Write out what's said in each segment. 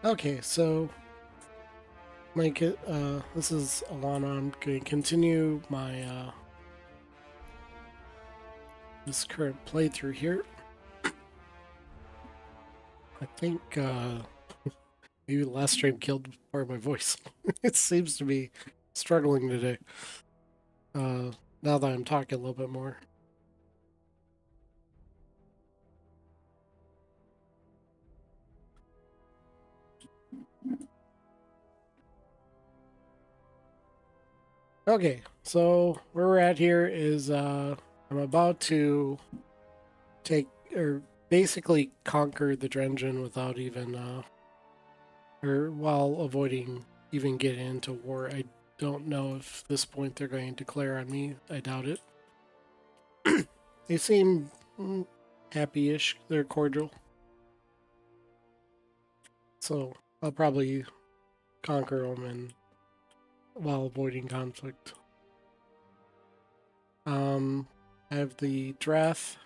Okay, so this is Alana. I'm going to continue my this current playthrough here. I think maybe the last stream killed part of my voice. It seems to be struggling today. Uh, now that I'm talking a little bit more. Okay, so where we're at here is I'm about to take or basically conquer the Drengin without even or while avoiding even getting into war. I don't know if at this point they're going to declare on me. I doubt it. They seem happy-ish. They're cordial. So I'll probably conquer them and while avoiding conflict. I have the Drath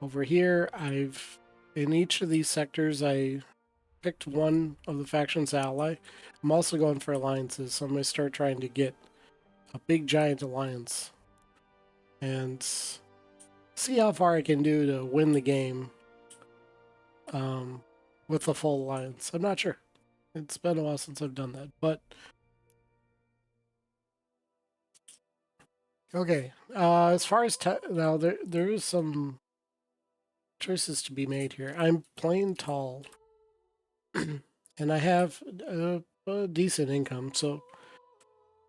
over here. In each of these sectors I picked one of the factions ally. I'm also going for alliances, so I'm gonna start trying to get a big giant alliance and see how far I can do to win the game with the full alliance. I'm not sure. It's been a while since I've done that, but okay. As far as now, there is some choices to be made here. I'm playing tall, and I have a decent income, so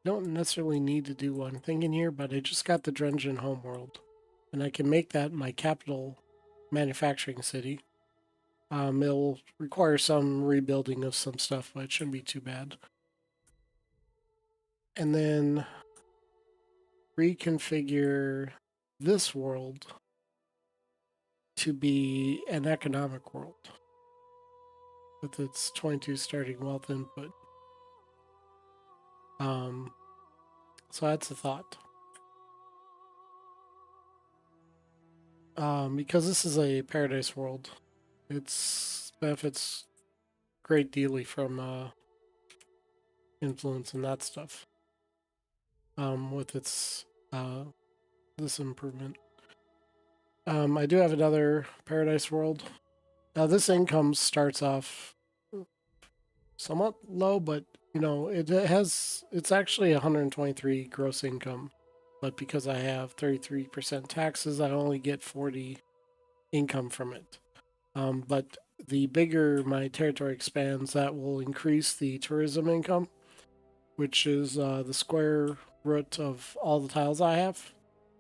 don't necessarily need to do one thing in here. But I just got the Drengin homeworld, and I can make that my capital manufacturing city. It'll require some rebuilding of some stuff, but it shouldn't be too bad. And then reconfigure this world to be an economic world with its 22 starting wealth input. Um, so that's a thought. Because this is a paradise world, its benefits great deally from influence and that stuff. With its this improvement. I do have another paradise world. Now this income starts off somewhat low, but you know it's actually 123 gross income, but because I have 33% taxes, I only get 40 income from it. But the bigger my territory expands, that will increase the tourism income, which is the square root of all the tiles I have.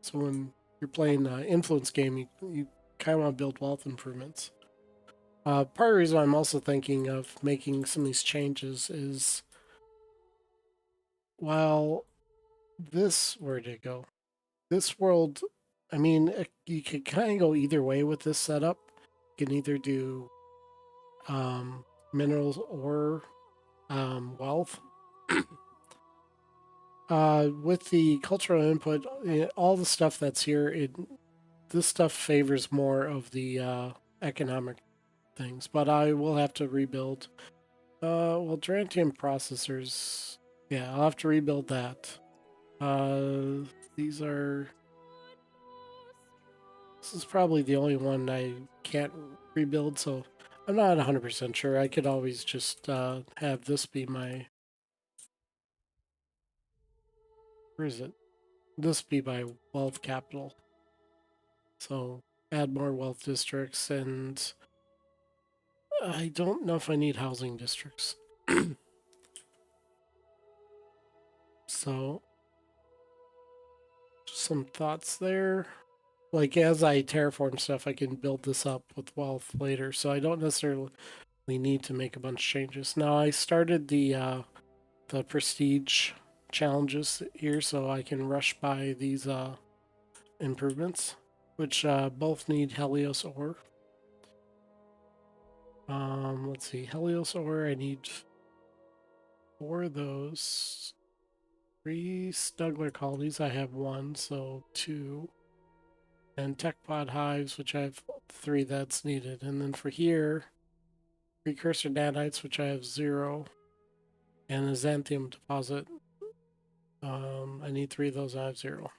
So when you're playing an influence game, you kind of want to build wealth improvements. Part of the reason I'm also thinking of making some of these changes is while where did it go? This world, I mean, you could kind of go either way with this setup. You can either do minerals or wealth. With the cultural input, all the stuff that's here, this stuff favors more of the economic things, but I will have to rebuild. Well, Drantium processors, yeah, I'll have to rebuild that. These are. This is probably the only one I can't rebuild, so I'm not 100% sure. I could always just have this be my. Where is it? This be my wealth capital. So add more wealth districts, and I don't know if I need housing districts. So, some thoughts there. Like, as I terraform stuff, I can build this up with wealth later, so I don't necessarily need to make a bunch of changes. Now, I started the prestige challenges here, so I can rush by these improvements, which both need Helios ore. Let's see, Helios ore, I need 4 of those. 3 Snuggler colonies, I have 1, so 2. And tech pod hives, which I have 3 that's needed. And then for here, precursor nanites, which I have 0, and a xanthium deposit. I need 3 of those. I have 0.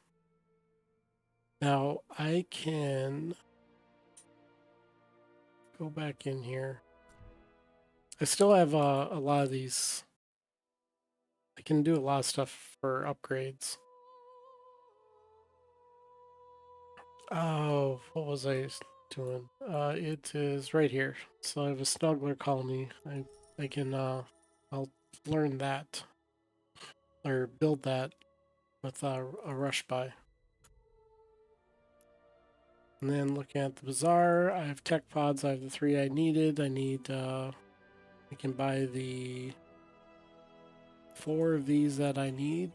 Now I can go back in here. I still have a lot of these. I can do a lot of stuff for upgrades. Oh, what was I doing? It is right here. So I have a snuggler colony. I can I'll learn that or build that with a rush by. And then looking at the bazaar, I have tech pods. I have the 3 I needed. I need I can buy the 4 of these that I need.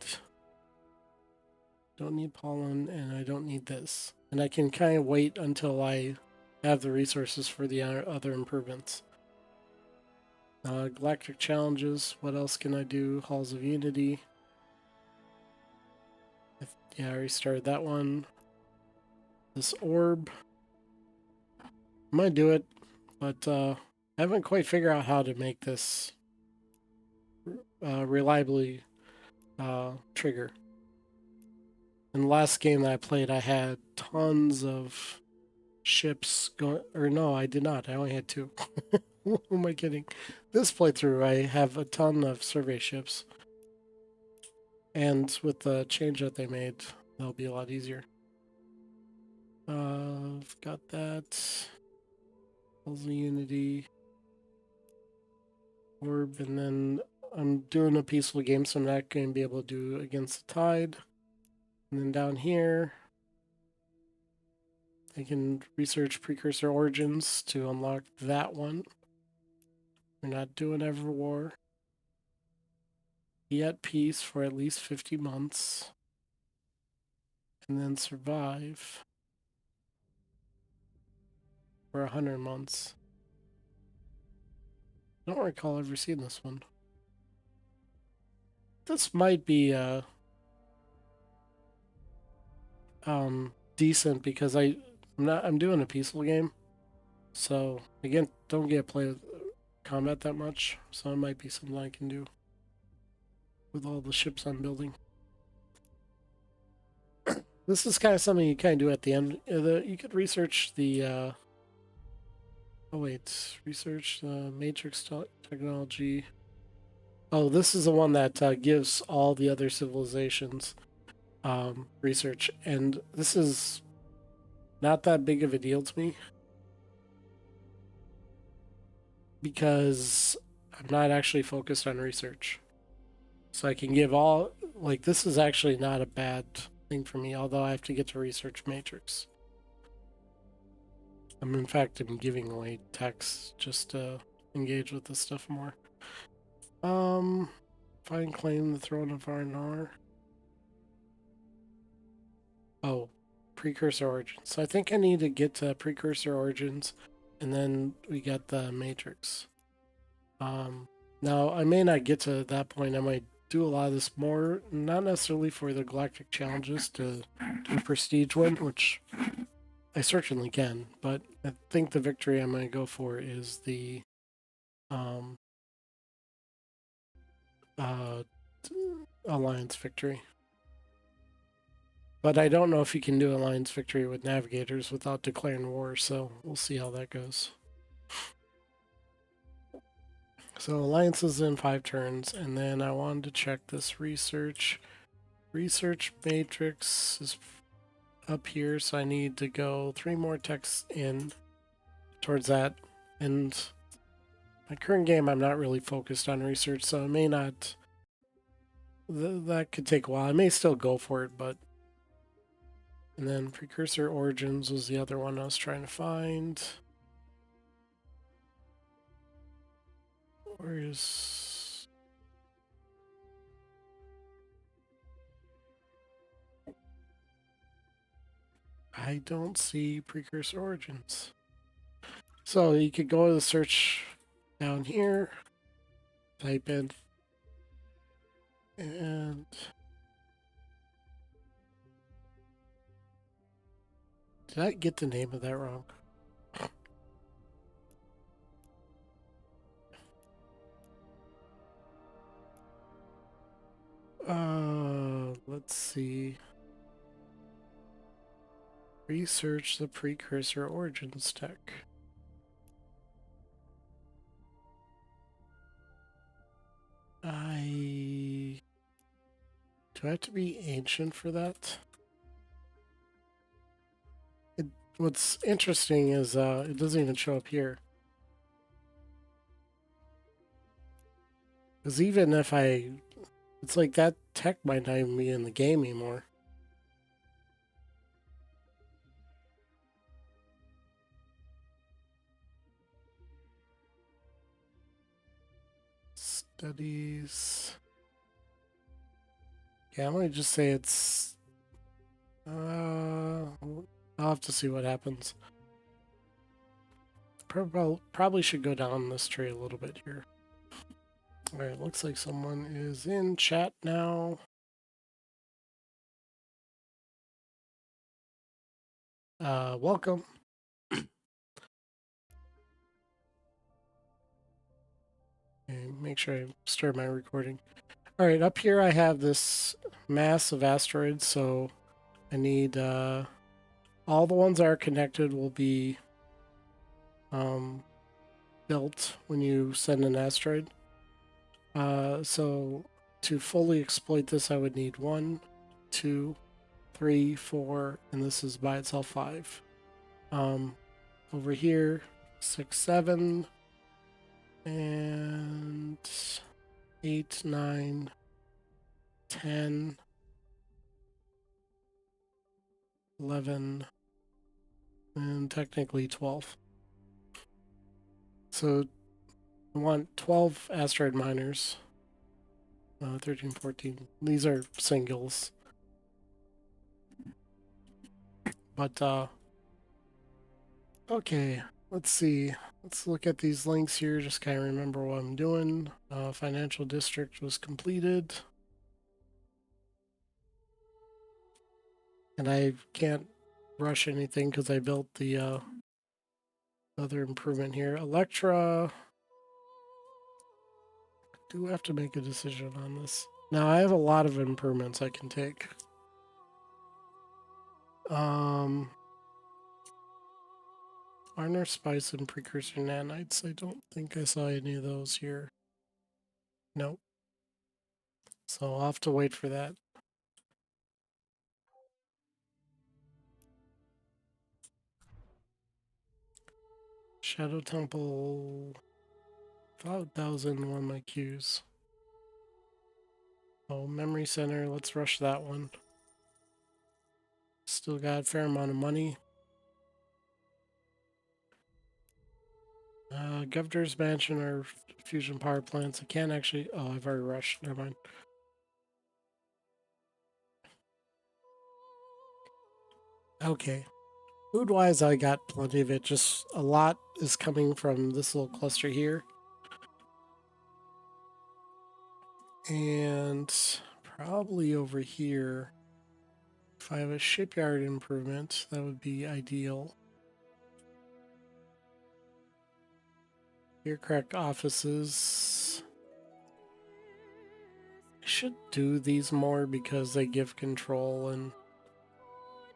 Don't need pollen, and I don't need this. And I can kind of wait until I have the resources for the other improvements. Galactic challenges. What else can I do? Halls of Unity. Yeah, I already started that one. This orb. I might do it, but I haven't quite figured out how to make this reliably trigger. In the last game that I played, I had tons of ships going, or no, I did not. I only had 2. Who am I kidding? This playthrough, I have a ton of survey ships. And with the change that they made, that'll be a lot easier. I've got that. Also Unity. Orb, and then I'm doing a peaceful game, so I'm not going to be able to do Against the Tide. And then down here, I can research Precursor Origins to unlock that one. We're not doing Everwar. Be at peace for at least 50 months. And then survive for 100 months. I don't recall ever seeing this one. This might be decent because I'm doing a peaceful game. So again, don't get to play with combat that much. So it might be something I can do with all the ships I'm building. This is kind of something you kind of do at the end. You could research the oh wait, research the matrix technology. Oh, this is the one that gives all the other civilizations research, and this is not that big of a deal to me because I'm not actually focused on research. So I can give all, like, this is actually not a bad thing for me, although I have to get to research matrix. In fact, I'm giving away text just to engage with this stuff more. Find claim the throne of Arnar. Oh, precursor origins. So I think I need to get to precursor origins, and then we get the matrix. Now I may not get to that point. I might do a lot of this more, not necessarily for the galactic challenges to do prestige win, which I certainly can, but I think the victory I'm going to go for is the uh, alliance victory. But I don't know if you can do alliance victory with navigators without declaring war, so we'll see how that goes. So alliances in 5 turns, and then I wanted to check this research. Research matrix is up here, so I need to go 3 more texts in towards that. And my current game, I'm not really focused on research, so it may not. That could take a while. I may still go for it, but. And then Precursor Origins was the other one I was trying to find. Where is. I don't see Precursor Origins. So you could go to the search down here, type in, and did I get the name of that wrong? let's see. Research the precursor origins tech. Do I have to be ancient for that? What's interesting is it doesn't even show up here. Because even if it's like that tech might not even be in the game anymore. Studies. Yeah, I'm gonna just say it's. I'll have to see what happens. Probably should go down this tree a little bit here. All right, looks like someone is in chat now. Welcome. Okay, make sure I start my recording. All right, up here I have this mass of asteroids, so I need all the ones that are connected will be built when you send an asteroid. So to fully exploit this, I would need 1, 2, 3, 4, and this is by itself 5. Over here, 6, 7, and 8, 9, 10, 11, and technically 12. So I want 12 asteroid miners. 13, 14. These are singles. But, okay, let's see. Let's look at these links here, just kind of remember what I'm doing. Financial district was completed. And I can't rush anything because I built the other improvement here. Electra. Do have to make a decision on this. Now, I have a lot of improvements I can take. Arnor Spice and Precursor Nanites. I don't think I saw any of those here. Nope. So I'll have to wait for that. Shadow Temple. 5,000 on my queues. Oh, Memory Center. Let's rush that one. Still got a fair amount of money. Governor's Mansion or fusion power plants. I can't actually. Oh, I've already rushed. Never mind. Okay. Food-wise, I got plenty of it. Just a lot is coming from this little cluster here. And probably over here, if I have a shipyard improvement, that would be ideal. Aircraft offices. I should do these more because they give control, and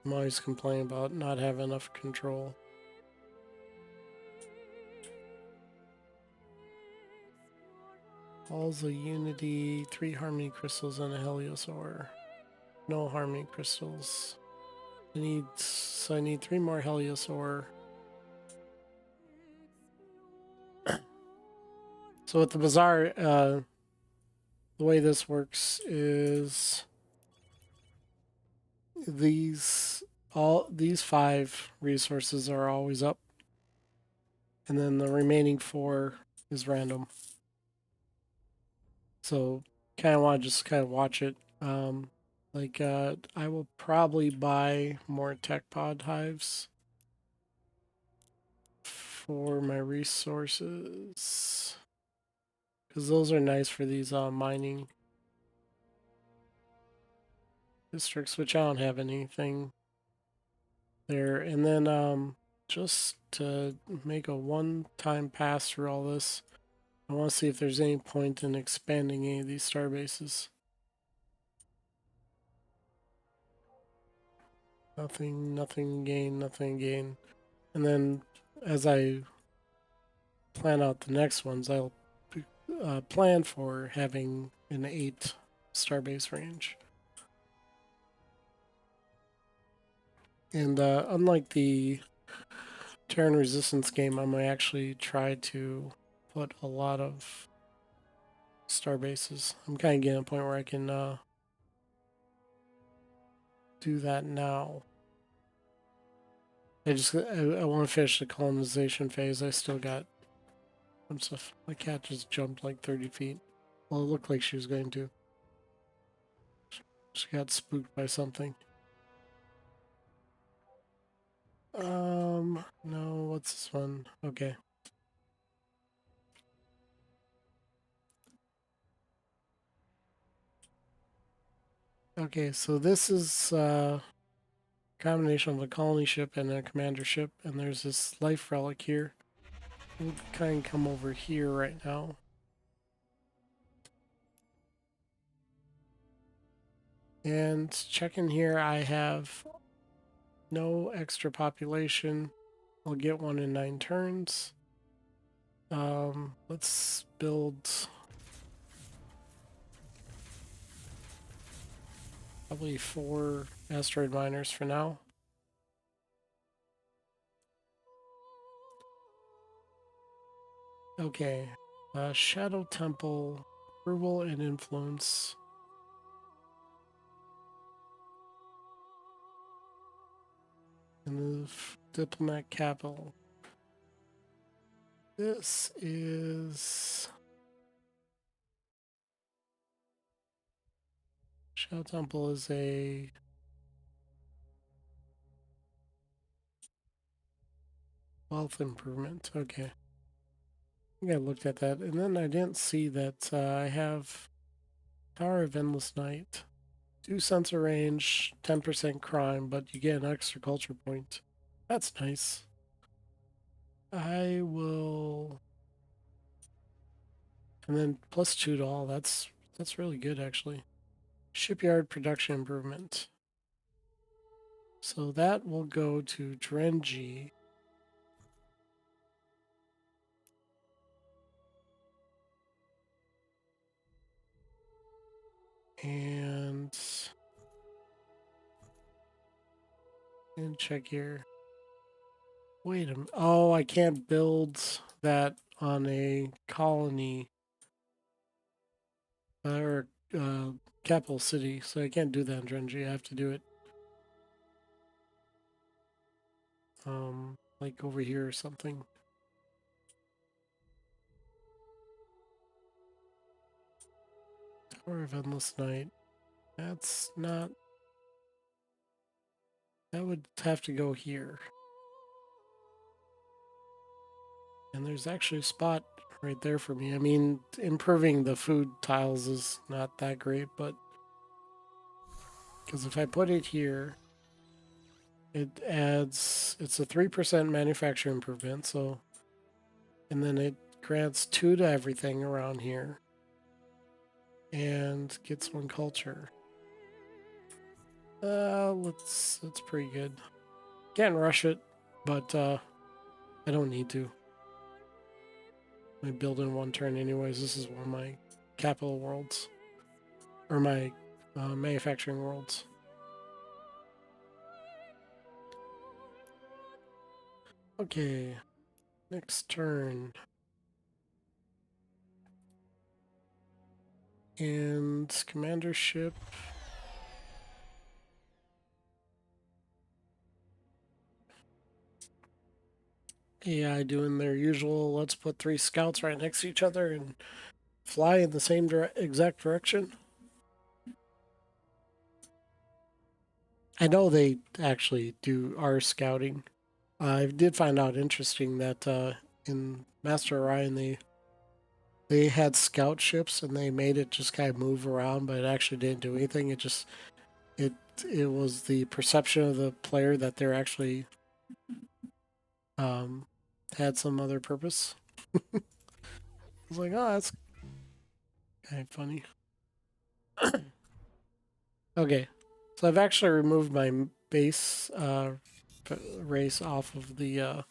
I'm always complaining about not having enough control. Halls of Unity, 3 Harmony crystals and a Helios ore. No Harmony crystals. I need 3 more Helios ore. So with the bazaar, the way this works is these 5 resources are always up, and then the remaining 4 is random. So kind of want to just kind of watch it. I will probably buy more tech pod hives for my resources, because those are nice for these mining districts, which I don't have anything there. And then just to make a one-time pass through all this, I want to see if there's any point in expanding any of these star bases. Nothing gain, nothing gain. And then as I plan out the next ones, I'll plan for having an 8 starbase range. And unlike the Terran Resistance game, I might actually try to put a lot of starbases. I'm kind of getting to a point where I can do that now. I want to finish the colonization phase. I still got some stuff. My cat just jumped like 30 feet. Well, it looked like she was going to. She got spooked by something. No, what's this one? Okay. Okay, so this is a combination of a colony ship and a commander ship, and there's this life relic here. We'll kind of come over here right now. And check in here, I have no extra population. I'll get one in 9 turns. Let's build probably 4 asteroid miners for now. Okay, Shadow Temple, approval and influence. And the diplomat capital. This is Shadow Temple is a wealth improvement. Okay. I think I looked at that, and then I didn't see that I have Power of Endless Night. 2 sensor range, 10% crime, but you get an extra culture point. That's nice. I will... And then +2 to all. That's really good, actually. Shipyard production improvement. So that will go to Drengin. And check here. Wait a minute. Oh, I can't build that on a colony or capital city, so I can't do that in Drengin. I have to do it like over here or something. Tower of Endless Night. That's not... That would have to go here. And there's actually a spot right there for me. I mean, improving the food tiles is not that great, but... Because if I put it here, it adds... It's a 3% manufacturing improvement, so... And then it grants 2 to everything around here. And gets 1 culture. That's pretty good. Can't rush it, but I don't need to. I build in 1 turn anyways. This is one of my capital worlds. Or my manufacturing worlds. Okay. Next turn. And commander ship. AI doing their usual, let's put 3 scouts right next to each other and fly in the same exact direction. I know they actually are scouting. I did find out interesting that in Master Orion they had scout ships and they made it just kind of move around, but it actually didn't do anything. It was the perception of the player that they're actually had some other purpose. I was like, oh, that's kind of funny. Okay, so I've actually removed my base race off of the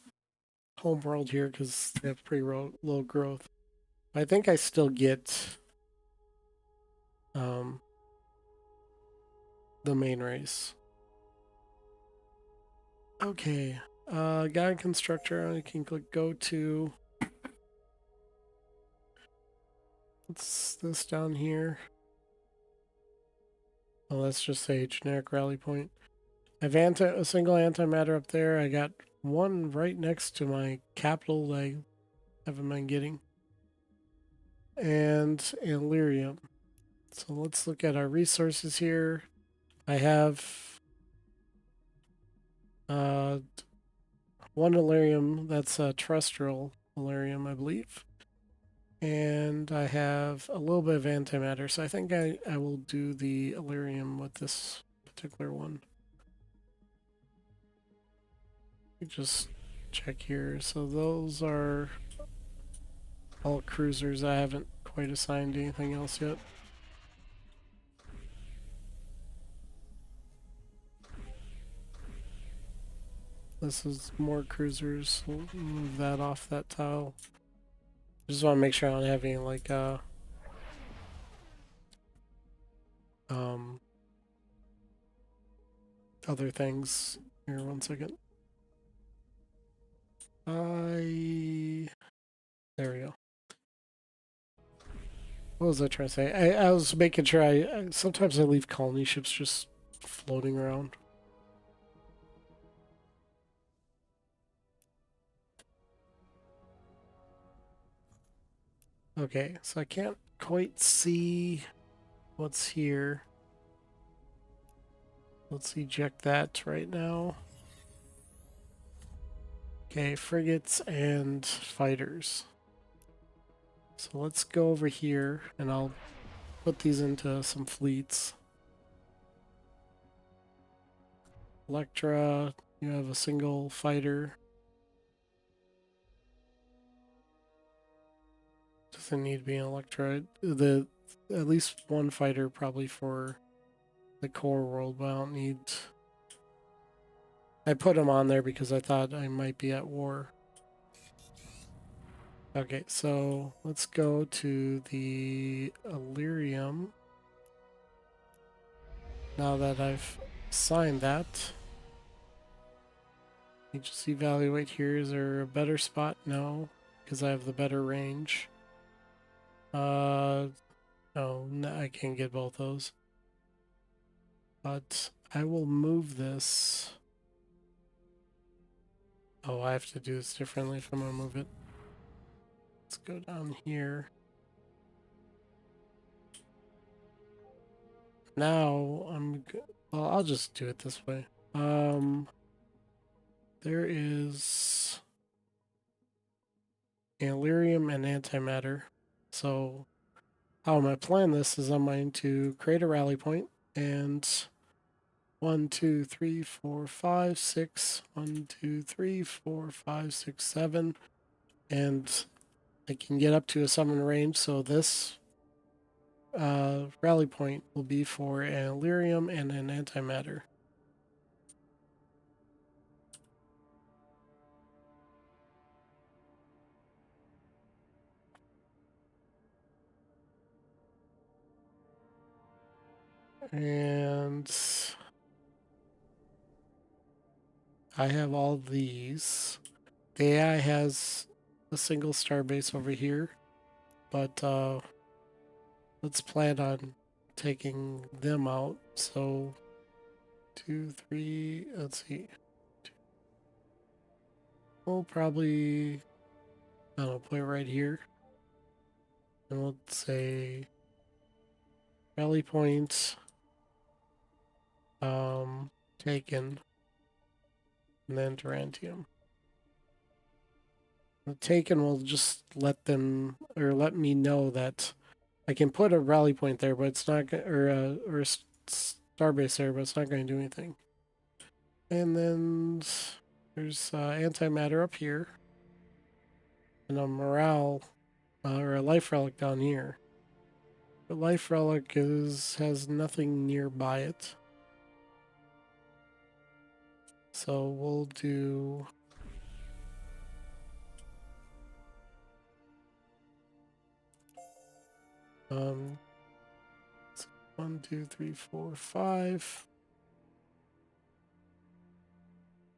home world here because they have pretty low growth. I think I still get um, the main race. Okay, guide constructor. I can click go to. What's this down here? Oh, let's just say generic rally point. I have a single antimatter up there. I got one right next to my capital that I haven't been getting. And Illyrium. So let's look at our resources here. I have one Illyrium, that's a terrestrial Illyrium, I believe. And I have a little bit of antimatter, so I think I will do the Illyrium with this particular one. Just check here. So those are all cruisers. I haven't quite assigned anything else yet. This is more cruisers. We'll move that off that tile. Just want to make sure I don't have any like other things. Here, one second. There we go. What was I trying to say? I was making sure sometimes I leave colony ships just floating around. Okay, so I can't quite see what's here. Let's eject that right now. Okay, frigates and fighters. So let's go over here and I'll put these into some fleets. Electra, you have a single fighter. Doesn't need to be an Electra. At least one fighter probably for the core world, but I don't need. I put them on there because I thought I might be at war. Okay, so let's go to the Illyrium. Now that I've signed that, you just evaluate here. Is there a better spot? No, because I have the better range. No, I can't get both those. But I will move this. Oh, I have to do this differently if I'm gonna move it. Let's go down here. Now well, I'll just do it this way. There is Illyrium and antimatter. So how I'm gonna plan this is I'm going to create a rally point and 1, 2, 3, 4, 5, 6. 1, 2, 3, 4, 5, 6, 7. And I can get up to a 7 range, so this rally point will be for an Illyrium and an antimatter. And I have all these. The AI has a single starbase over here, but let's plan on taking them out. So 2, 3, let's see. We'll probably, I don't know, put it right here. And we'll say rally point taken, and then Tarantium. The taken will just let me know that I can put a rally point there, but it's not or a starbase there, but it's not going to do anything. And then there's antimatter up here, and a morale or a life relic down here. The life relic has nothing nearby it. So we'll do... Um, 1, 2, 3, 4, 5.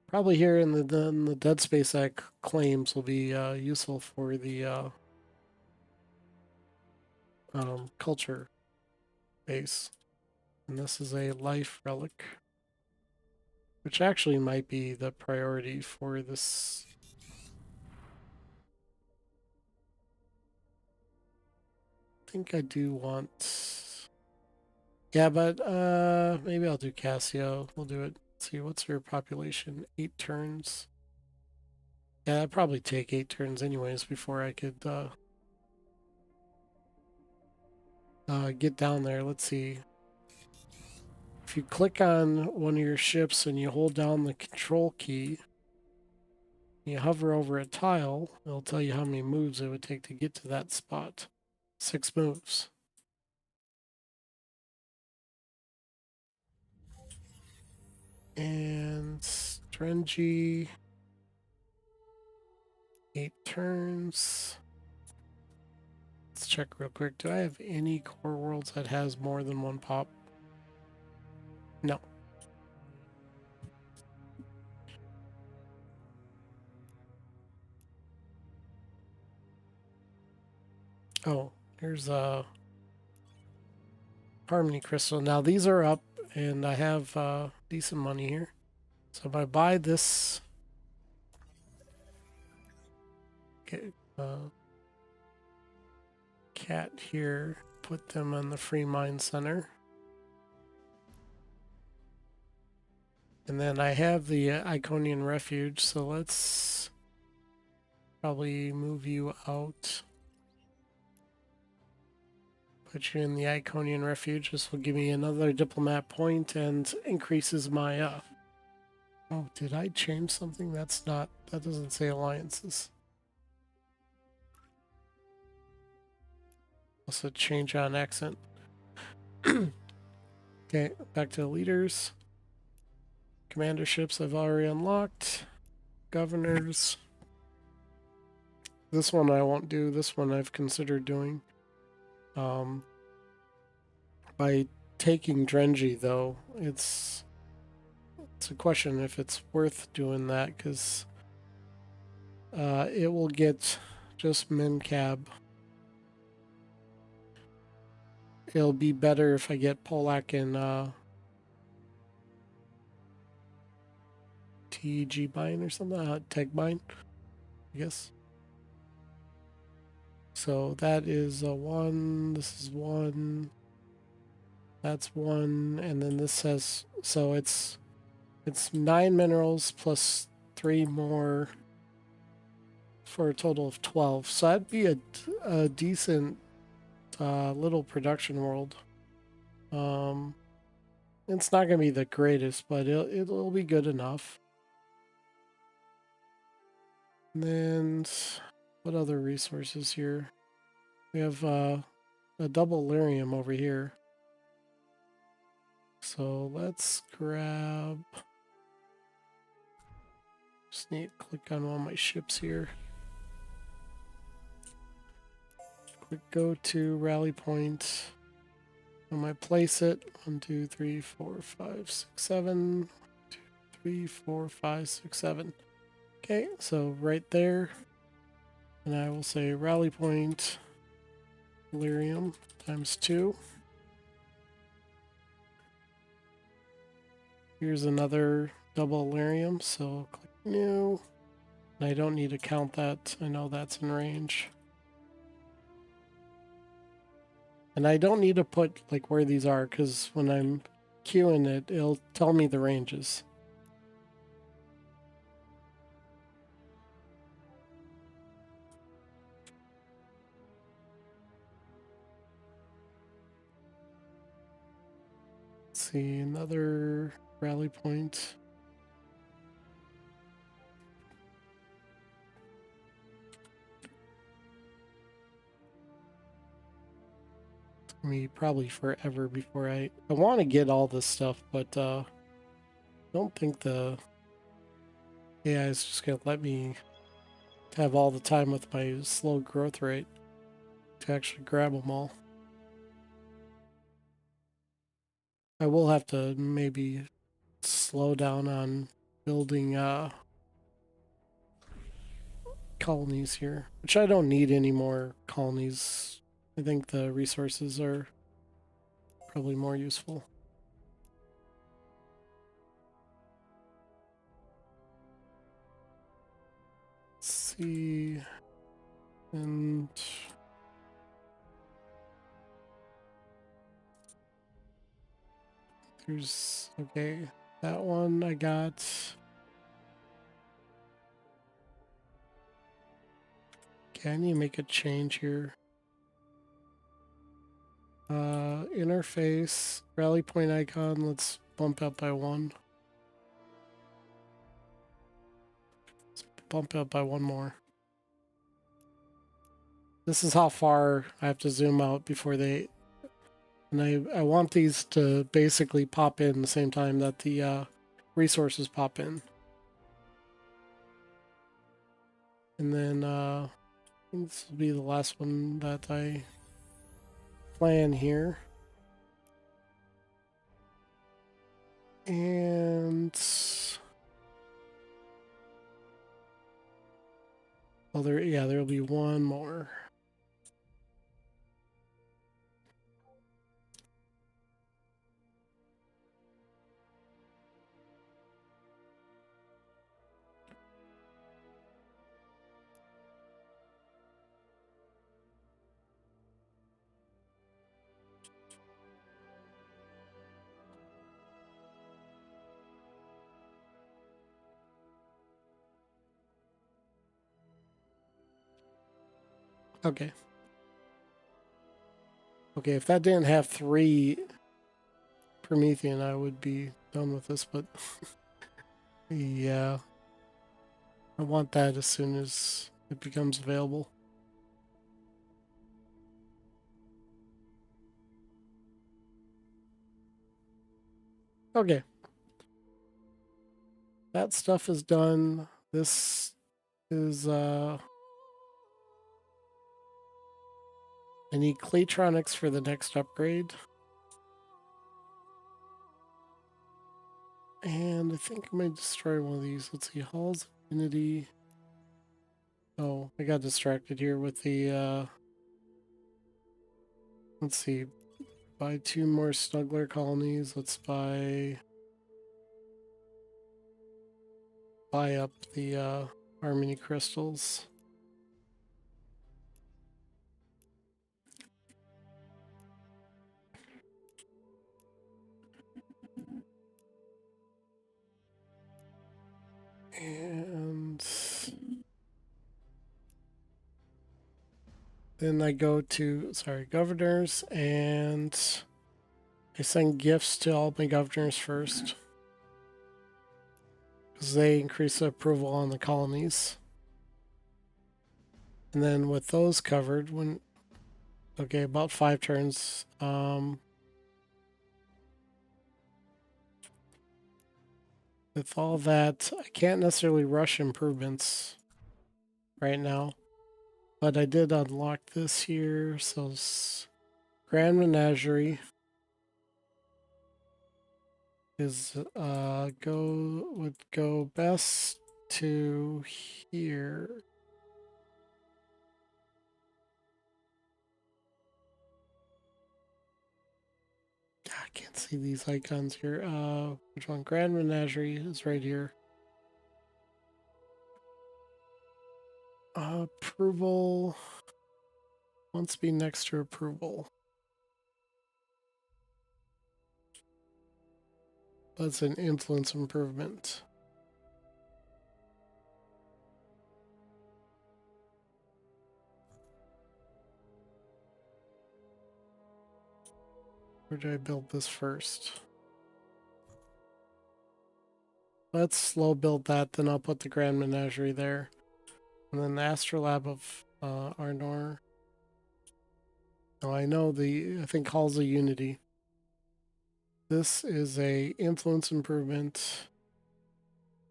Probably here in the dead space that claims will be useful for the culture base. And this is a life relic, which actually might be the priority for this. I think I do want... Yeah, but maybe I'll do Cassio. We'll do it. Let's see, what's her population? 8 turns. Yeah, that'd probably take 8 turns anyways before I could get down there. Let's see. If you click on one of your ships and you hold down the control key, you hover over a tile, it'll tell you how many moves it would take to get to that spot. 6 moves. And Drengin, 8 turns. Let's check real quick. Do I have any core worlds that has more than 1 pop? No. Oh, here's a Harmony Crystal. Now these are up, and I have decent money here. So if I buy this, okay, cat here, put them on the free mine center. And then I have the Iconian Refuge, so let's probably move you out. Put you in the Iconian Refuge. This will give me another diplomat point and increases my Oh, did I change something? That doesn't say alliances. Also change on accent. Okay, back to leaders. Commanderships I've already unlocked. Governors. This one I won't do. This one I've considered doing. By taking Drengin, though, it's a question if it's worth doing that, because it will get just min cab. It'll be better if I get Polak and TG Bind or something, Tech Bind, I guess. So that is a 1, this is 1, that's 1, and then this says, so it's 9 minerals plus 3 more for a total of 12. So that'd be a decent little production world. It's not going to be the greatest, but it'll be good enough. And then what other resources here? We have a double lyrium over here. So let's grab... Just need to click on one of my ships here. Quick go to rally point. I'm going to place it. 1, 2, 3, 4, 5, 6, 7. 1, 2, 3, 4, 5, 6, 7. Okay, so right there. And I will say rally point lyrium times 2. Here's another double lyrium, so click new. And I don't need to count that. I know that's in range. And I don't need to put like where these are, because when I'm queuing it, it'll tell me the ranges. Let's see, another rally point. Me probably forever before I want to get all this stuff, but don't think the AI is just going to let me have all the time with my slow growth rate to actually grab them all. I will have to maybe slow down on building colonies here, which I don't need any more colonies. I think the resources are probably more useful. Let's see. And there's, okay, that one I got. Can you make a change here? Interface, rally point icon, let's bump up by one. Let's bump up by one more. This is how far I have to zoom out before they... And I want these to basically pop in the same time that the resources pop in. And then I think this will be the last one that I plan here. And... well, there'll be one more. Okay. Okay, if that didn't have 3 Promethean, I would be done with this, but yeah. I want that as soon as it becomes available. Okay. That stuff is done. This is I need Claytronics for the next upgrade. And I think I might destroy one of these. Let's see, Halls of Unity. Oh, I got distracted here with the let's see. Buy 2 more snuggler colonies. Let's buy up the harmony crystals. And then I go to, governors, and I send gifts to all my governors first, because they increase the approval on the colonies. And then with those covered, okay, about 5 turns, with all that, I can't necessarily rush improvements right now. But I did unlock this here, so Grand Menagerie is would go best to here. I can't see these icons here. Which one? Grand Menagerie is right here. Approval wants to be next to approval. That's an influence improvement. Where did I build this first? Let's slow build that, then I'll put the Grand Menagerie there. And then the Astrolab of Arnor. Oh, I know I think Halls of Unity. This is a influence improvement.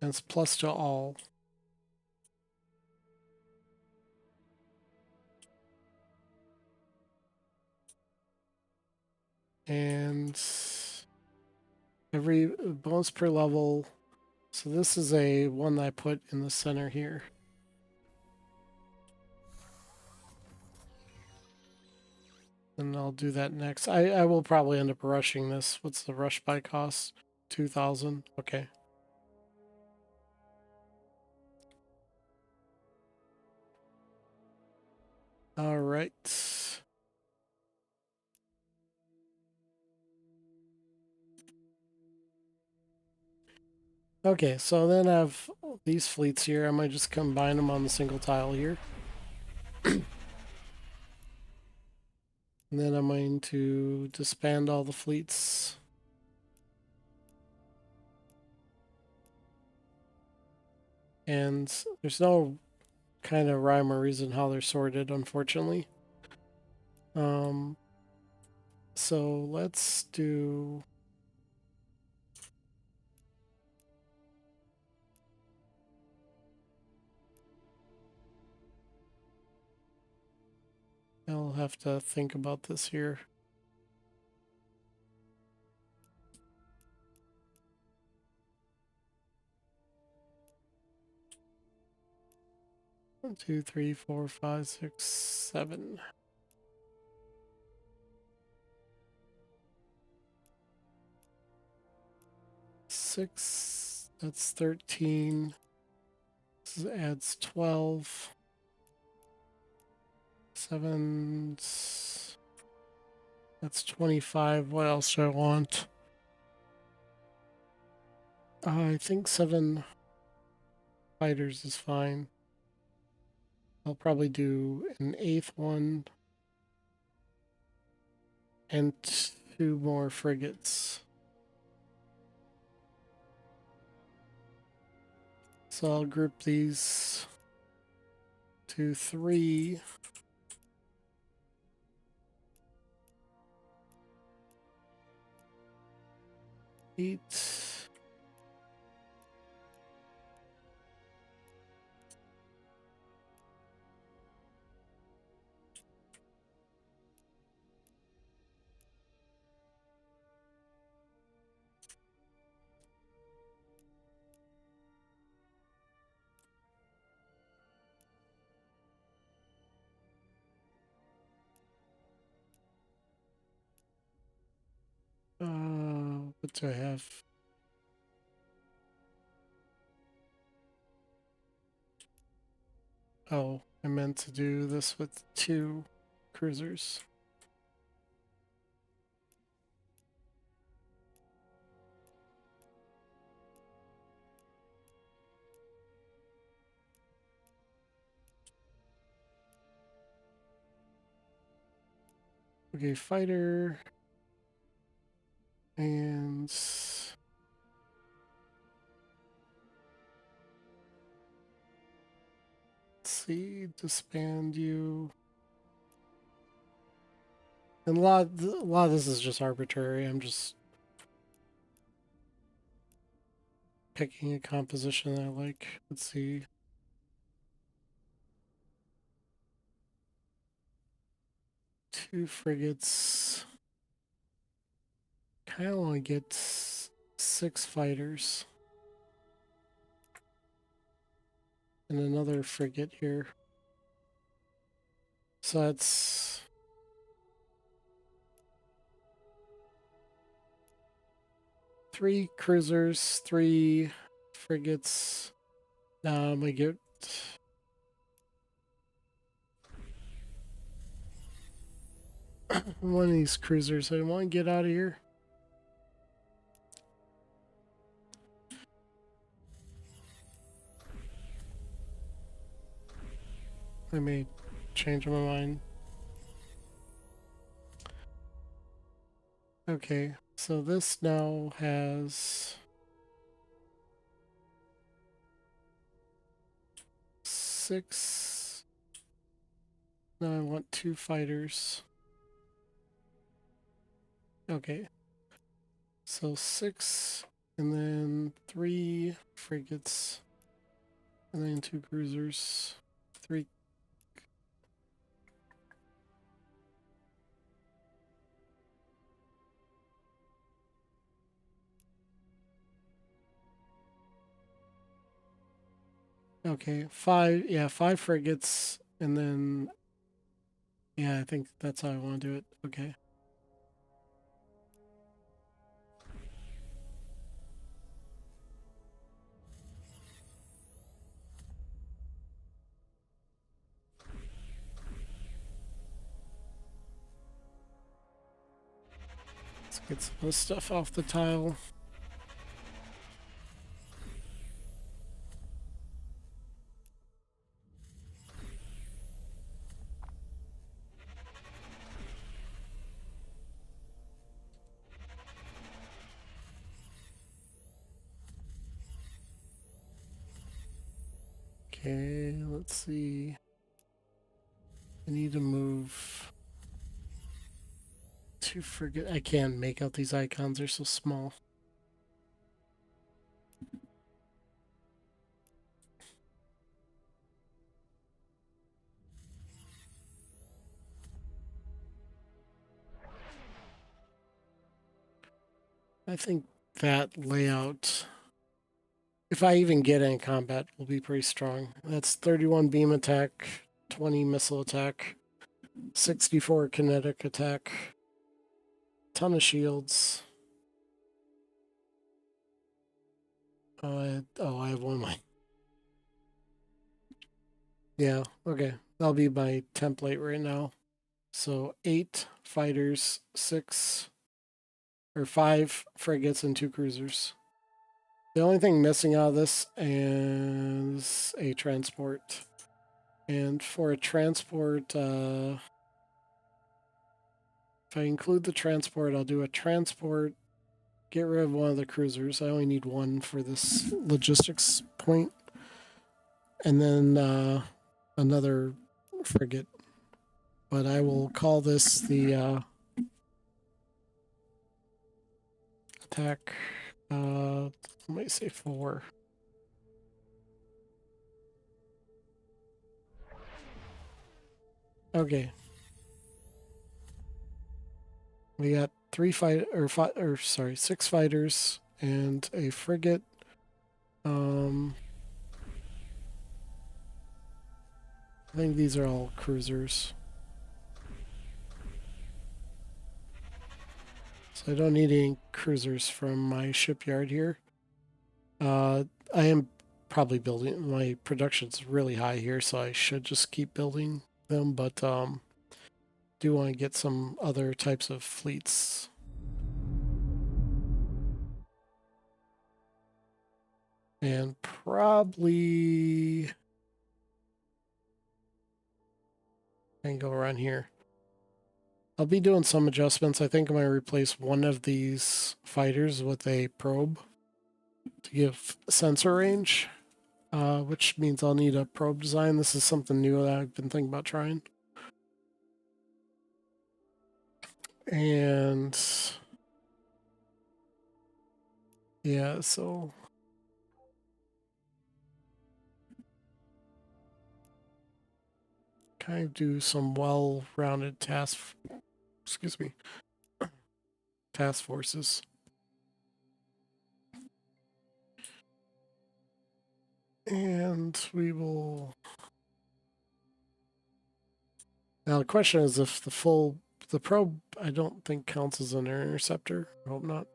And it's plus to all. And every bonus per level. So this is a one that I put in the center here. And I'll do that next. I will probably end up rushing this. What's the rush by cost? 2,000. Okay. All right. Okay, so then I have these fleets here. I might just combine them on the single tile here. And then I'm going to disband all the fleets. And there's no kind of rhyme or reason how they're sorted, unfortunately. So let's do... I'll have to think about this here. One, two, three, four, five, six, seven. 6, that's 13. This adds 12. 7, that's 25. What else do I want? I think 7 fighters is fine. I'll probably do an 8th one and 2 more frigates. So I'll group these to 3. Eight. What do I have? Oh, I meant to do this with 2 cruisers. Okay, fighter. And let's see, disband you. And a lot of this is just arbitrary. I'm just picking a composition that I like. Let's see. 2 frigates. Kind of want to get 6 fighters. And another frigate here. So that's 3 cruisers, 3 frigates. Now I'm gonna get one of these cruisers. I want to get out of here. I may change my mind. Okay, so this now has 6. Now I want 2 fighters. Okay, so 6 And then 3 frigates. And then 2 cruisers. 3. Okay, 5. Yeah, 5 frigates. And then, yeah, I think that's how I want to do it. Okay. Let's get some of this stuff off the tile. Okay, let's see. I need to move to frigate. I can't make out these icons, they're so small. I think that layout, if I even get in combat, will be pretty strong. That's 31 beam attack, 20 missile attack, 64 kinetic attack, ton of shields. I have one of my. Yeah, okay. That'll be my template right now. So 8 fighters, 6 or 5 frigates, and 2 cruisers. The only thing missing out of this is a transport. And for a transport, if I include the transport, I'll do a transport, get rid of one of the cruisers. I only need 1 for this logistics point. And then another frigate. But I will call this the attack. Let me say 4. Okay. We got 6 fighters and a frigate. I think these are all cruisers. So I don't need any cruisers from my shipyard here. I am probably building, my production's really high here, so I should just keep building them, but do want to get some other types of fleets. And probably I can go around here. I'll be doing some adjustments. I think I'm going to replace one of these fighters with a probe to give sensor range, which means I'll need a probe design. This is something new that I've been thinking about trying. And yeah, so kind of do some well-rounded task forces. And we will. Now the question is if the probe I don't think counts as an interceptor. I hope not.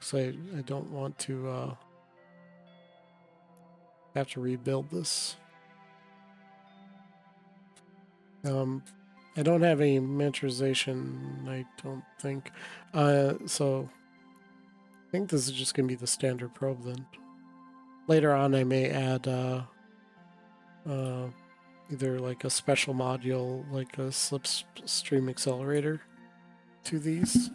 So I don't want to have to rebuild this. I don't have any miniaturization, I don't think. So I think this is just going to be the standard probe then. Later on, I may add either like a special module, like a slipstream accelerator, to these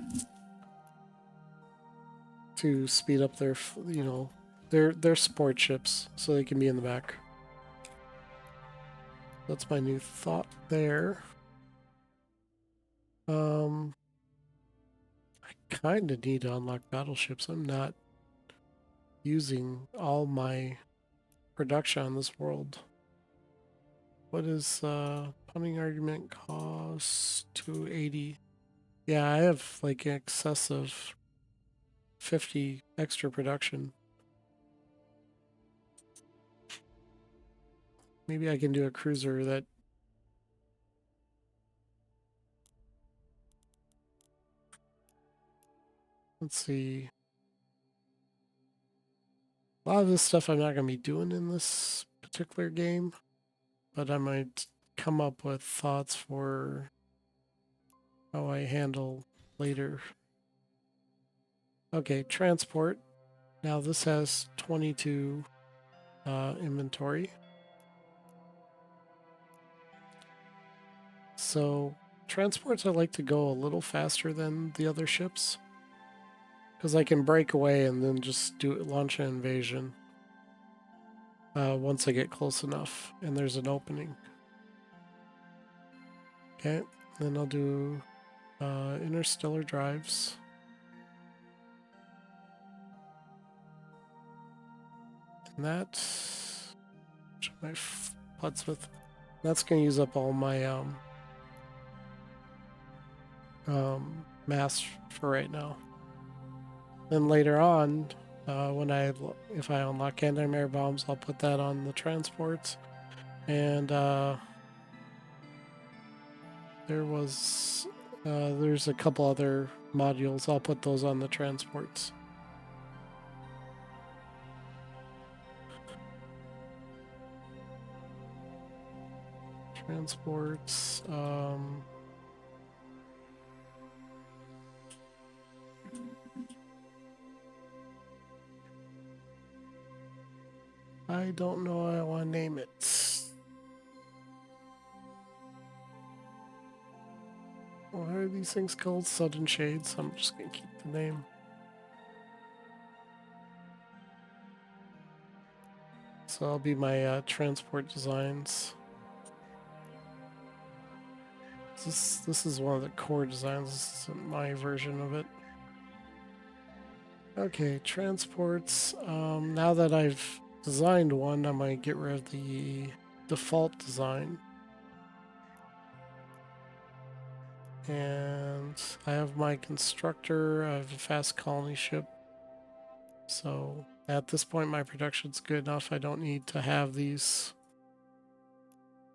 to speed up their, their support ships so they can be in the back. That's my new thought there. I kind of need to unlock battleships. I'm not using all my production on this world. What is punning argument cost? 280. Yeah, I have like in excess of 50 extra production. Maybe I can do a cruiser that... Let's see. A lot of this stuff I'm not going to be doing in this particular game, but I might come up with thoughts for how I handle later. Okay, transport. Now this has 22 inventory. So transports I like to go a little faster than the other ships, because I can break away and then just launch an invasion once I get close enough and there's an opening. Okay, then I'll do interstellar drives. And that, my putts with, that's going to use up all my mass for right now. Then later on, if I unlock anti-air bombs, I'll put that on the transports. And there's a couple other modules. I'll put those on the transports. Transports. I don't know how I want to name it. Why are these things called Sudden Shades? I'm just going to keep the name. So that'll be my transport designs. This is one of the core designs. This isn't my version of it. Okay, transports. Now that I've designed one, I might get rid of the default design. And I have my constructor. I have a fast colony ship. So at this point, my production's good enough. I don't need to have these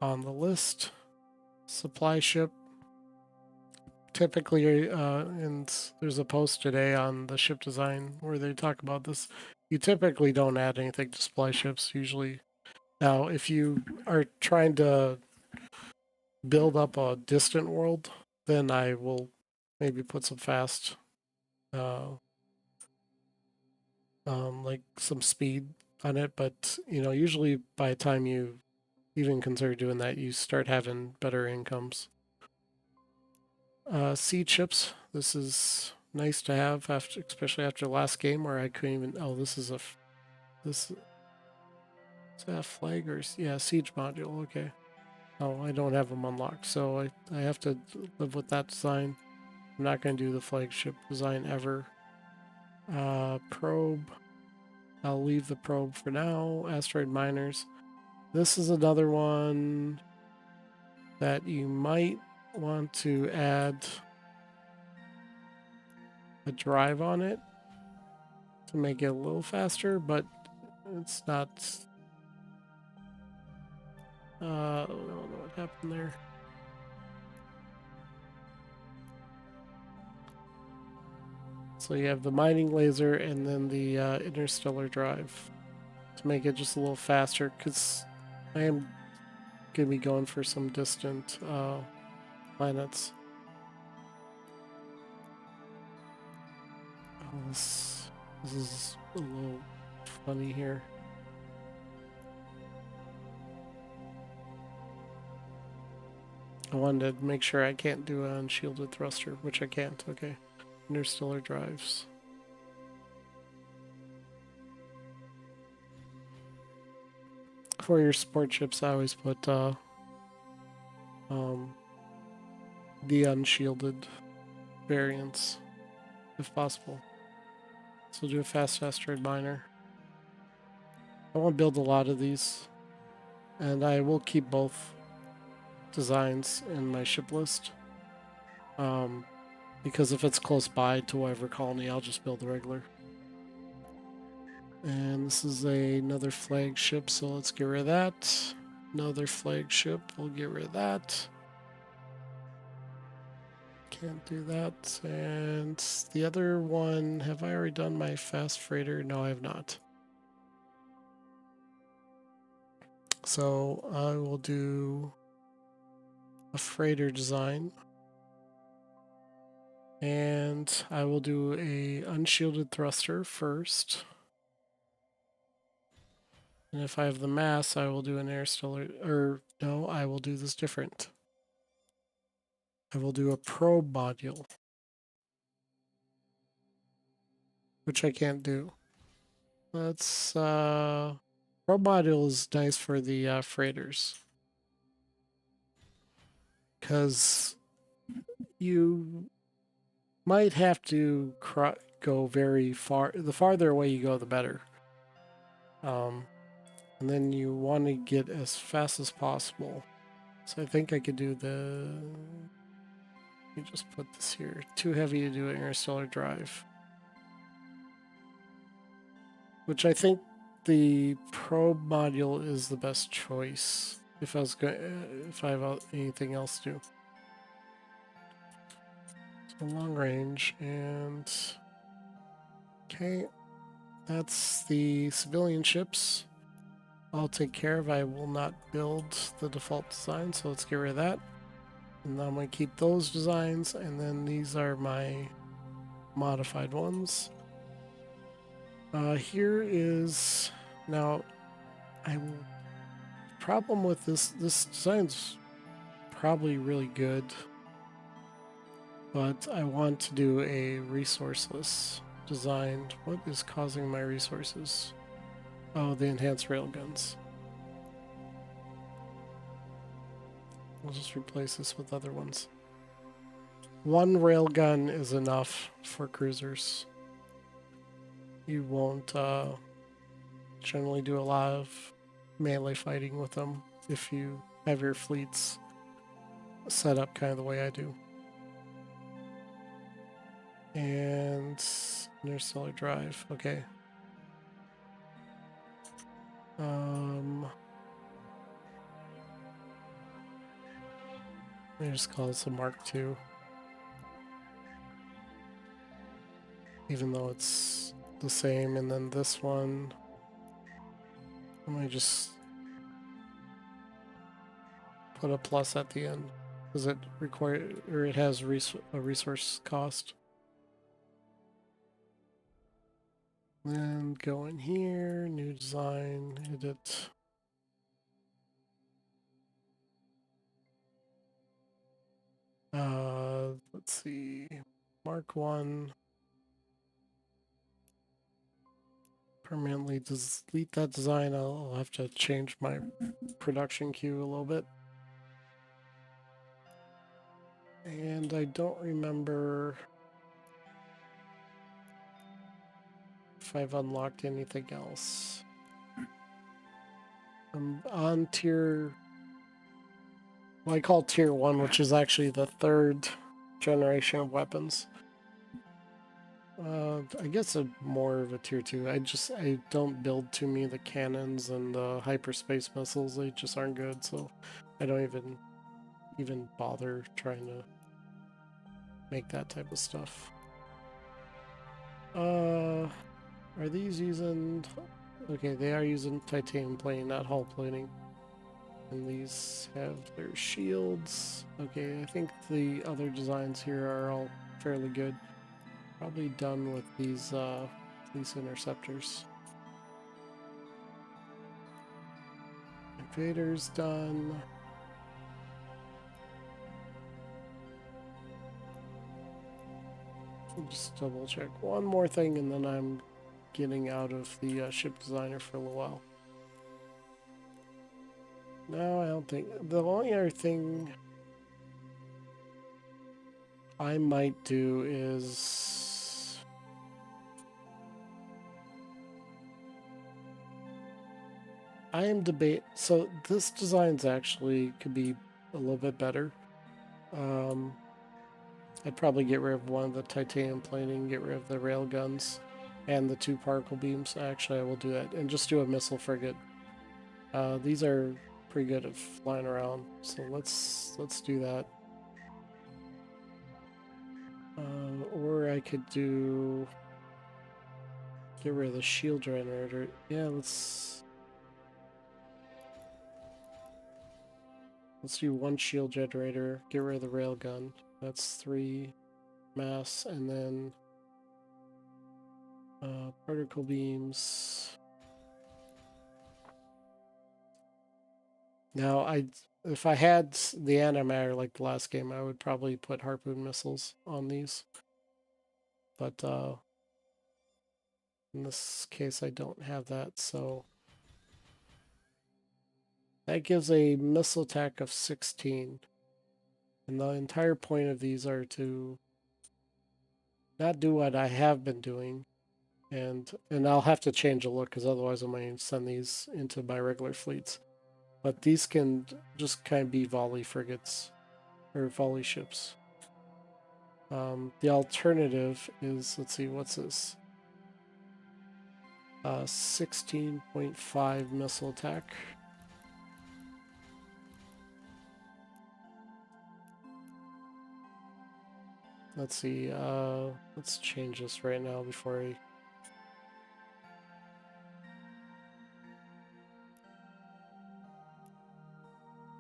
on the list. Supply ship. Typically, and there's a post today on the ship design where they talk about this. You typically don't add anything to supply ships usually. Now, if you are trying to build up a distant world, then I will maybe put some fast, like some speed on it. But usually by the time you even consider doing that, you start having better incomes. Seed chips. This is nice to have, especially after the last game where I couldn't even. Oh, this is that flag or yeah, siege module. Okay. Oh, I don't have them unlocked, so I have to live with that design. I'm not going to do the flagship design ever. Probe. I'll leave the probe for now. Asteroid miners. This is another one that you might want to add a drive on it to make it a little faster, but it's not... I don't know what happened there. So you have the mining laser and then the interstellar drive to make it just a little faster, because I am going to be going for some distant planets. Oh, this is a little funny here. I wanted to make sure I can't do an unshielded thruster, which I can't. Okay. Interstellar drives. For your support ships, I always put the unshielded variants. if possible. So do a fast asteroid miner. I want to build a lot of these, and I will keep both designs in my ship list. Because if it's close by to whatever colony, I'll just build a regular. And this is another flagship, so let's get rid of that. Another flagship, we'll get rid of that. Can't do that. And the other one, have I already done my fast freighter? No, I have not. So I will do a freighter design. And I will do a unshielded thruster first. And if I have the mass, I will do an interstellar, or no, I will do this different. I will do a probe module, which I can't do. Let's, probe module is nice for the freighters. Because you might have to go very far. The farther away you go, the better. And then you want to get as fast as possible. So I think I could do the... Let me just put this here. Too heavy to do an interstellar drive. Which I think the probe module is the best choice if I have anything else to do. So long range and okay, that's the civilian ships. I'll take care of. I will not build the default design, so let's get rid of that. And I'm going to keep those designs, and then these are my modified ones. Here is now. Problem with this design's probably really good, but I want to do a resourceless design. What is causing my resources? Oh, the enhanced railguns. I'll just replace this with other ones. One railgun is enough for cruisers. You won't generally do a lot of melee fighting with them if you have your fleets set up kind of the way I do. And interstellar drive, okay. Let me just call this a Mark II. Even though it's the same, and then this one, let me just put a plus at the end. Does it require, or it has a resource cost? Then go in here, new design, edit. Let's see, Mark 1. Permanently delete that design. I'll have to change my production queue a little bit. And I don't remember if I've unlocked anything else. I'm on tier... Well, I call tier 1, which is actually the 3rd generation of weapons. I guess more of a tier 2. I don't build too many of the cannons and the hyperspace missiles. They just aren't good, so I don't even bother trying to make that type of stuff. Are these using... Okay, they are using titanium plating, not hull plating. And these have their shields. Okay, I think the other designs here are all fairly good. Probably done with these interceptors. Invader's done. Just double check one more thing, and then I'm getting out of the ship designer for a little while. No, I don't think. The only other thing I might do is I am so this design's actually could be a little bit better. I'd probably get rid of one of the titanium plating, get rid of the rail guns, and the 2 particle beams. Actually, I will do that, and just do a missile frigate. These are pretty good at flying around, so let's do that. Or I could do get rid of the shield generator. Yeah, let's do 1 shield generator. Get rid of the rail gun. That's 3 mass, and then particle beams. Now, if I had the antimatter like the last game, I would probably put harpoon missiles on these. But in this case, I don't have that, so that gives a missile attack of 16. And the entire point of these are to not do what I have been doing, and I'll have to change the look because otherwise I might send these into my regular fleets. But these can just kind of be volley frigates or volley ships. The alternative is, let's see, what's this? 16.5 missile attack. Let's see, let's change this right now before I...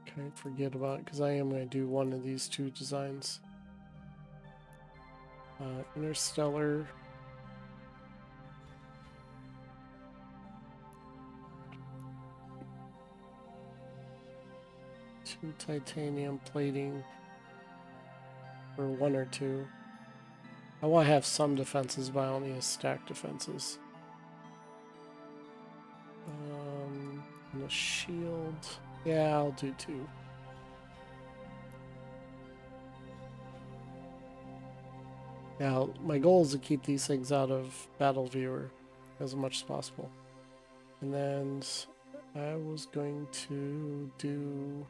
Can I forget about it? Because I am going to do one of these 2 designs. Interstellar. Two titanium plating. Or 1 or 2. I want to have some defenses, but I don't need to stack defenses. And a shield. Yeah, I'll do 2. Now, my goal is to keep these things out of Battle Viewer as much as possible. And then I was going to do...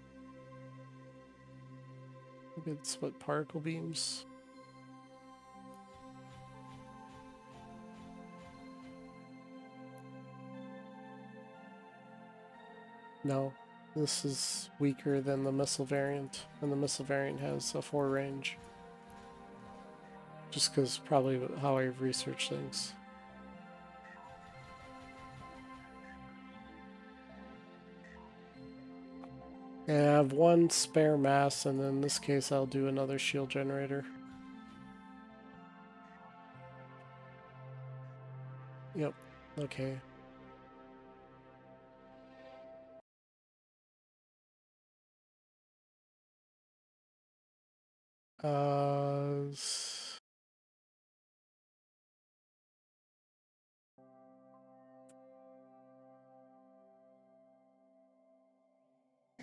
I could split particle beams. No, this is weaker than the missile variant, and the missile variant has a 4 range. Just because probably how I've researched things. And I have 1 spare mass, and in this case I'll do another shield generator. Yep, okay. Uh...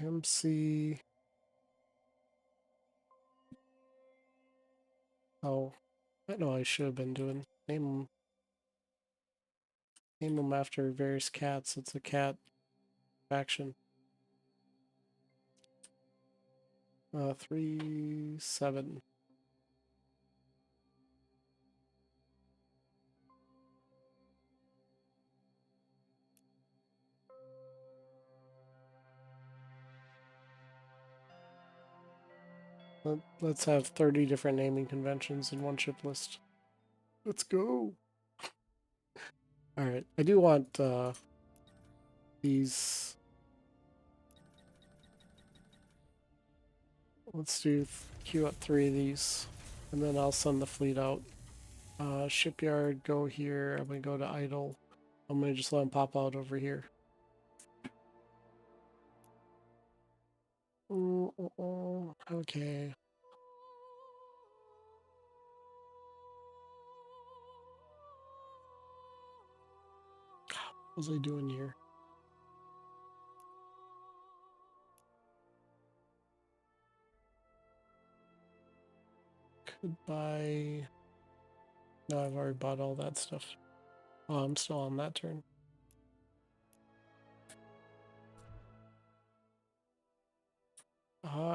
MC... Oh, I know I should have been doing. Name them after various cats. It's a cat faction. 3, 7. Let's have 30 different naming conventions in 1 ship list. Let's go. Alright, I do want these. Let's queue up 3 of these, and then I'll send the fleet out. Shipyard, go here. I'm going to go to idle. I'm going to just let them pop out over here. Okay. What was I doing here? Could buy... No, I've already bought all that stuff. Oh, I'm still on that turn.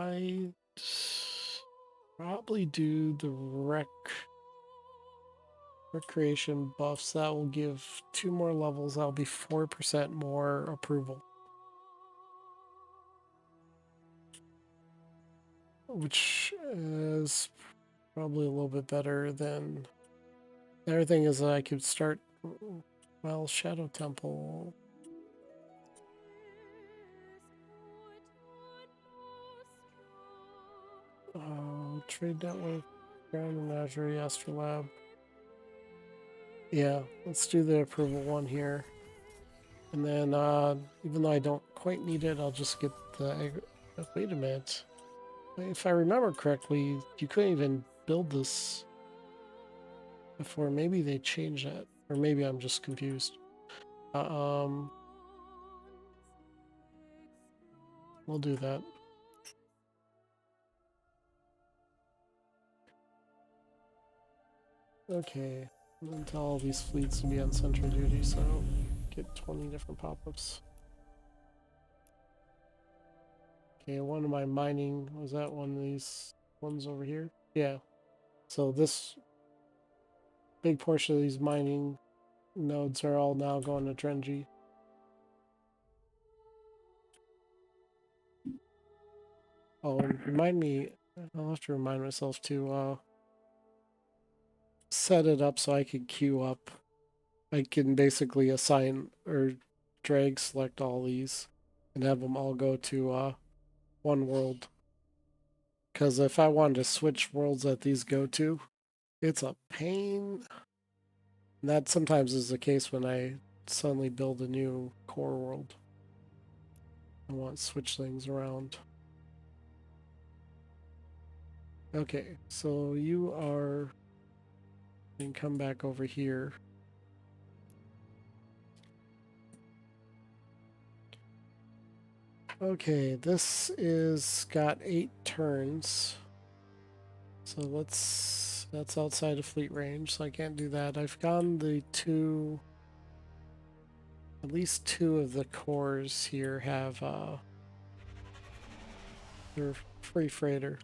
might probably do the recreation buffs. That will give 2 more levels. That'll be 4% more approval. Which is probably a little bit better than... The other thing is that I could start... Well, Shadow Temple... Trade Network, Ground Menagerie, Astrolab. Yeah, let's do the approval one here. And then, even though I don't quite need it, I'll just get the... Wait a minute. If I remember correctly, you couldn't even build this before. Maybe they changed that. Or maybe I'm just confused. We'll do that. Okay. And then tell all these fleets to be on sentry duty, so get 20 different pop-ups. Okay, one of my mining, was that one of these ones over here? Yeah. So this big portion of these mining nodes are all now going to Drengin. Oh, and remind me, I'll have to remind myself to set it up so I can queue up. I can basically assign or drag select all these and have them all go to one world. Because if I wanted to switch worlds that these go to, it's a pain. And that sometimes is the case when I suddenly build a new core world. I want to switch things around. Okay, so you are... And come back over here. Okay, this is got 8 turns. So that's outside of fleet range, so I can't do that. I've gone the at least 2 of the cores here have their free freighter.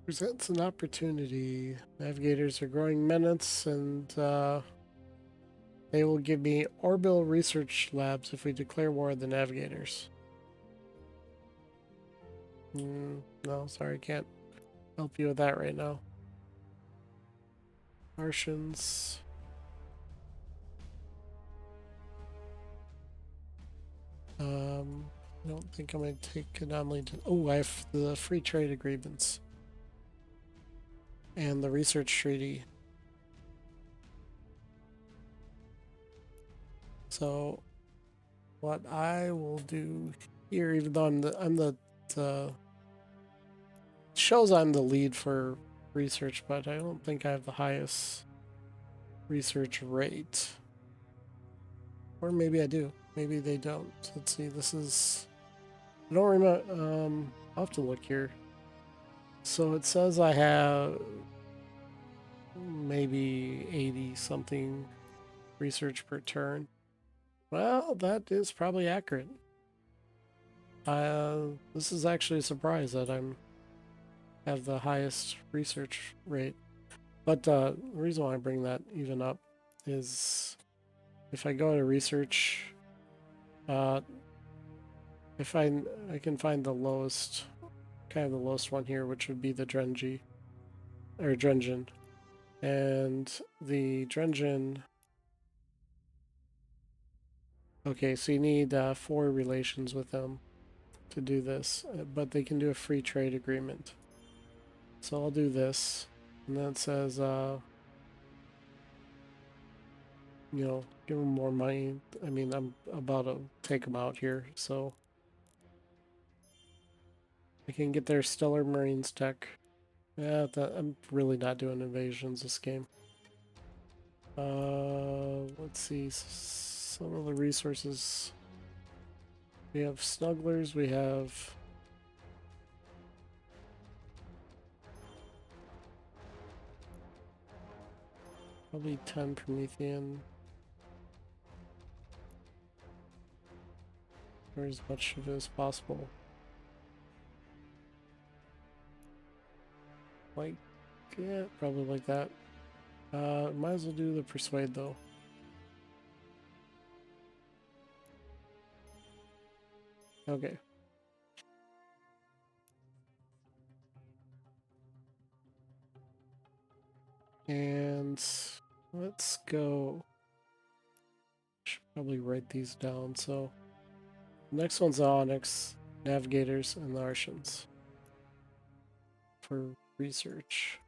Presents an opportunity. Navigators are growing menace, and they will give me orbital research labs if we declare war on the navigators. No, sorry, can't help you with that right now. Martians. I don't think I'm going to take anomaly to... Oh, I have the free trade agreements. And the research treaty. So, what I will do here, even though I'm the shows I'm the lead for research, but I don't think I have the highest research rate. Or maybe I do. Maybe they don't. Let's see, this is... I don't remember... I'll have to look here. So it says I have maybe 80 something research per turn. Well, that is probably accurate. This is actually a surprise that I'm have the highest research rate. But the reason why I bring that even up is if I go to research, if I can find the lowest, kind of the lowest one here, which would be the Drengin. And the Drengin... Okay, so you need 4 relations with them to do this, but they can do a free trade agreement. So I'll do this, and then it says, you know, give them more money. I mean, I'm about to take them out here, so I can get their Stellar Marines tech. Yeah, I'm really not doing invasions this game. Let's see, some of the resources. We have Snugglers, we have Probably 10 Promethean. Or as much of it as possible. Like, yeah, probably like that. Might as well do the Persuade though. Okay. And let's go. Should probably write these down. So, next one's the Onyx, Navigators, and the Artians for research.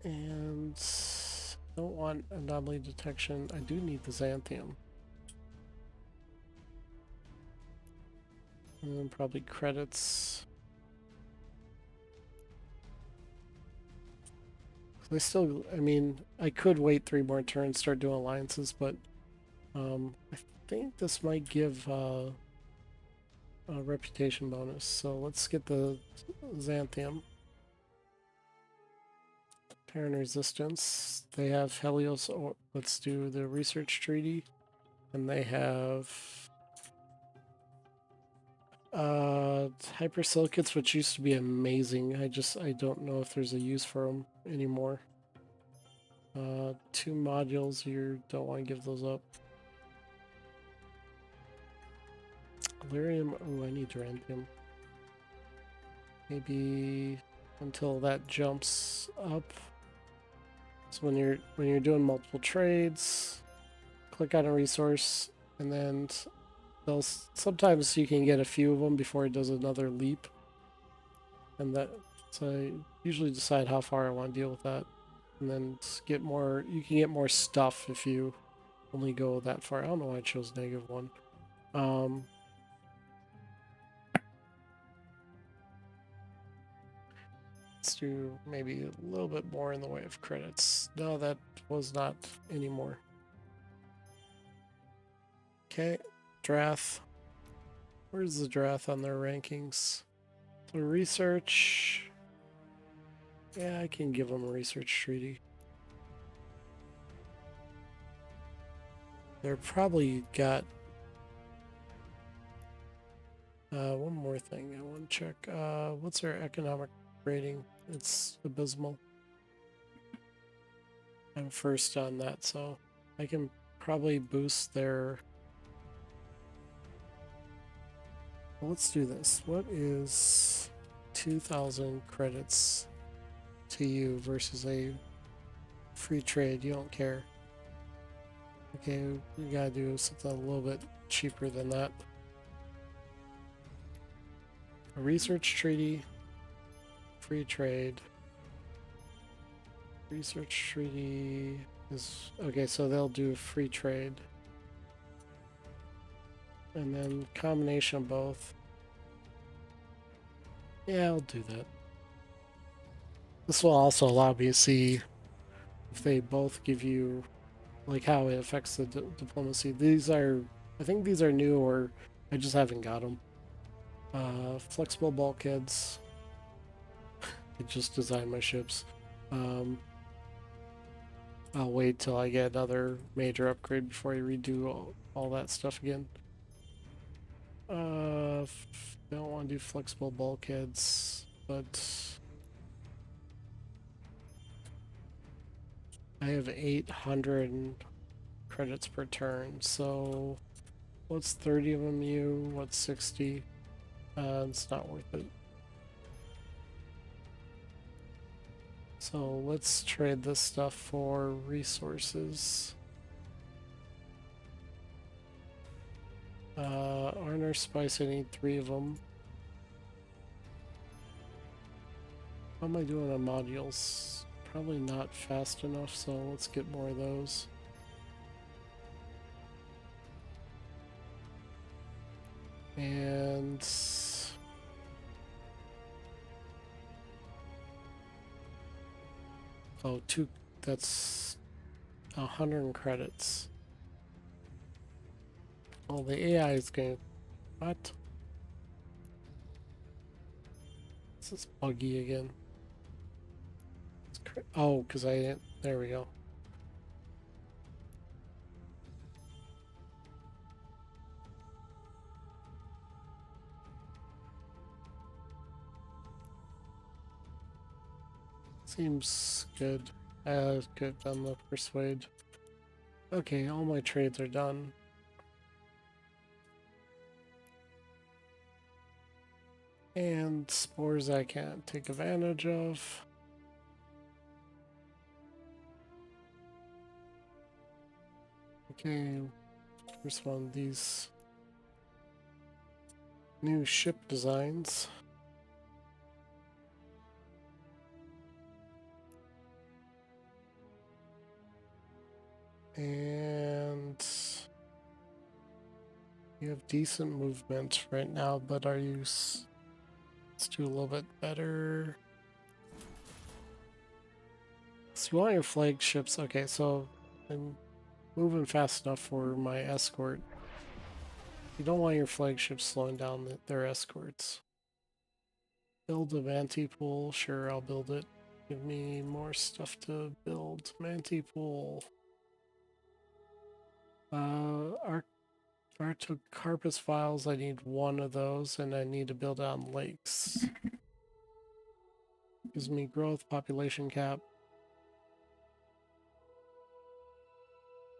And don't want anomaly detection. I do need the Xanthium. And then probably credits. I still, I mean, I could wait 3 more turns, start doing alliances, but I think this might give a reputation bonus. So let's get the Xanthium. Parent resistance. They have Helios. Or let's do the research treaty, and they have hypersilicates, which used to be amazing. I don't know if there's a use for them anymore. 2 modules. You don't want to give those up. Lyrium. Oh, I need Duranthium. Maybe until that jumps up. So when you're doing multiple trades, click on a resource, and then sometimes you can get a few of them before it does another leap, and so I usually decide how far I want to deal with that, and then get more. You can get more stuff if you only go that far. I don't know why I chose -1. Let's do maybe a little bit more in the way of credits. No, that was not anymore. Okay, Drath. Where's the Drath on their rankings? So research. Yeah, I can give them a research treaty. They're probably got one more thing I want to check. What's their economic rating? It's abysmal. I'm first on that, so I can probably boost their... Well, let's do this. What is 2,000 credits to you versus a free trade? You don't care. Okay, we gotta do something a little bit cheaper than that. A research treaty, free trade. Research treaty is okay, so they'll do free trade. And then combination of both. Yeah, I'll do that. This will also allow me to see if they both give you, like, how it affects the diplomacy. These are, I think these are new, or I just haven't got them. Flexible bulkheads. I just designed my ships. I'll wait till I get another major upgrade before I redo all that stuff again. Don't want to do flexible bulkheads, but I have 800 credits per turn, so what's 30 of them you? What's 60? It's not worth it. So let's trade this stuff for resources. Arnor Spice, I need 3 of them. How am I doing on modules? Probably not fast enough, so let's get more of those. And oh, that's 100 credits. Oh, the AI is going. What? This is buggy again. Oh, because I... There we go. Seems good. I could have done the persuade. Okay, all my trades are done. And spores I can't take advantage of. Okay, first one, these new ship designs. And you have decent movement right now, but are you... Let's do a little bit better. So you want your flagships. Okay, so I'm moving fast enough for my escort. You don't want your flagships slowing down their escorts. Build a Mantipool. Sure, I'll build it. Give me more stuff to build. Mantipool. Artocarpus files, I need one of those, and I need to build on lakes. Gives me growth, population cap,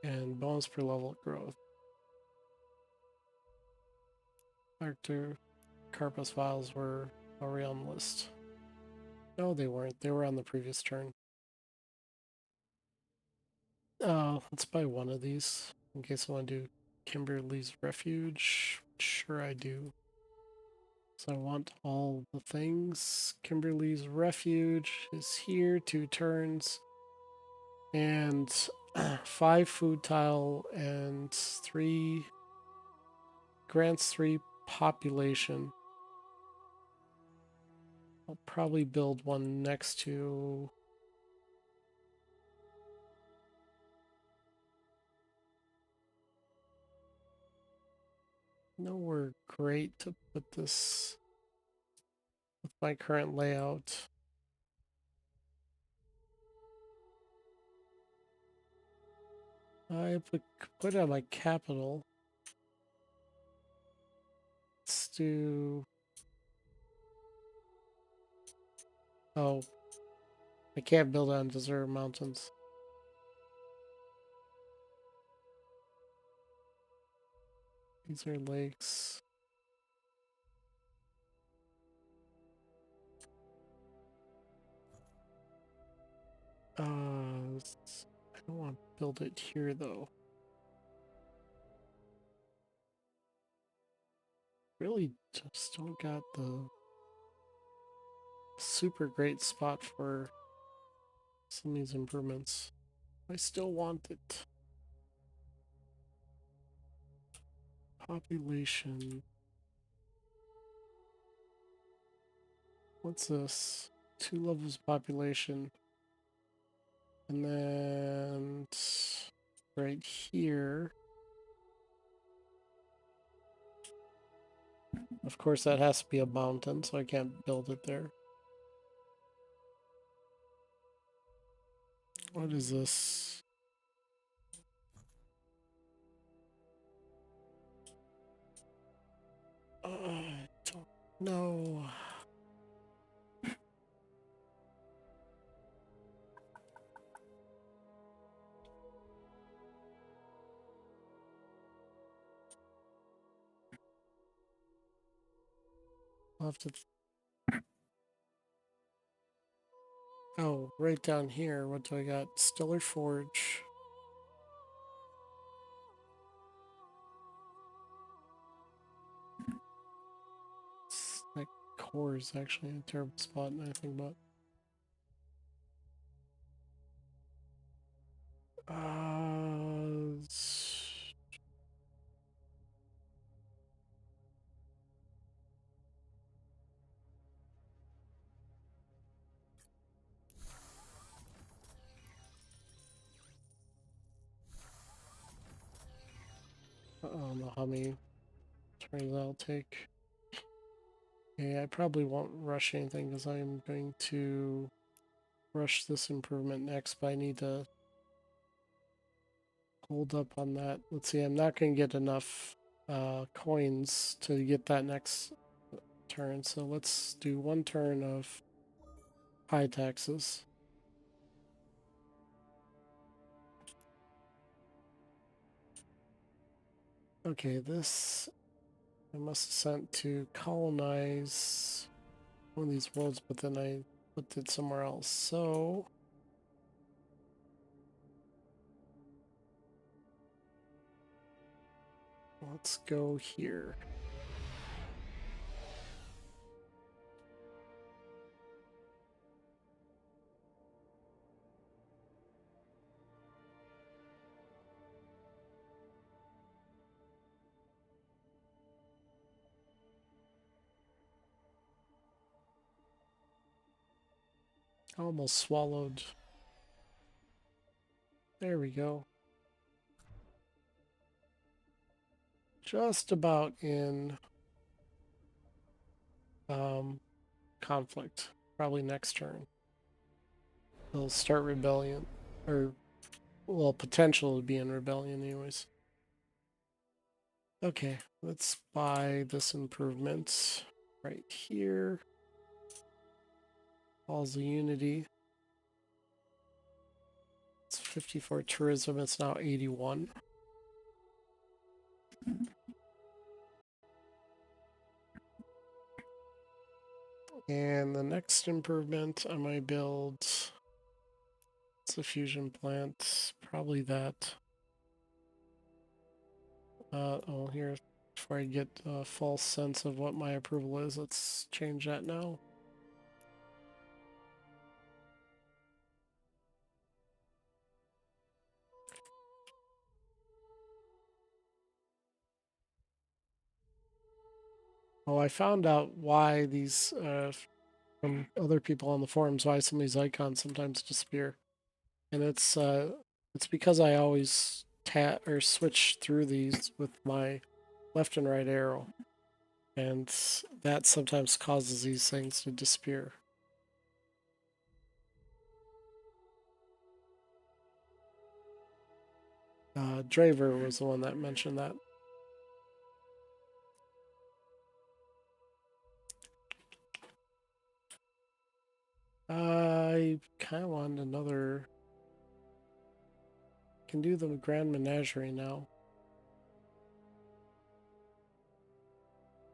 and bonus per level growth. Artocarpus files were already on the list. No, they weren't. They were on the previous turn. Let's buy one of these in case I want to do Kimberly's Refuge. Sure I do. So I want all the things. Kimberly's Refuge is here, 2 turns. And 5 food tile and 3 grants 3 population. I'll probably build one next to... Nowhere great to put this with my current layout. I put it on my capital. Let's do... Oh, I can't build on desert mountains. These are lakes. I don't want to build it here though. Really just don't got the super great spot for some of these improvements. I still want it. Population. What's this? 2 levels of population. And then right here. Of course that has to be a mountain, so I can't build it there. What is this? I don't know. I'll have to... Oh, right down here, what do I got? Stellar Forge. That core is actually a terrible spot, and I think about... I don't know how many turns that'll take. Okay, I probably won't rush anything because I'm going to rush this improvement next, but I need to hold up on that. Let's see, I'm not going to get enough coins to get that next turn, so let's do one turn of high taxes. Okay, this I must have sent to colonize one of these worlds, but then I put it somewhere else. So let's go here. Almost swallowed. There we go. Just about in conflict. Probably next turn. They'll start rebellion. Or, well, potential to be in rebellion anyways. Okay, let's buy this improvement right here. Halls of Unity. It's 54 tourism, it's now 81. And the next improvement I might build, it's a fusion plant, probably that. Oh, here, before I get a false sense of what my approval is, let's change that now. Oh, I found out why these, from other people on the forums, why some of these icons sometimes disappear. And it's because I always tap or switch through these with my left and right arrow. And that sometimes causes these things to disappear. Draver was the one that mentioned that. I kind of want another. Can do the Grand Menagerie now.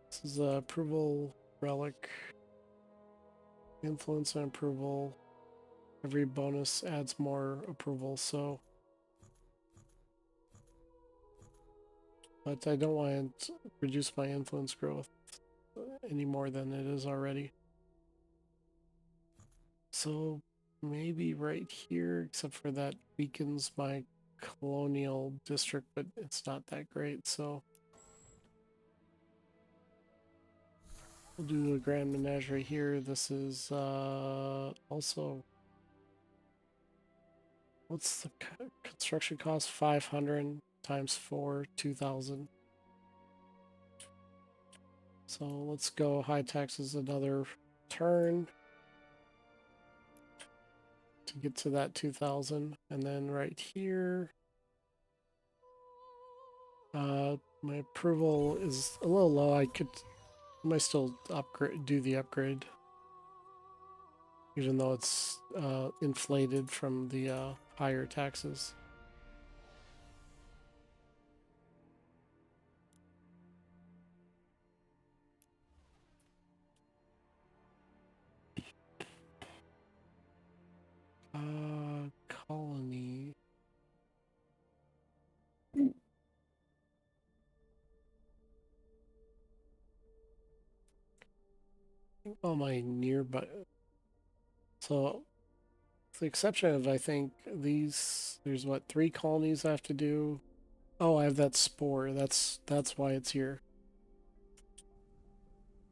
This is a approval relic. Influence and approval. Every bonus adds more approval, so. But I don't want to reduce my influence growth any more than it is already. So maybe right here, except for that weakens my colonial district, but it's not that great, so we'll do a Grand Menagerie here. This is also, what's the construction cost? 500 times 4, 2,000. So let's go high taxes another turn to get to that 2,000, and then right here, my approval is a little low. I might still do the upgrade, even though it's inflated from the higher taxes. Colony. Oh, my nearby. So, with the exception of, I think, these, there's what, 3 colonies I have to do? Oh, I have that spore. That's why it's here.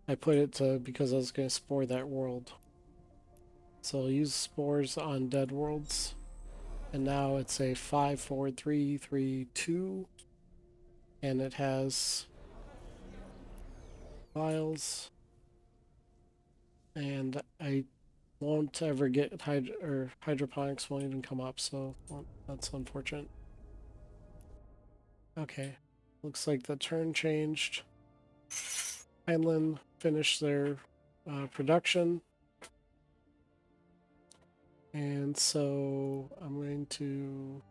I put it to, because I was going to spore that world. So I'll use spores on dead worlds. And now it's a 5, 4, 3, 3, 2. And it has files. and I won't ever get hydroponics won't even come up, so well, that's unfortunate. Okay, looks like the turn changed. Heinlein finished their production, and so I'm going to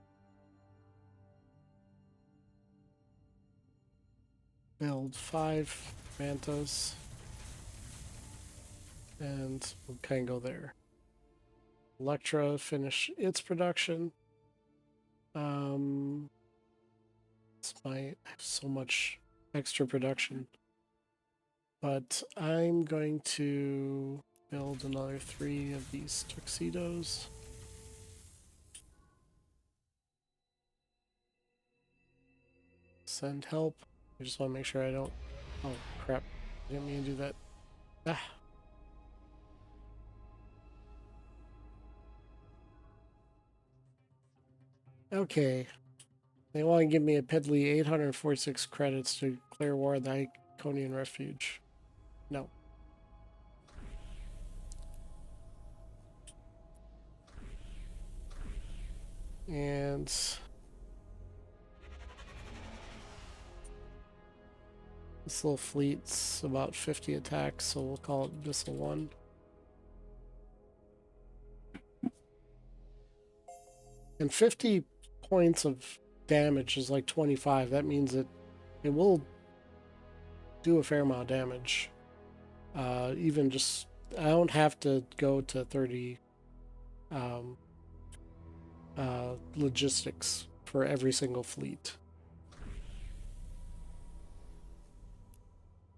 build 5 mantas, and we'll kind of go there. Electra finish its production. I have so much extra production, but I'm going to build another 3 of these tuxedos. Send help. I just want to make sure I don't... Oh, crap. I didn't mean to do that. Ah. Okay. They want to give me a piddly 846 credits to clear war of the Iconian Refuge. No. And this little fleet's about 50 attacks, so we'll call it Missile 1. And 50 points of damage is like 25. That means it will do a fair amount of damage. Even just, I don't have to go to 30 logistics for every single fleet.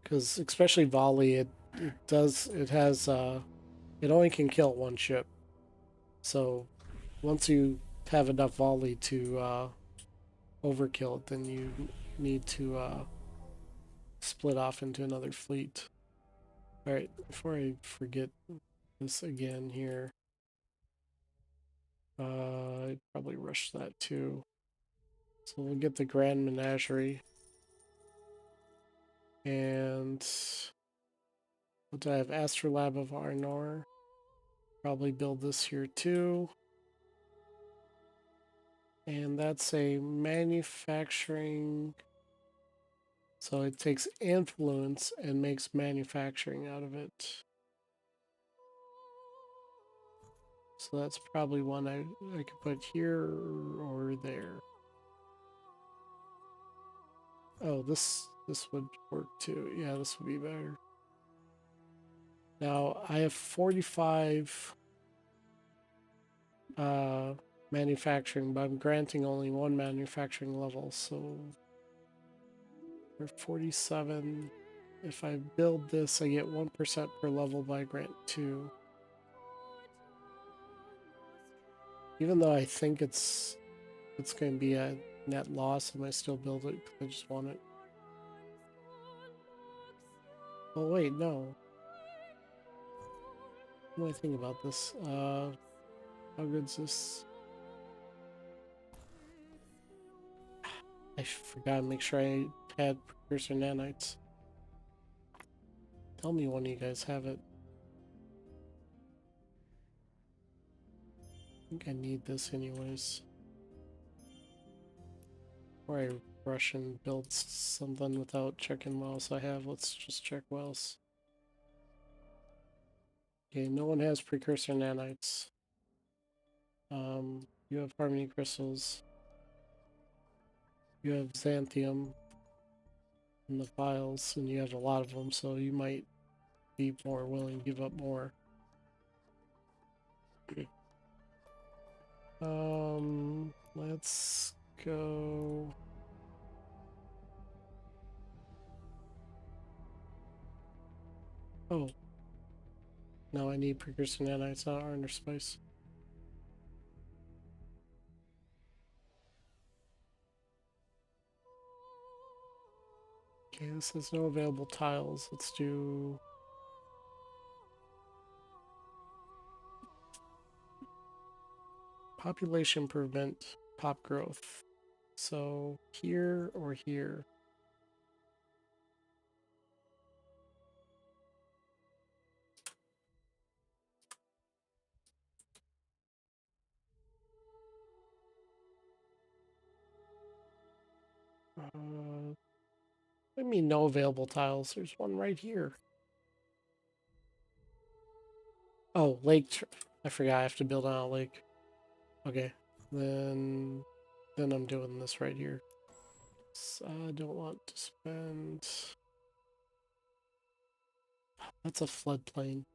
Because especially volley, it only can kill 1 ship. So once you have enough volley to overkill it, then you need to split off into another fleet. Alright, before I forget this again here, I'd probably rush that too. So we'll get the Grand Menagerie. And what do I have? Astrolab of Arnor. Probably build this here too. And that's a manufacturing. So it takes influence and makes manufacturing out of it. So that's probably one I could put here or there. Oh, this would work too. Yeah, this would be better. Now I have 45 manufacturing, but I'm granting only 1 manufacturing level, so for 47, if I build this, I get 1% per level, but I grant 2. Even though I think it's going to be a net loss, I might still build it because I just want it. Oh wait, no. What do I think about this? How good's this? I forgot to make sure I had precursor nanites. Tell me when you guys have it. I think I need this anyways. Or I rush and build something without checking what else I have. Let's just check what else. Okay, no one has precursor nanites. You have harmony crystals. You have xanthium in the files, and you have a lot of them, so you might be more willing to give up more. Let's go. Oh. No, I need precursor nanites, not iron or spice. Okay, this has no available tiles. Let's do... population improvement, pop growth. So here or here. mean no available tiles? There's one right here. Oh, lake. I forgot I have to build on a lake. Okay. Then I'm doing this right here. So I don't want to spend... That's a floodplain.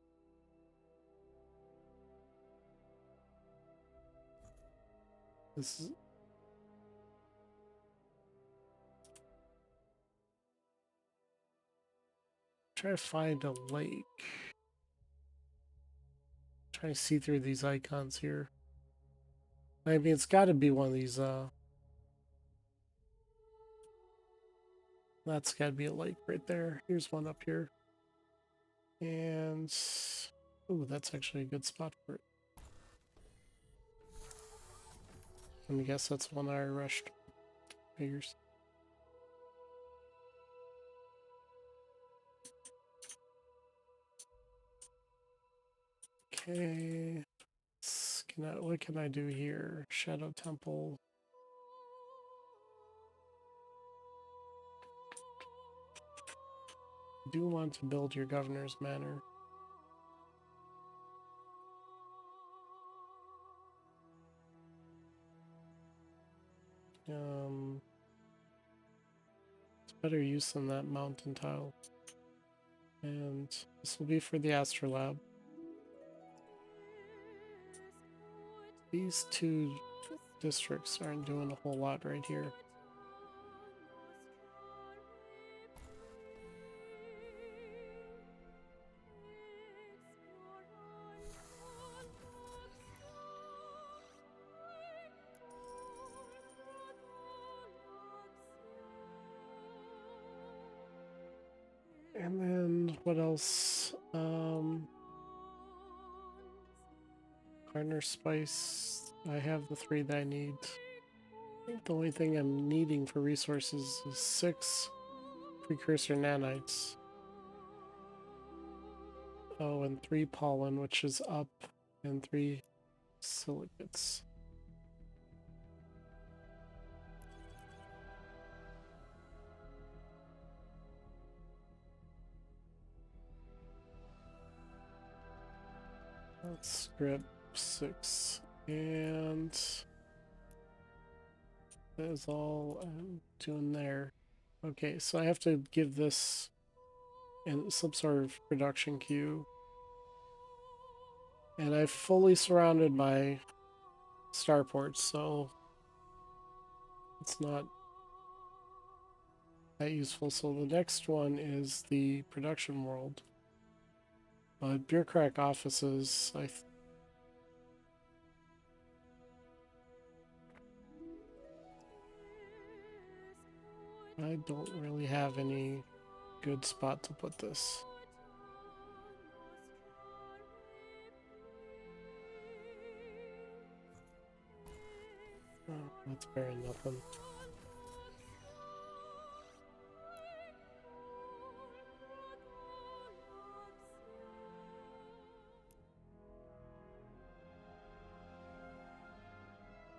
This is... Try to find a lake. Try to see through these icons here. I mean, it's got to be one of these, that's got to be a lake right there. Here's one up here. And... Ooh, that's actually a good spot for it. Let me guess that's one I rushed. Figures. Okay. What can I do here? Shadow Temple. I do want to build your governor's manor. It's better use than that mountain tile. And this will be for the astrolab. These two districts aren't doing a whole lot right here. And then what else? Garner Spice. I have the 3 that I need. I think the only thing I'm needing for resources is 6 precursor nanites. Oh, and 3 pollen, which is up, and 3 silicates. Let's grab 6, and that is all I'm doing there. Okay, so I have to give this in some sort of production queue. And I've fully surrounded my starports, so it's not that useful. So the next one is the production world. Bureaucratic offices, I don't really have any good spot to put this. Oh, that's better than nothing.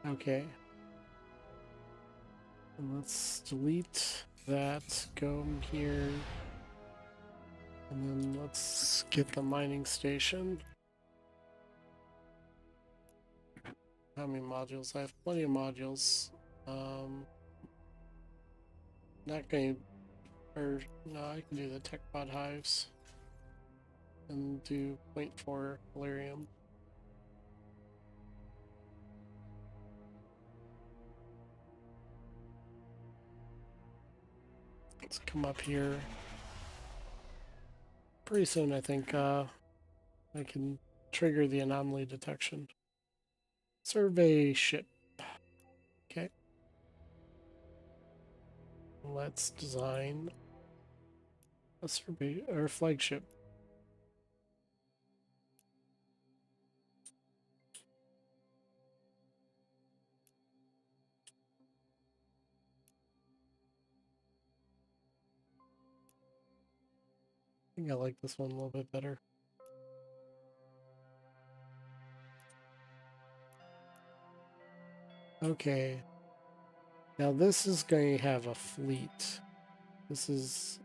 Okay. And let's delete that, go here, and then let's get the mining station. How many modules? I have plenty of modules. Not going to, or no, I can do the tech pod hives and do 0.4 Valerium. Let's come up here. Pretty soon, I think I can trigger the anomaly detection. Survey ship. Okay. Let's design a survey or flagship. I think I like this one a little bit better. Okay. Now this is going to have a fleet. This is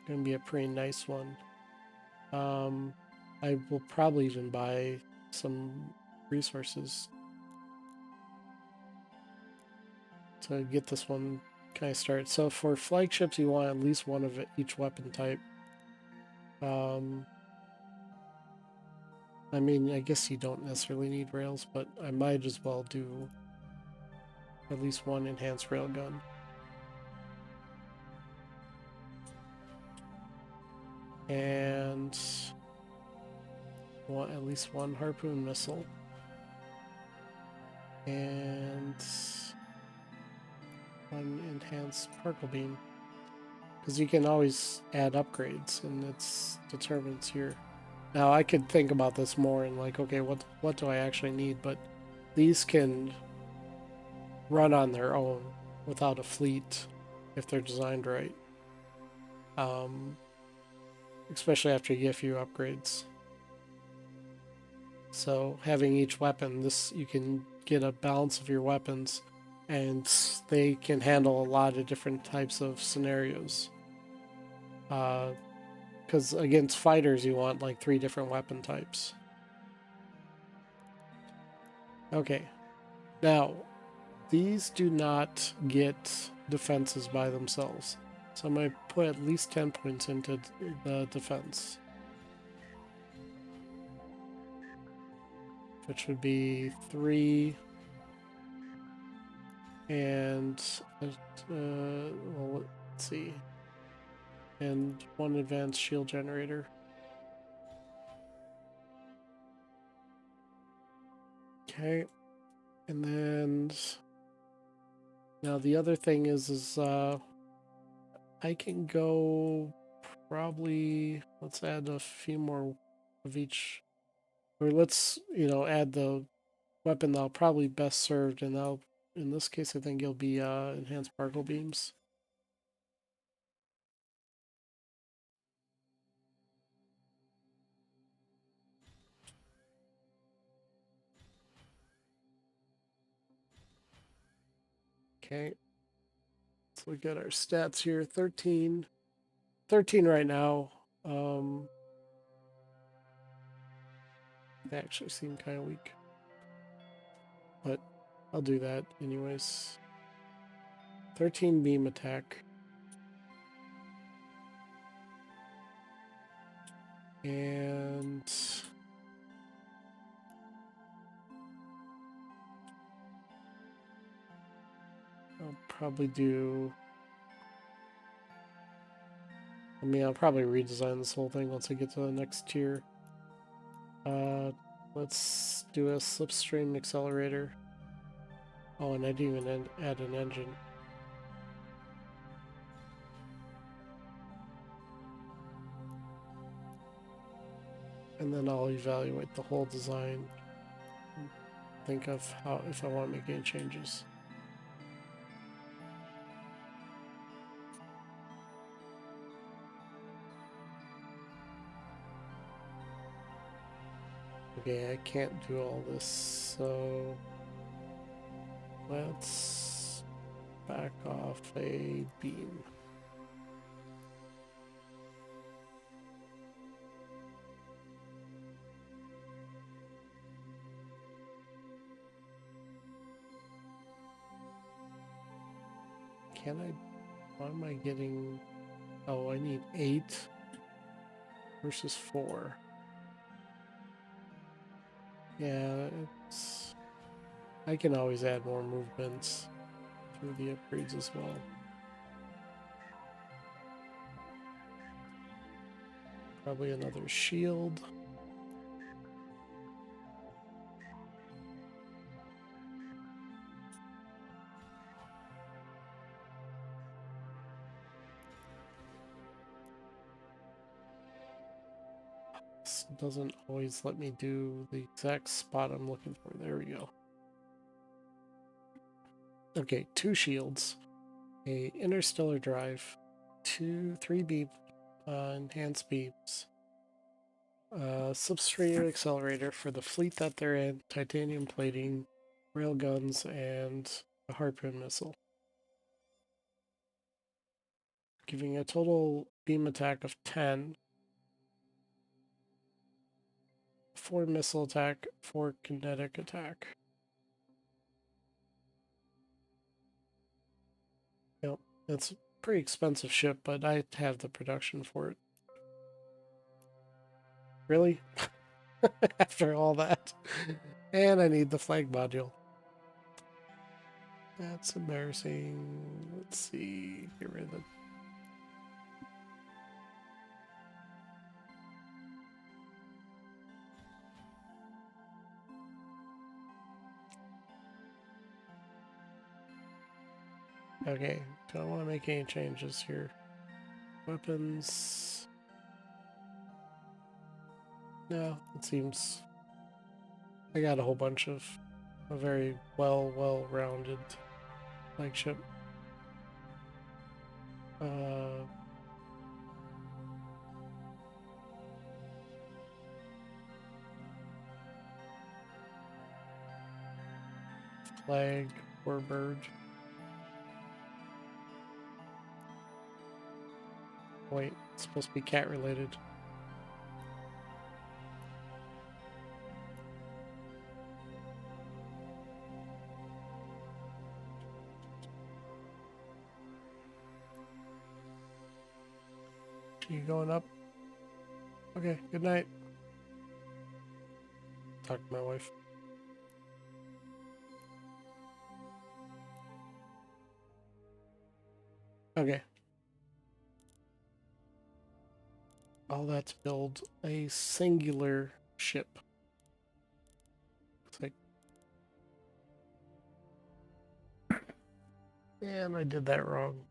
going to be a pretty nice one. I will probably even buy some resources to get this one kind of started. So for flagships, you want at least one of each weapon type. I mean, I guess you don't necessarily need rails, but I might as well do at least one enhanced railgun. And want at least one harpoon missile. And one enhanced particle beam. Because you can always add upgrades, and it's determined here. Now, I could think about this more and like, okay, what do I actually need? But these can run on their own without a fleet if they're designed right. Especially after you get a few upgrades. So having each weapon, you can get a balance of your weapons, and they can handle a lot of different types of scenarios. Because against fighters, you want like 3 different weapon types. Okay, now these do not get defenses by themselves. So I'm going to put at least 10 points into the defense. Which would be 3 and well, let's see, and 1 advanced shield generator. Okay, and then now the other thing is I can go probably, let's add a few more of each, or let's add the weapon that'll probably best served, and that'll, in this case, I think it'll be enhanced particle beams. Okay, let's look at our stats here. 13 right now. They actually seem kind of weak, but I'll do that anyways. 13 beam attack. And I'll probably do, I mean, I'll probably redesign this whole thing once I get to the next tier. Let's do a slipstream accelerator. Oh, and I didn't even add an engine. And then I'll evaluate the whole design and think of how, if I want to make any changes. Okay, I can't do all this, so let's back off a beam. Can I, why am I getting, oh, I need 8 versus 4. Yeah, it's, I can always add more movements through the upgrades as well. Probably another shield. This doesn't always let me do the exact spot I'm looking for. There we go. Okay, 2 shields, a interstellar drive, 3 beam enhanced beams, substrate accelerator for the fleet that they're in, titanium plating, railguns, and a harpoon missile. giving a total beam attack of 10, 4 missile attack, 4 kinetic attack. Yep, it's a pretty expensive ship, but I have the production for it. Really? After all that? And I need the flag module. That's embarrassing. Let's see. Get rid of it. Okay, don't want to make any changes here. Weapons. No, it seems I got a whole bunch of a very well-rounded flagship. Flag or bird. Wait, it's supposed to be cat related. You going up? Okay, good night. Talk to my wife. Okay. All that to build a singular ship. Looks like. And I did that wrong.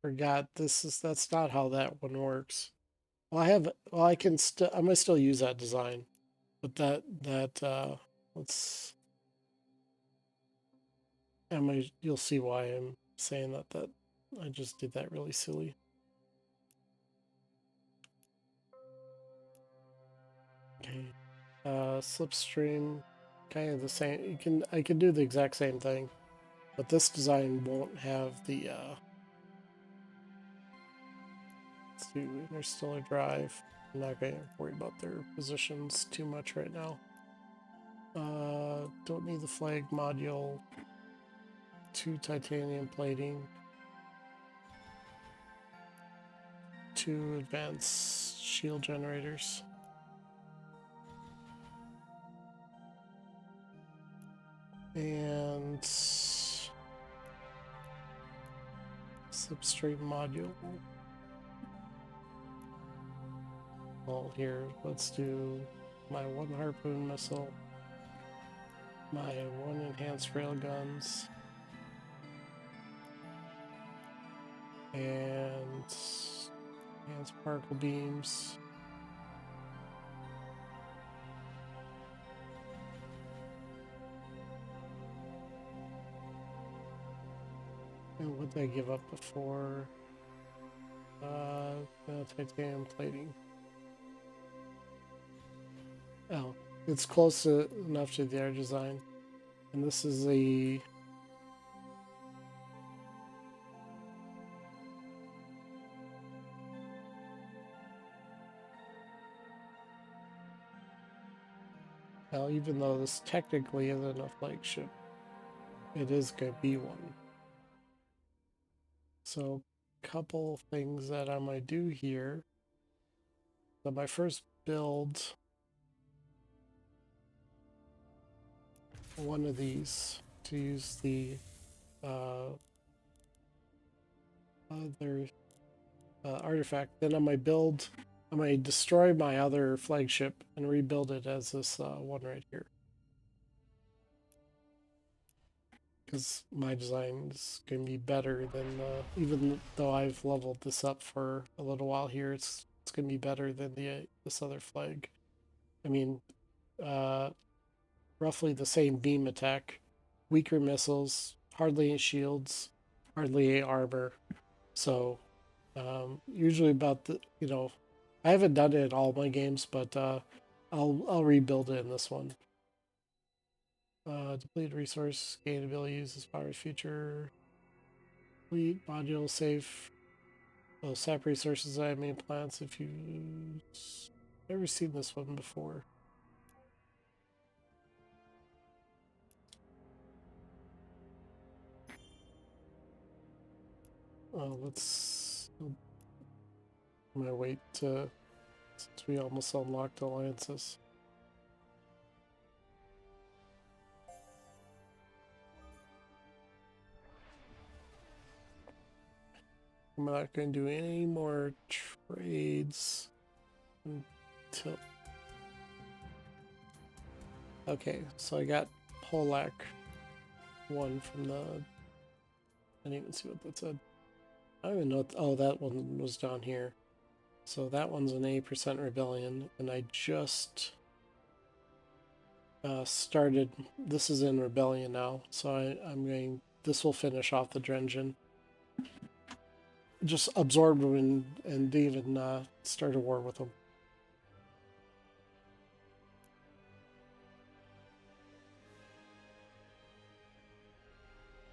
Forgot that's not how that one works. Well, I can still I'm gonna still use that design, but let's you'll see why I'm saying that I just did that really silly. Okay. Slipstream, kind of the same. I can do the exact same thing, but this design won't have the let's do interstellar drive. I'm not going to worry about their positions too much right now. Don't need the flag module. 2 titanium plating. 2 advanced shield generators. And substrate module. Well, here, let's do my 1 harpoon missile, my 1 enhanced railguns, and enhanced particle beams. And what did I give up before? Titanium plating. Oh, it's close enough to their design. And this is the well, even though this technically isn't a flagship, it is going to be one. So, couple things that I might do here. So my first build, one of these to use the other artifact. Then I might destroy my other flagship and rebuild it as this one right here. Because my design is going to be better than even though I've leveled this up for a little while here, it's going to be better than this other flag. I mean, roughly the same beam attack, weaker missiles, hardly any shields, hardly any armor. So usually about I haven't done it in all my games, but I'll rebuild it in this one. Depleted resource, gain ability uses power future. Complete module safe. Oh, sap resources I made plants if you never seen this one before. Let's I'm gonna wait to since we almost unlocked alliances. I'm not going to do any more trades until... Okay, so I got Polak 1 from the... I didn't even see what that said. I don't even know what... Oh, that one was down here. So that one's an 80% rebellion, and I just started... This is in rebellion now, so I'm going... This will finish off the Drengin. Just absorb them and even start a war with them.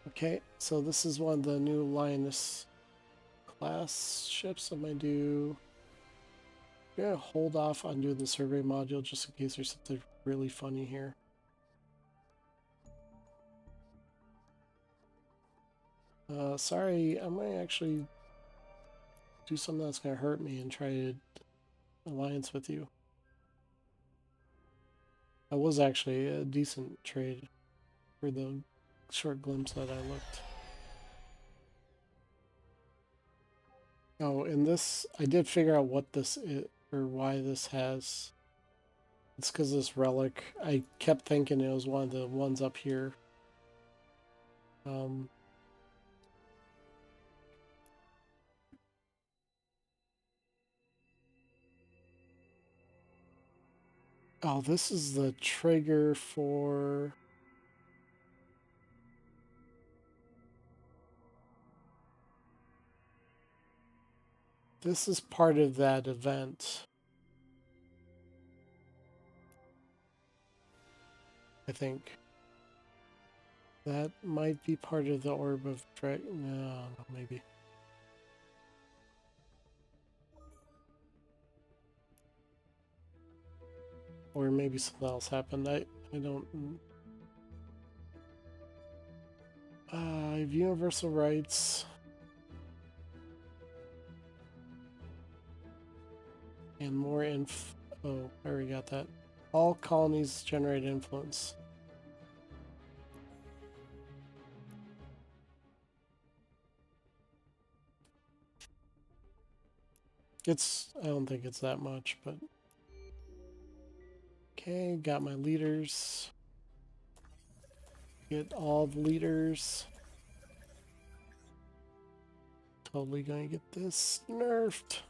Okay, so this is one of the new Lioness class ships. I'm gonna hold off on doing the survey module just in case there's something really funny here. Sorry, I'm gonna actually do something that's gonna hurt me and try to alliance with you. That was actually a decent trade for the short glimpse that I looked. Oh, and this, I did figure out what this is, or why this has. It's because this relic, I kept thinking it was one of the ones up here. Oh, this is the trigger for... This is part of that event. I think. That might be part of the Orb of No, maybe. Or maybe something else happened. I don't... I have universal rights. And more Oh, I already got that. All colonies generate influence. I don't think it's that much, but... Okay, got my leaders. Get all the leaders. Totally gonna get this nerfed.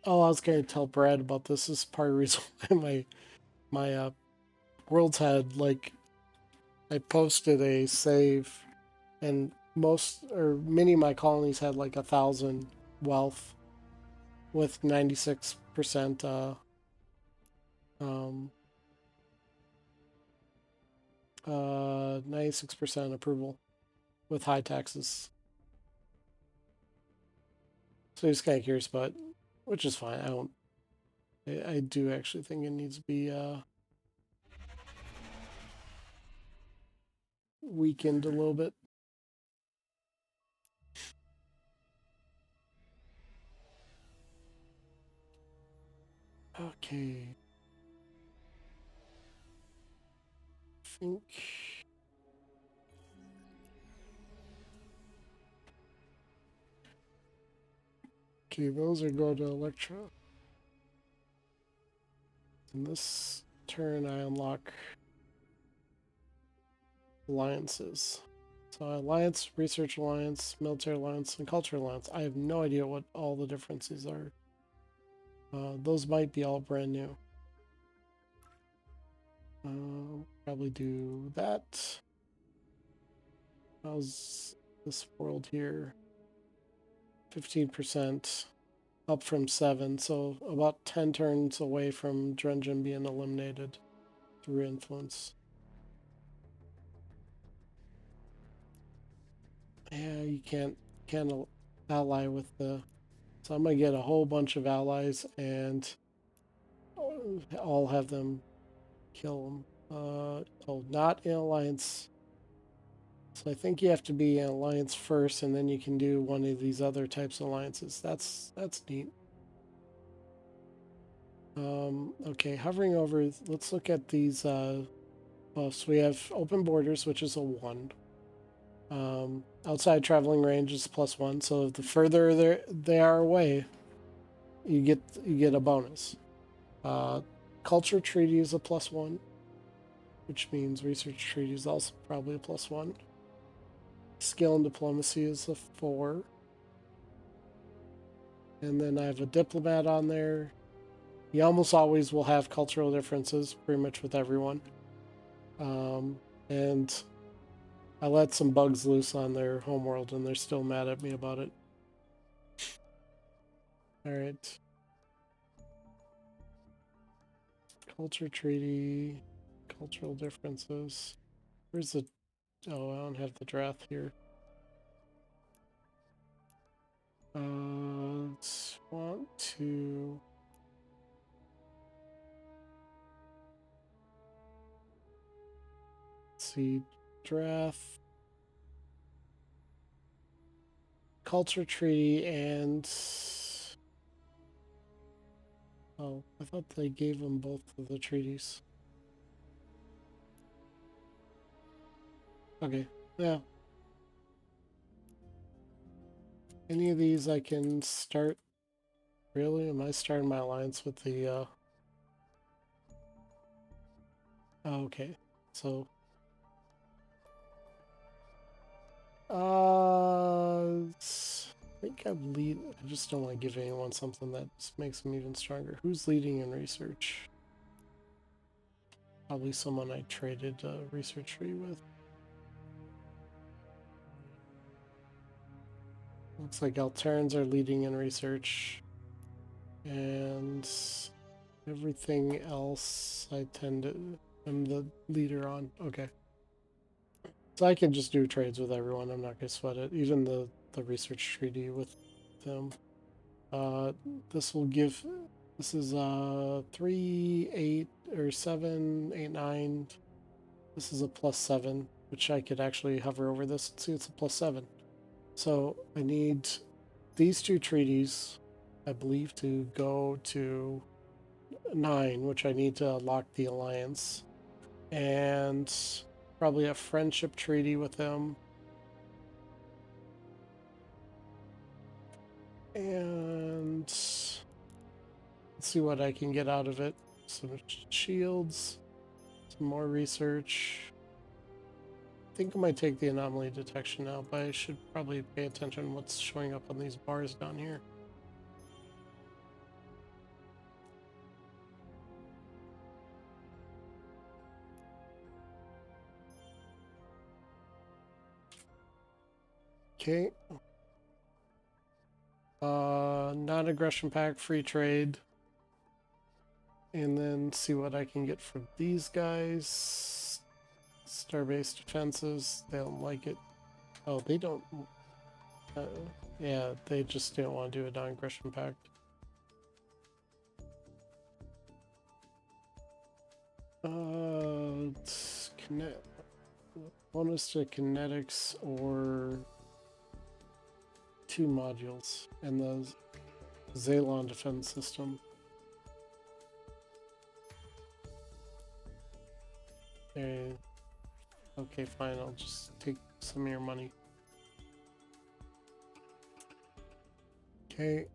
Oh, I was going to tell Brad about this. This is part of the reason why my worlds had, like, I posted a save, and many of my colonies had like 1,000 wealth with 96% 96% approval with high taxes. So he's kind of curious, but which is fine. I do actually think it needs to be weakened a little bit. Okay. I think... Okay, those are going to Electra. In this turn, I unlock alliances. So Alliance, Research Alliance, Military Alliance, and Culture Alliance. I have no idea what all the differences are. Those might be all brand new. Probably do that. How's this world here? 15%, up from 7, so about 10 turns away from Drengin being eliminated through influence. Yeah, you can't ally with the... So I'm gonna get a whole bunch of allies and I'll have them kill them. Oh, not in alliance. So I think you have to be in alliance first, and then you can do one of these other types of alliances. That's neat. Okay, hovering over. Let's look at these buffs. We have open borders, which is a 1. Outside traveling range is +1. So the further they are away, you get a bonus. Culture treaty is a +1, which means research treaty is also probably a +1. Skill and diplomacy is a 4. And then I have a diplomat on there. You almost always will have cultural differences, pretty much with everyone. And I let some bugs loose on their homeworld, and they're still mad at me about it. All right. Culture treaty, cultural differences. Where's the... Oh, I don't have the draft here. Want to... Let's see, draft, culture treaty, and... Oh, I thought they gave them both of the treaties. Okay, yeah. Any of these I can start. Really? Am I starting my alliance with the... Oh, okay, so... I think I'm lead. I just don't want to give anyone something that just makes them even stronger. Who's leading in research? Probably someone I traded research tree with. Looks like Alterans are leading in research. And everything else I tend to... I'm the leader on. Okay. So I can just do trades with everyone. I'm not going to sweat it. Even the research treaty with them. This will give... This is 3, 8, or 7, 8, 9. This is a +7, which I could actually hover over this and see it's a +7. So I need these 2 treaties, I believe, to go to 9, which I need to lock the alliance. And probably a friendship treaty with them. And let's see what I can get out of it. Some shields, some more research. I think I might take the anomaly detection now, but I should probably pay attention to what's showing up on these bars down here. Okay. Non-aggression pact, free trade. And then see what I can get from these guys. Starbase defenses. They don't like it. Oh, they don't... yeah, they just don't want to do a non-aggression pact. Bonus to kinetics or 2 modules and the Xalon defense system. Okay, fine, I'll just take some of your money. Okay,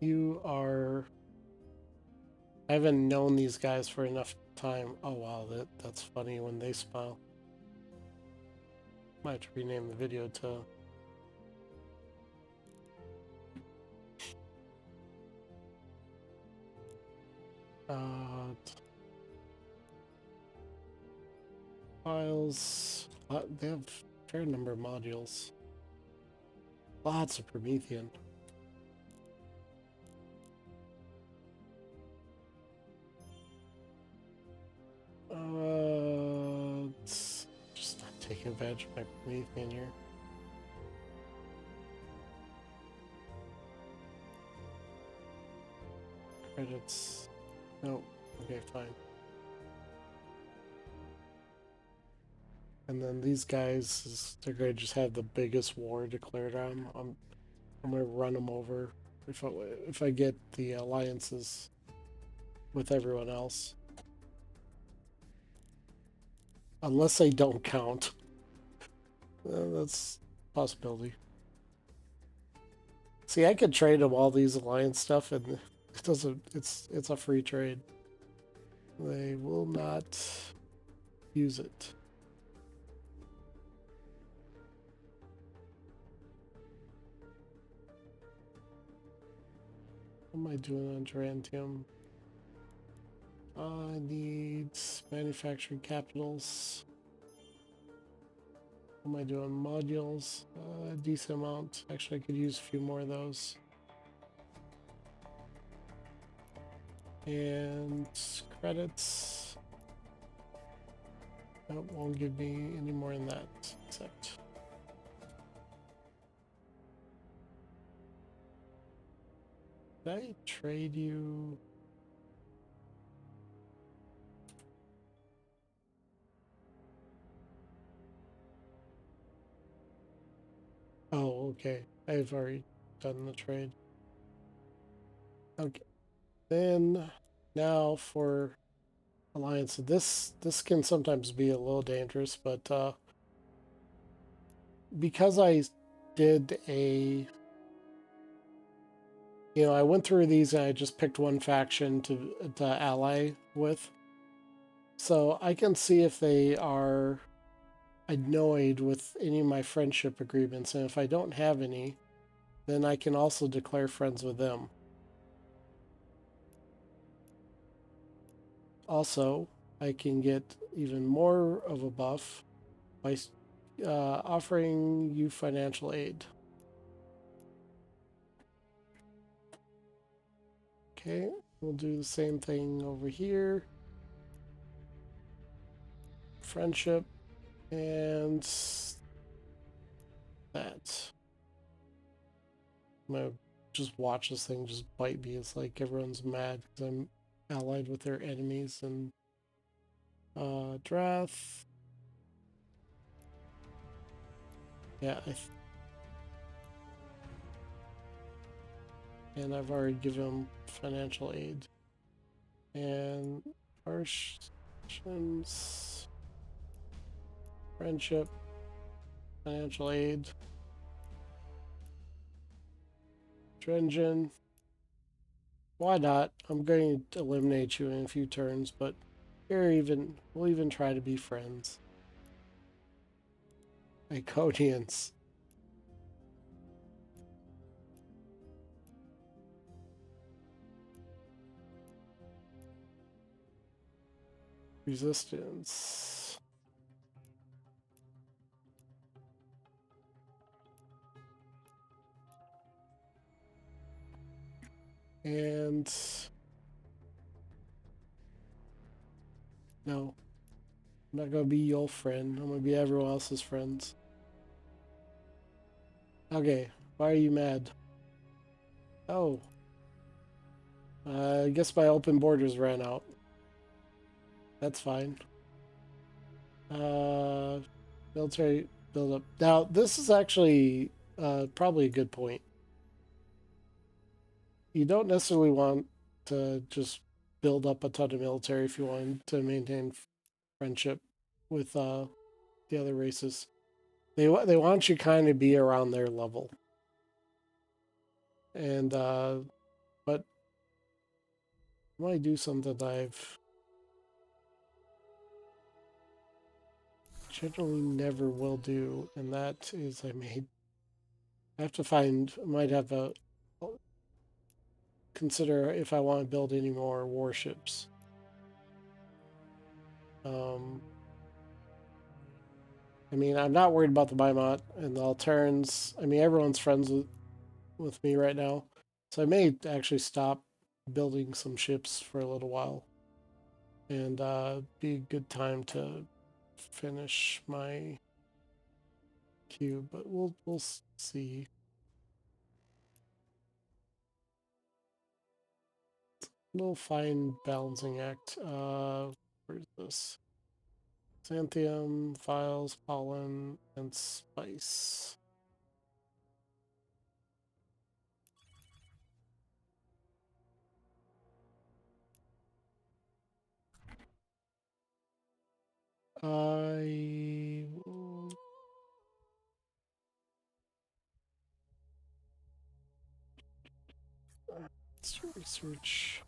you are... I haven't known these guys for enough time. Oh wow, that's funny when they smile. Might have to rename the video to... files. They have fair number of modules. Lots of Promethean. It's just not taking advantage of my Promethean here. Credits. No. Okay, fine. And then these guys, they're going to just have the biggest war declared on them. I'm going to run them over if I get the alliances with everyone else. Unless they don't count. That's a possibility. See, I could trade them all these alliance stuff, and it doesn't. It's a free trade. They will not use it. What am I doing on Tarantium? I need manufacturing capitals. What am I doing? Modules. A decent amount. Actually, I could use a few more of those. And credits. That won't give me any more than that, except. Did I trade you? Oh, okay. I've already done the trade. Okay. Then now for alliance. This can sometimes be a little dangerous, but because I did I went through these and I just picked one faction to ally with. So I can see if they are annoyed with any of my friendship agreements, and if I don't have any, then I can also declare friends with them. Also, I can get even more of a buff by offering you financial aid. Okay, we'll do the same thing over here. Friendship and that. I'm gonna just watch this thing just bite me. It's like everyone's mad because I'm allied with their enemies. And Drath. Yeah, and I've already given him financial aid. And Parsons, friendship, financial aid. Drengin. Why not? I'm going to eliminate you in a few turns, but we'll even try to be friends. Iconians. Resistance. And no, I'm not gonna be your friend. I'm gonna be everyone else's friends. Okay, why are you mad? Oh, I guess my open borders ran out. That's fine. Military buildup. Now, this is actually probably a good point. You don't necessarily want to just build up a ton of military if you want to maintain friendship with the other races. They want you kind of be around their level. And but I might do something that I've generally never will do, and that is I have to find, might have a consider if I want to build any more warships. I mean, I'm not worried about the Bimot and the Alterans. I mean, everyone's friends with me right now. So I may actually stop building some ships for a little while. And be a good time to finish my cube, but we'll see. Little fine balancing act. Where's this? Xanthium, files, pollen, and spice. I let's research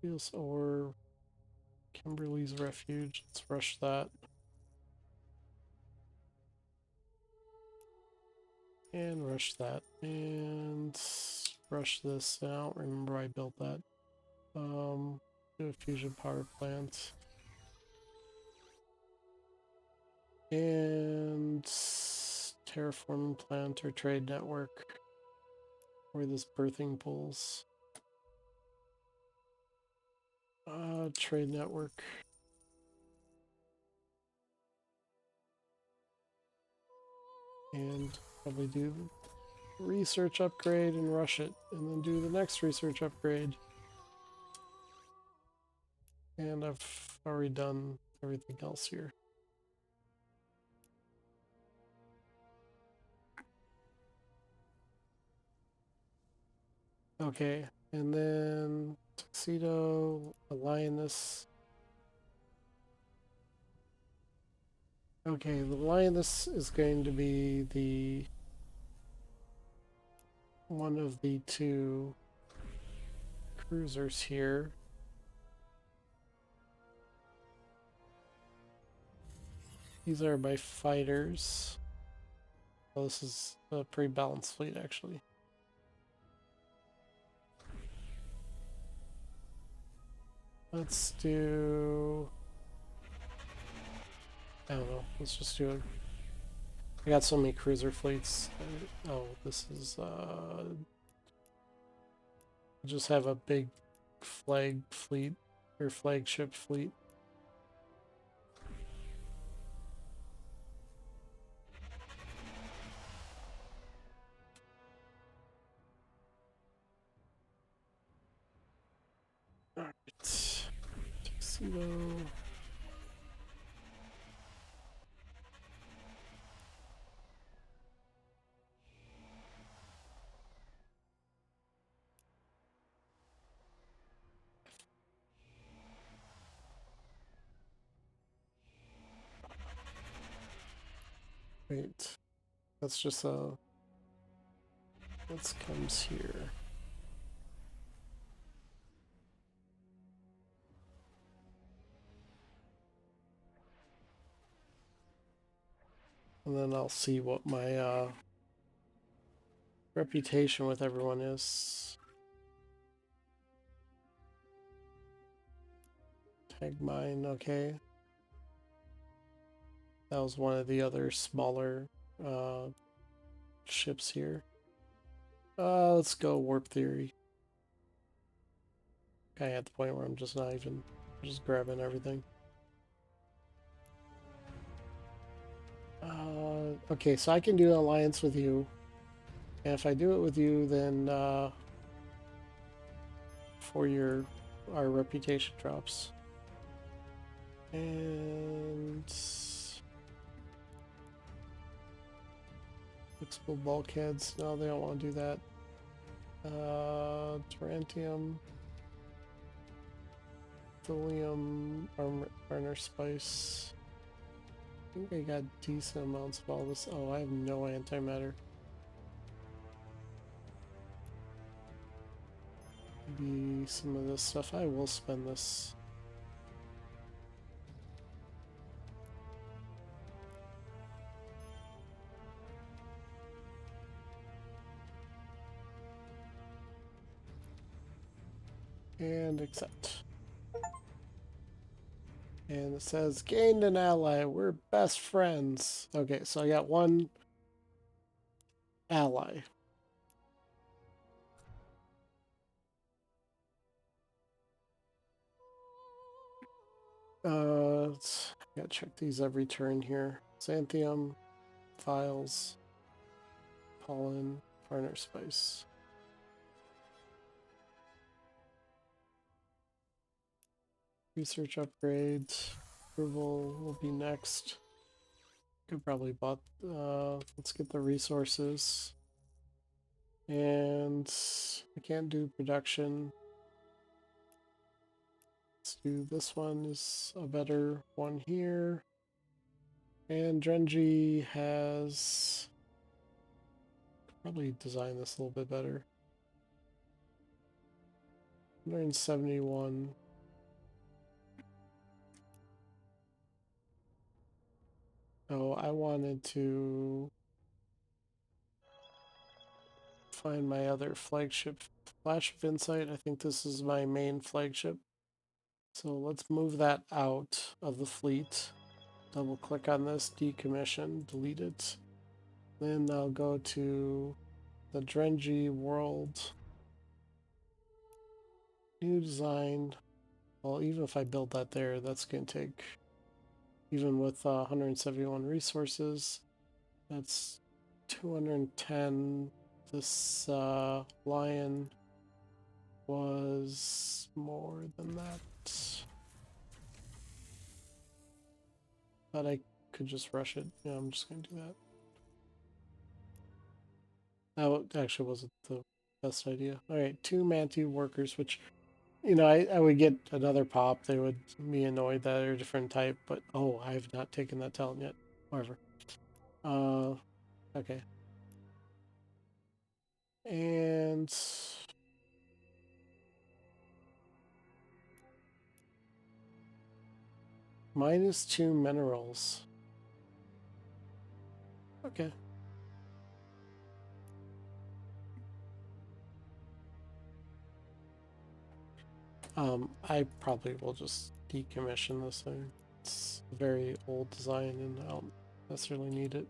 Feels or Kimberly's refuge. Let's rush that. And rush that. And rush this. I don't remember I built that. Do a fusion power plant. And terraforming plant or trade network. Where this birthing pools. Trade network. And probably do research upgrade and rush it, and then do the next research upgrade. And I've already done everything else here. Okay, and then Tuxedo, a Lioness. Okay, the Lioness is going to be the one of the two cruisers here. These are my fighters. Oh, this is a pretty balanced fleet, actually. Let's do... I don't know. Let's just do it. I got so many cruiser fleets. Oh, this is... just have a big flag fleet, or flagship fleet. Alright. Tuxedo. Wait. That's just a... What comes here? And then I'll see what my reputation with everyone is. Tag mine, okay. That was one of the other smaller ships here. Let's go warp theory. Kind of at the point where I'm just not even just grabbing everything. Okay, so I can do an alliance with you. And if I do it with you, then for our reputation drops. And flexible bulkheads. No, they don't want to do that. Tarantium, thulium, armor spice. I think I got decent amounts of all this. Oh, I have no antimatter. Maybe some of this stuff. I will spend this. And accept. And it says, gained an ally. We're best friends. Okay, so I got one ally. Gotta check these every turn here. Xanthium, files, pollen, farner spice. Research upgrades. Approval will be next. Could probably bought. Let's get the resources. And I can't do production. Let's do this one is a better one here. And Drengin has probably design this a little bit better. 171. Oh, I wanted to find my other flagship. Flash of Insight. I think this is my main flagship. So let's move that out of the fleet. Double click on this, decommission, delete it. Then I'll go to the Drengin world. New design. Well, even if I build that there, that's going to take, even with 171 resources, that's 210. This lion was more than that. But I could just rush it. Yeah, I'm just going to do that. That actually wasn't the best idea. All right, 2 Manti workers, which, you know, I would get another pop. They would be annoyed that they're a different type, but oh, I have not taken that talent yet. However. Okay. And -2 minerals. Okay. I probably will just decommission this thing. It's a very old design and I don't necessarily need it.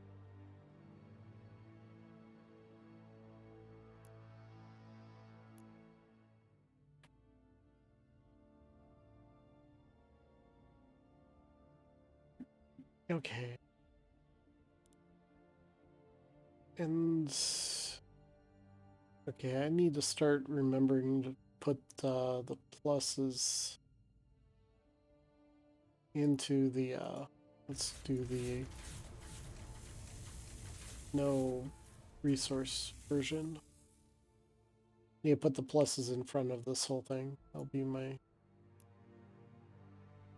Okay. And okay, I need to start remembering to put the pluses into the let's do the no resource version. Need to put the pluses in front of this whole thing. That'll be my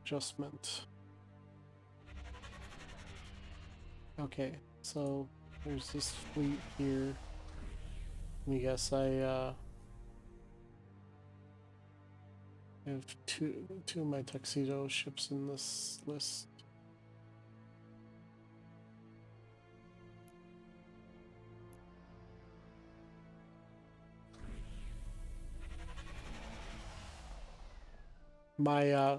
adjustment. Okay, so there's this fleet here. Let me guess, I have two of my tuxedo ships in this list. My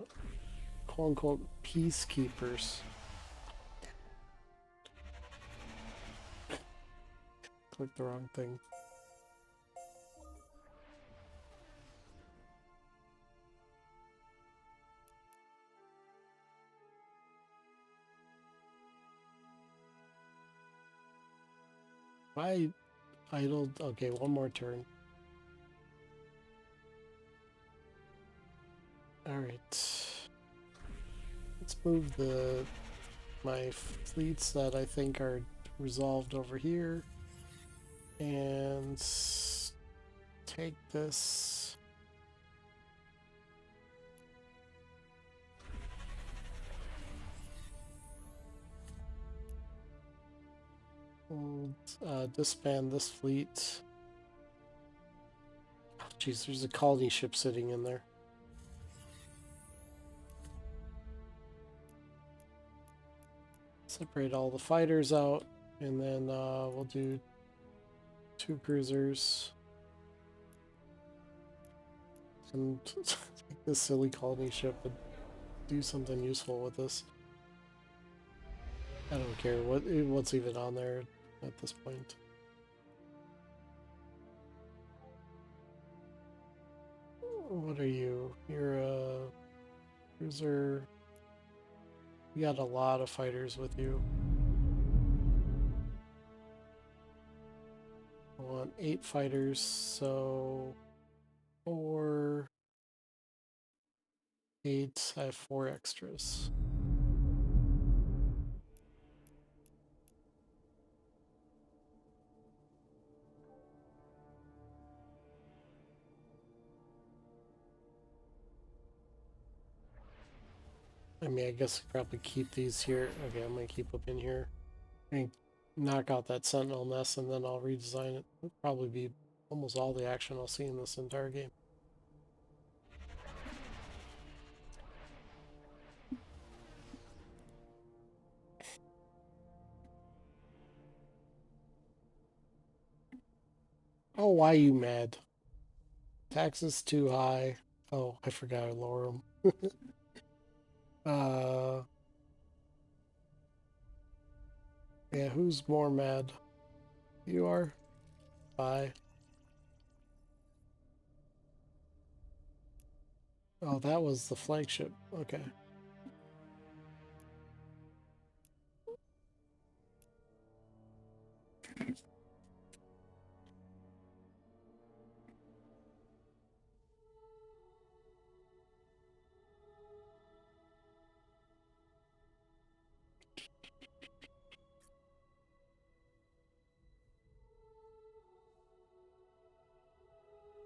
quote unquote peacekeepers. Click the wrong thing. I idled. Okay, one more turn. All right. Let's move my fleets that I think are resolved over here, and take this. And disband this fleet. Jeez, there's a colony ship sitting in there. Separate all the fighters out, and then we'll do 2 cruisers. And take this silly colony ship and do something useful with this. I don't care what's even on there at this point. What are you? You're a cruiser. You got a lot of fighters with you. I want 8 fighters, so 4, 8. I have 4 extras. I mean, I guess I probably keep these here. Okay, I'm gonna keep them in here. And knock out that sentinel nest, and then I'll redesign it. It'll probably be almost all the action I'll see in this entire game. Oh, why are you mad? Taxes too high. Oh, I forgot to lower them. Yeah, who's more mad? You are? Bye. Oh, that was the flagship. Okay.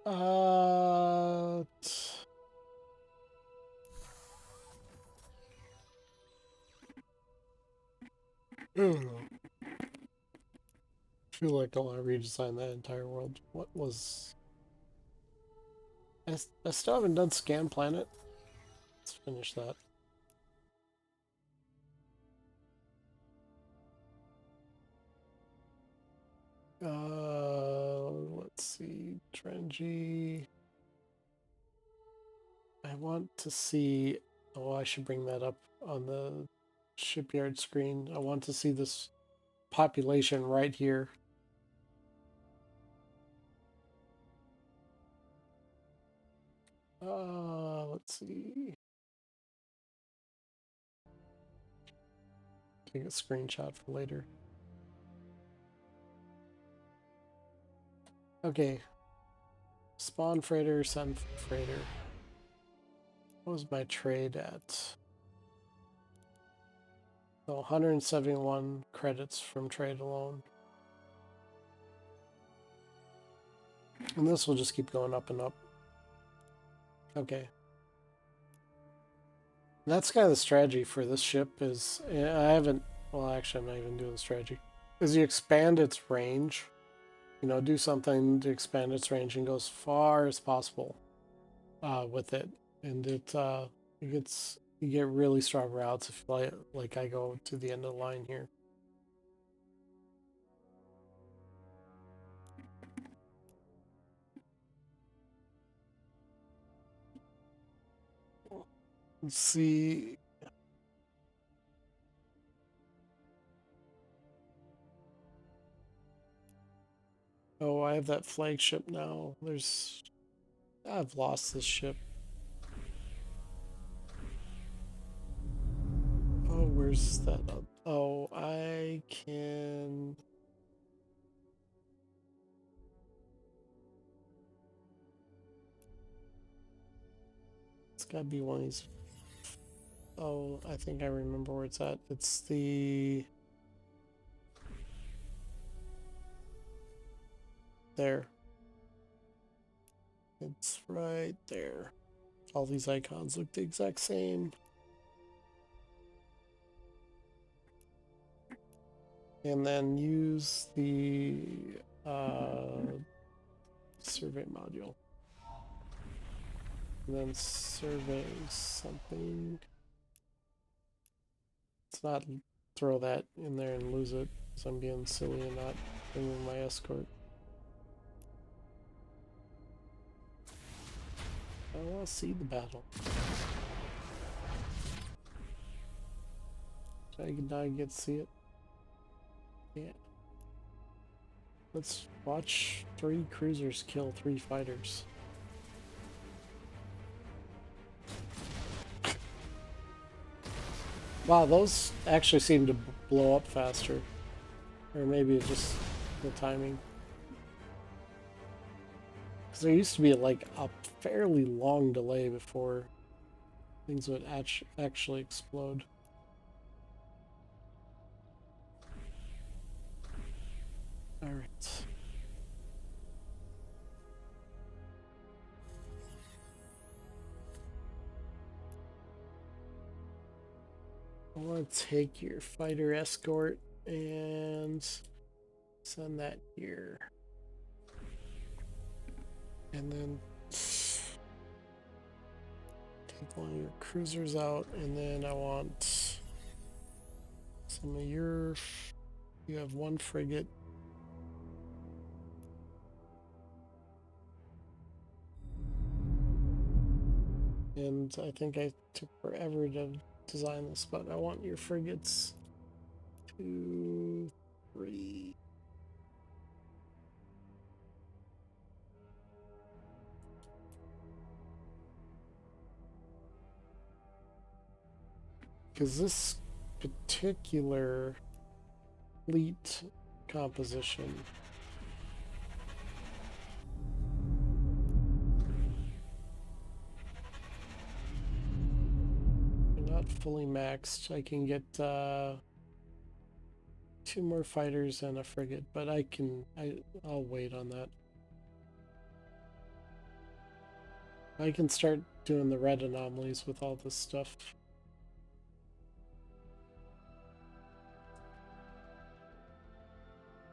Uh, I don't know. I feel like I want to redesign that entire world. What was... I still haven't done Scan Planet. Let's finish that. Let's see. Drengin. I want to see... Oh, I should bring that up on the shipyard screen. I want to see this population right here. Let's see. Take a screenshot for later. Okay. Spawn freighter, send freighter. What was my trade at? So 171 credits from trade alone. And this will just keep going up and up. Okay. And that's kind of the strategy for this ship is, I haven't, well actually I'm not even doing the strategy, is you expand its range. You know, do something to expand its range and go as far as possible with it. And you get really strong routes if like I go to the end of the line here. Let's see. Oh, I have that flagship now. I've lost this ship. Oh, where's that? Oh, I can... It's gotta be one of these. Oh, I think I remember where it's at. It's the... There. It's right there. All these icons look the exact same. And then use the survey module. And then survey something. Let's not throw that in there and lose it, because I'm being silly and not bringing my escort. I want to see the battle. I can now get to see it. Yeah. Let's watch 3 cruisers kill 3 fighters. Wow, those actually seem to blow up faster. Or maybe it's just the timing. Because there used to be like a fairly long delay before things would actually explode. Alright. I want to take your fighter escort and send that here. And then take one of your cruisers out, and then I want some of your... You have 1 frigate. And I think I took forever to design this, but I want your frigates 2, 3. Because this particular fleet composition not fully maxed. I can get 2 more fighters and a frigate, but I'll wait on that. I can start doing the red anomalies with all this stuff.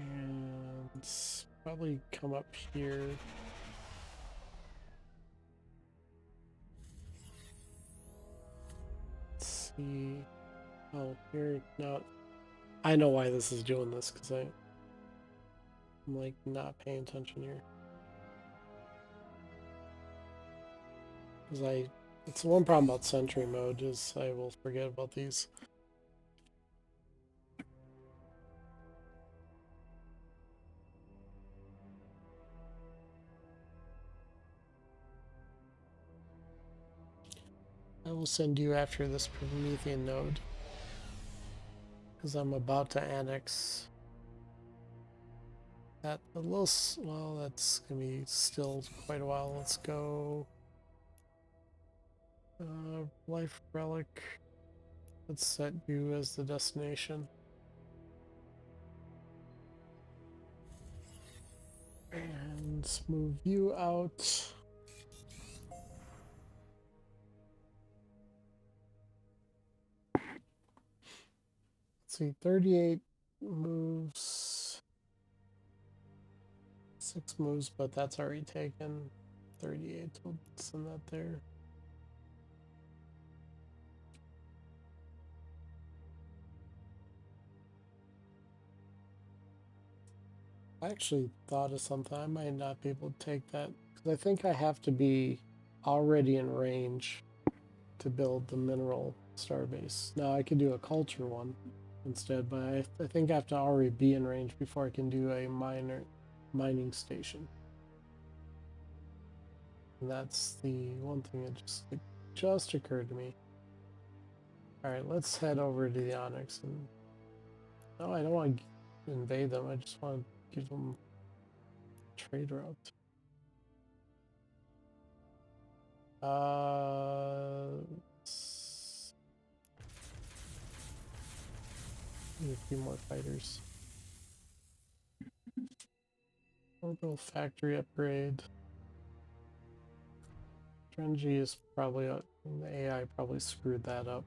And probably come up here. Let's see. Oh, here now. I know why this is doing this, because I'm like not paying attention here. Because it's the one problem about sentry mode is I will forget about these. I will send you after this Promethean node, because I'm about to annex that a little. Well, that's gonna be still quite a while. Let's go. Life relic. Let's set you as the destination. And move you out. Let's see, 38 moves. 6 moves, but that's already taken. 38, we'll send that there. I actually thought of something. I might not be able to take that, because I think I have to be already in range to build the mineral starbase. Now I could do a culture one instead, but I think I have to already be in range before I can do a mining station. And that's the one thing that just occurred to me. All right, let's head over to the Onyx. And no, I don't want to invade them. I just want to give them a trade route. Need a few more fighters. Orbital factory upgrade. Drengin is probably the AI probably screwed that up.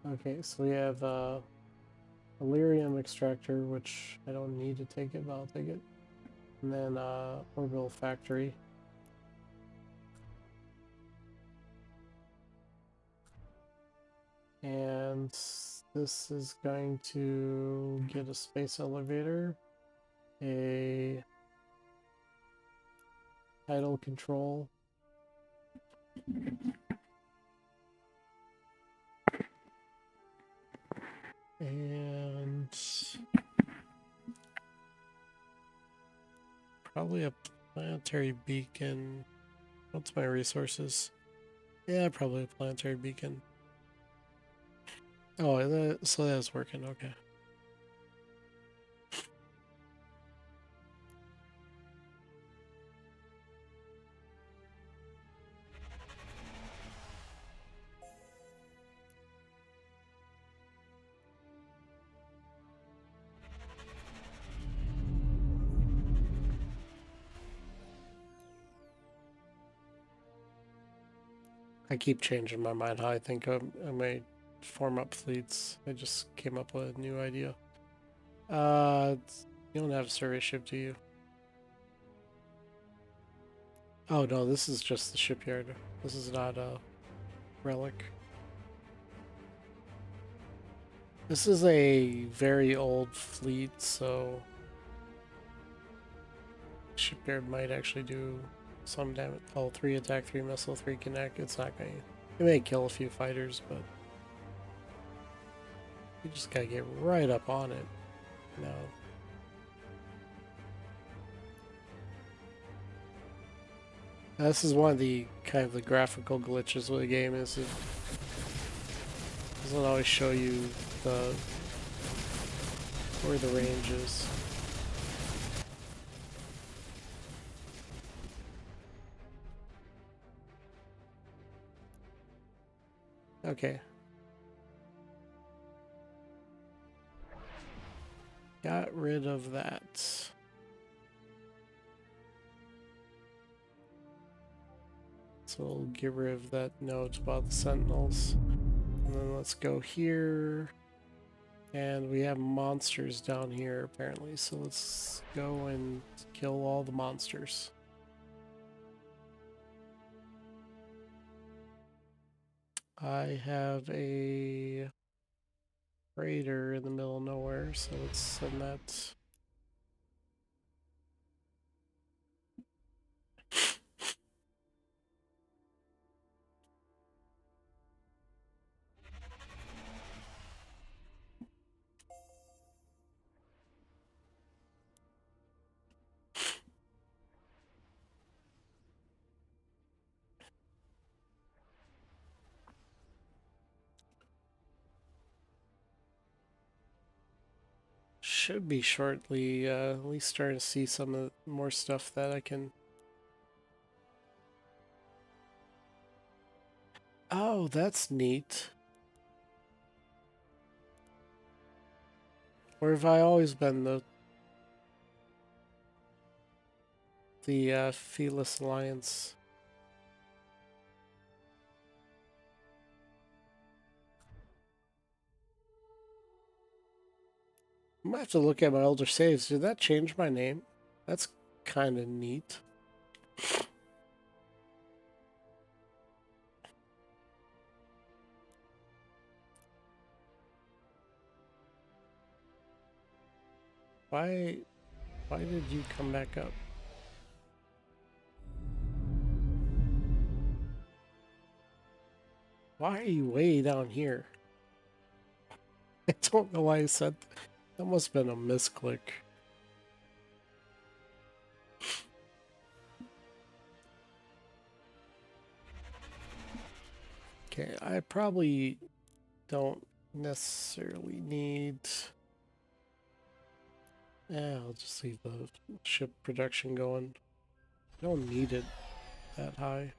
Okay, so we have Illyrium extractor, which I don't need to take it, but I'll take it. And then orbital factory. And this is going to get a space elevator, a tidal control, And probably a planetary beacon. What's my resources? Yeah, probably a planetary beacon. Oh, so that's working, okay. I keep changing my mind how I think I may form up fleets. I just came up with a new idea. You don't have a survey ship, do you? Oh no, this is just the shipyard. This is not a relic. This is a very old fleet, so shipyard might actually do some damage. Oh, 3 attack, 3 missile, 3 connect. It's not going to... It may kill a few fighters, but... You just gotta get right up on it. No. This is one of the kind of the graphical glitches with the game is it doesn't always show you the where the range is. Okay. Got rid of that. So we'll get rid of that note about the sentinels. And then let's go here. And we have monsters down here apparently, so let's go and kill all the monsters. I have a freighter in the middle of nowhere, so let's send that. Should be shortly, at least starting to see some of the more stuff that I can... Oh, that's neat. Or have I always been the Feeless Alliance? I might have to look at my older saves. Did that change my name? That's kind of neat. Why did you come back up? Why are you way down here? I don't know why I said that. Must have been a misclick. Okay, I probably don't necessarily need... Yeah, I'll just leave the ship production going. I don't need it that high.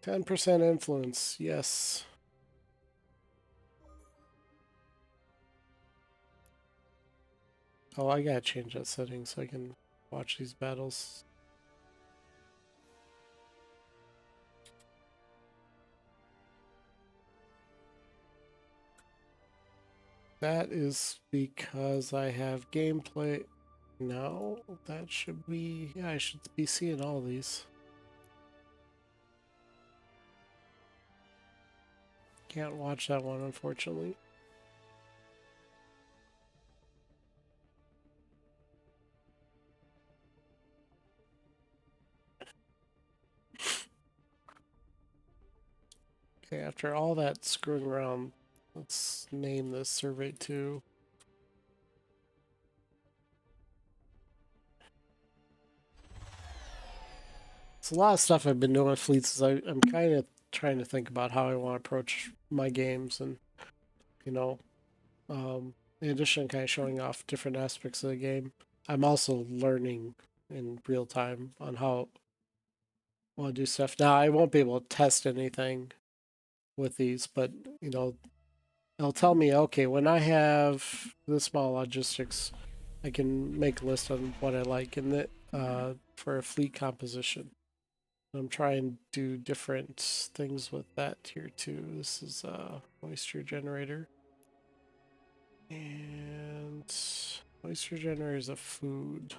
10% influence, yes. Oh, I gotta change that setting so I can watch these battles. That is because I have gameplay. No, that should be... Yeah, I should be seeing all these. Can't watch that one, unfortunately. Okay, after all that screwing around, let's name this survey 2. It's a lot of stuff I've been doing with fleets. I'm kind of trying to think about how I want to approach my games, and you know, in addition to kind of showing off different aspects of the game, I'm also learning in real time on how I want to do stuff. Now, I won't be able to test anything with these, but you know, it'll tell me, okay, when I have this small logistics, I can make a list on what I like in the for a fleet composition. I'm trying to do different things with that tier 2. This is a moisture generator. And moisture generator is a food.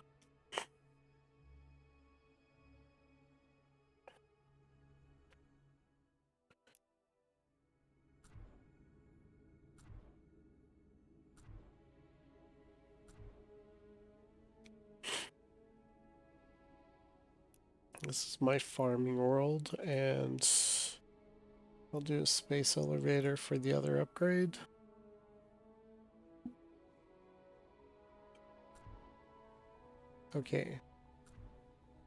This is my farming world, and I'll do a space elevator for the other upgrade. Okay.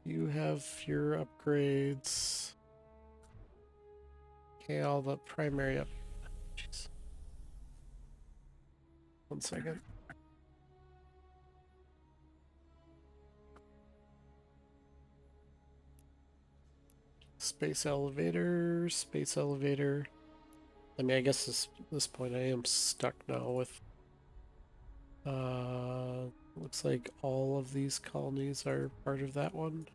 You have your upgrades. Okay, all the primary up. Jeez. 1 second. Space elevator, space elevator. I mean, I guess this point I am stuck now with. Looks like all of these colonies are part of that one.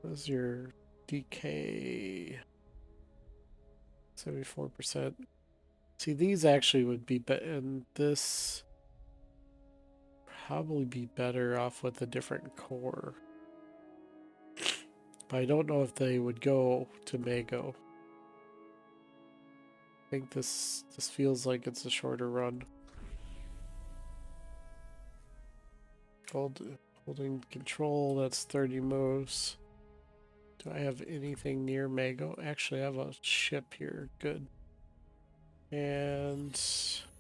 What's your decay? 74%. See, these actually would be better, and this probably be better off with a different core. But I don't know if they would go to Mago. I think this feels like it's a shorter run. Holding control, that's 30 moves. Do I have anything near Mago? Actually, I have a ship here. Good. And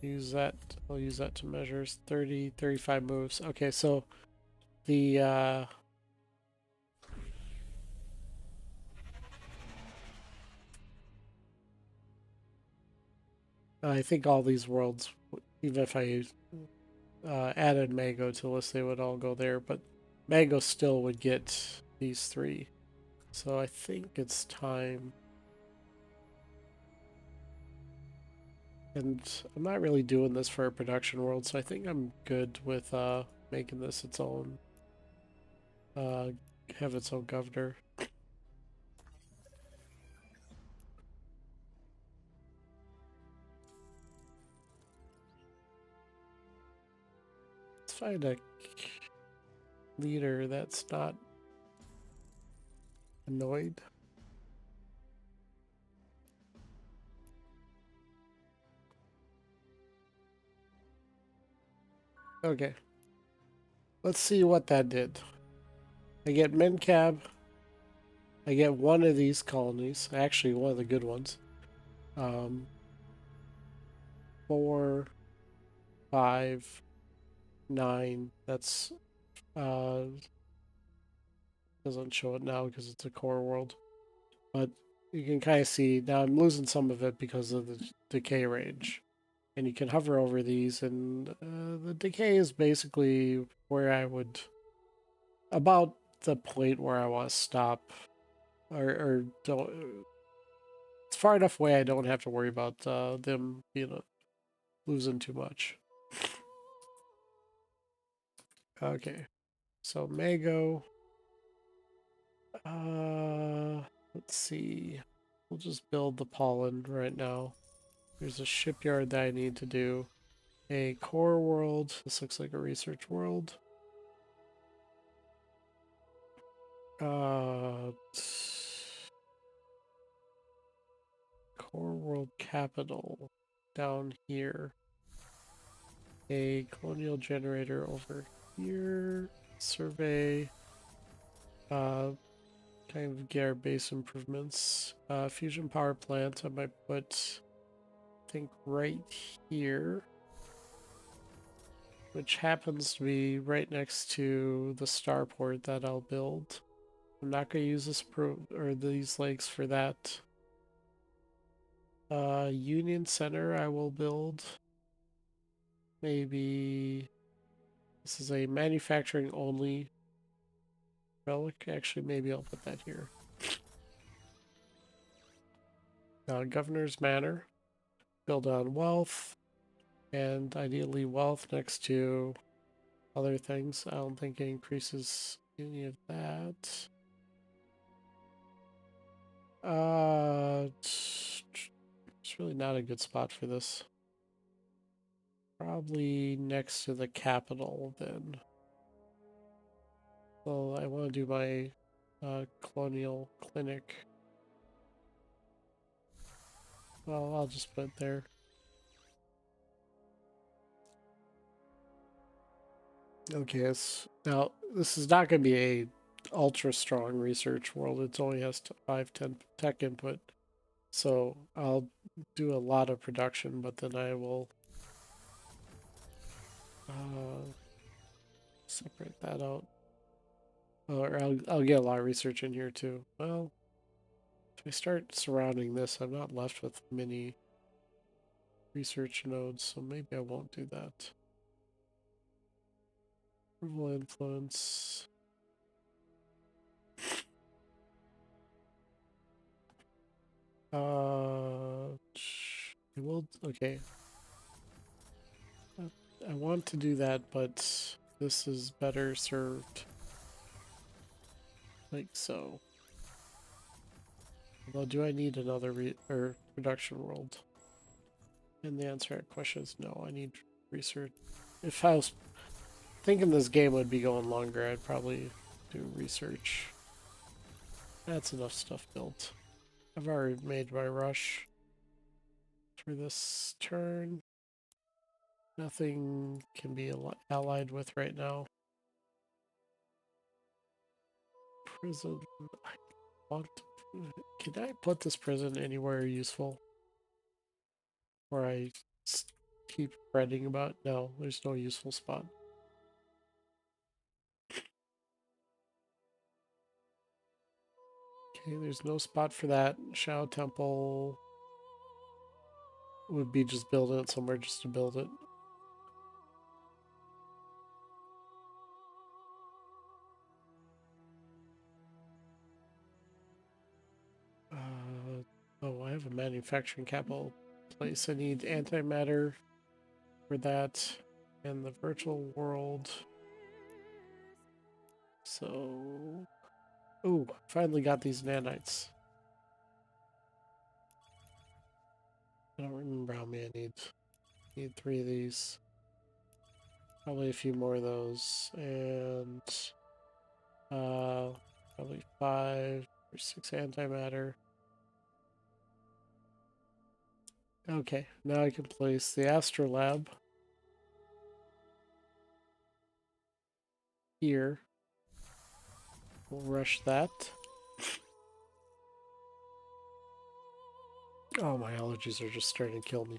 use that. I'll use that to measure 30, 35 moves. Okay, so the I think all these worlds, even if I added Mago to the list, they would all go there, but Mago still would get these 3. So I think it's time. And I'm not really doing this for a production world, so I think I'm good with making this its own, have its own governor. Let's find a leader that's not annoyed. Okay. Let's see what that did. I get Mencab. I get one of these colonies. Actually, one of the good ones. 4, 5, 9. That's doesn't show it now because it's a core world. But you can kind of see now I'm losing some of it because of the decay range. And you can hover over these, and the decay is basically where I would about the point where I want to stop, or don't. It's far enough away I don't have to worry about them losing too much. Okay, so Mago. Let's see. We'll just build the pollen right now. There's a shipyard that I need to do. A core world. This looks like a research world. Core world capital down here. A colonial generator over here. Survey. kind of get our base improvements. Fusion power plant, I might put, I think, right here, which happens to be right next to the starport that I'll build. I'm not going to use this or these lakes for that. Union Center I will build. Maybe this is a manufacturing only relic. Actually, maybe I'll put that here. Governor's Manor. Build on wealth. And ideally wealth next to other things. I don't think it increases any of that. It's really not a good spot for this. Probably next to the capital then. Well, I want to do my colonial clinic. Well, I'll just put it there. Okay, now this is not going to be a ultra strong research world. It only has 5-10 tech input. So I'll do a lot of production, but then I will separate that out. Or I'll get a lot of research in here too. Well, if I start surrounding this, I'm not left with many research nodes, so maybe I won't do that. Approval influence. I will, okay. I want to do that, but this is better served like so. Although, do I need another production world? And the answer to that question is no, I need research. If I was thinking this game would be going longer, I'd probably do research. That's enough stuff built. I've already made my rush for this turn. Nothing can be allied with right now. Prison. I want to, can I put this prison anywhere useful? Or I keep fretting about? No, there's no useful spot. Okay, there's no spot for that. Shao Temple would be just building it somewhere just to build it. Oh, I have a manufacturing capital place. I need antimatter for that and the virtual world. So, ooh, finally got these nanites. I don't remember how many I need 3 of these. Probably a few more of those, and probably 5 or 6 antimatter. Okay, now I can place the Astrolab here. We'll rush that. Oh, my allergies are just starting to kill me.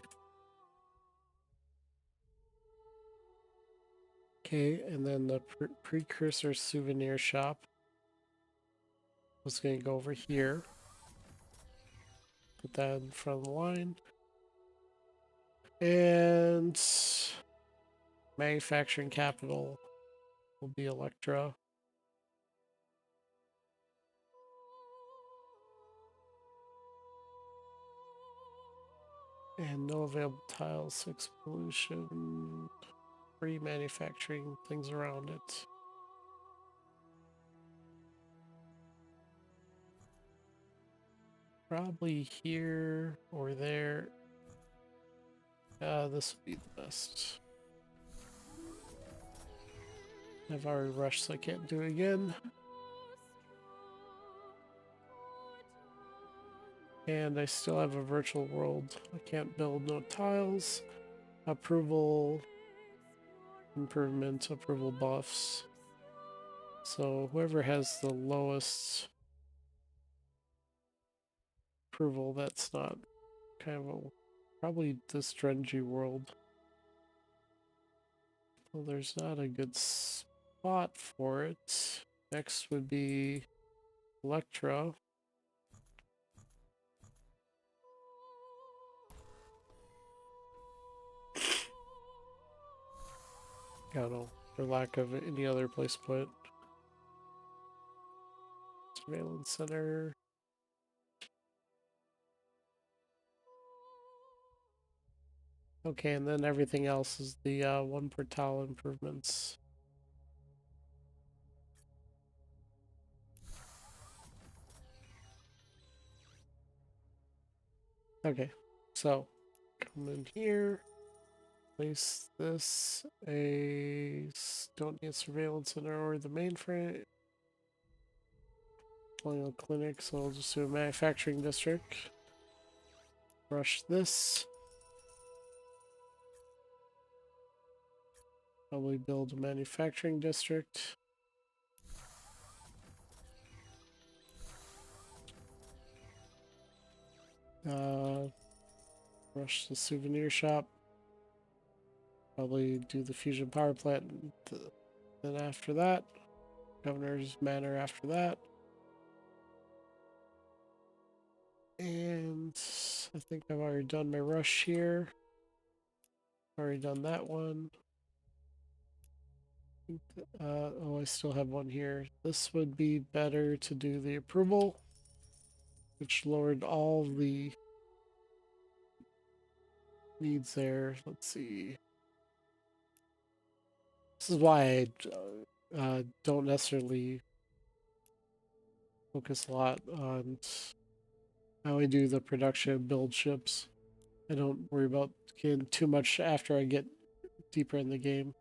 Okay, and then the precursor souvenir shop was going to go over here. Put that in front of the line. And manufacturing capital will be Electra. And no available tiles, 6 pollution, free manufacturing, things around it. Probably here or there. This would be the best. I've already rushed, so I can't do it again. And I still have a virtual world. I can't build no tiles. Approval, improvement, approval buffs. So whoever has the lowest approval. That's not kind of a... Probably this Drengin world. Well, there's not a good spot for it. Next would be Electra. I don't know, for lack of any other place to put it. Surveillance center. Okay, and then everything else is the 1 per tile improvements. Okay, so come in here, place this, don't need a surveillance center or the mainframe. Colonial clinic, so I'll just do a manufacturing district. Rush this. Probably build a manufacturing district. Rush the souvenir shop. Probably do the fusion power plant. Then after that, Governor's Manor after that. And I think I've already done my rush here. Already done that one. Oh, I still have one here. This would be better to do the approval, which lowered all the needs there. Let's see. This is why I don't necessarily focus a lot on how I do the production build ships. I don't worry about getting too much after I get deeper in the game.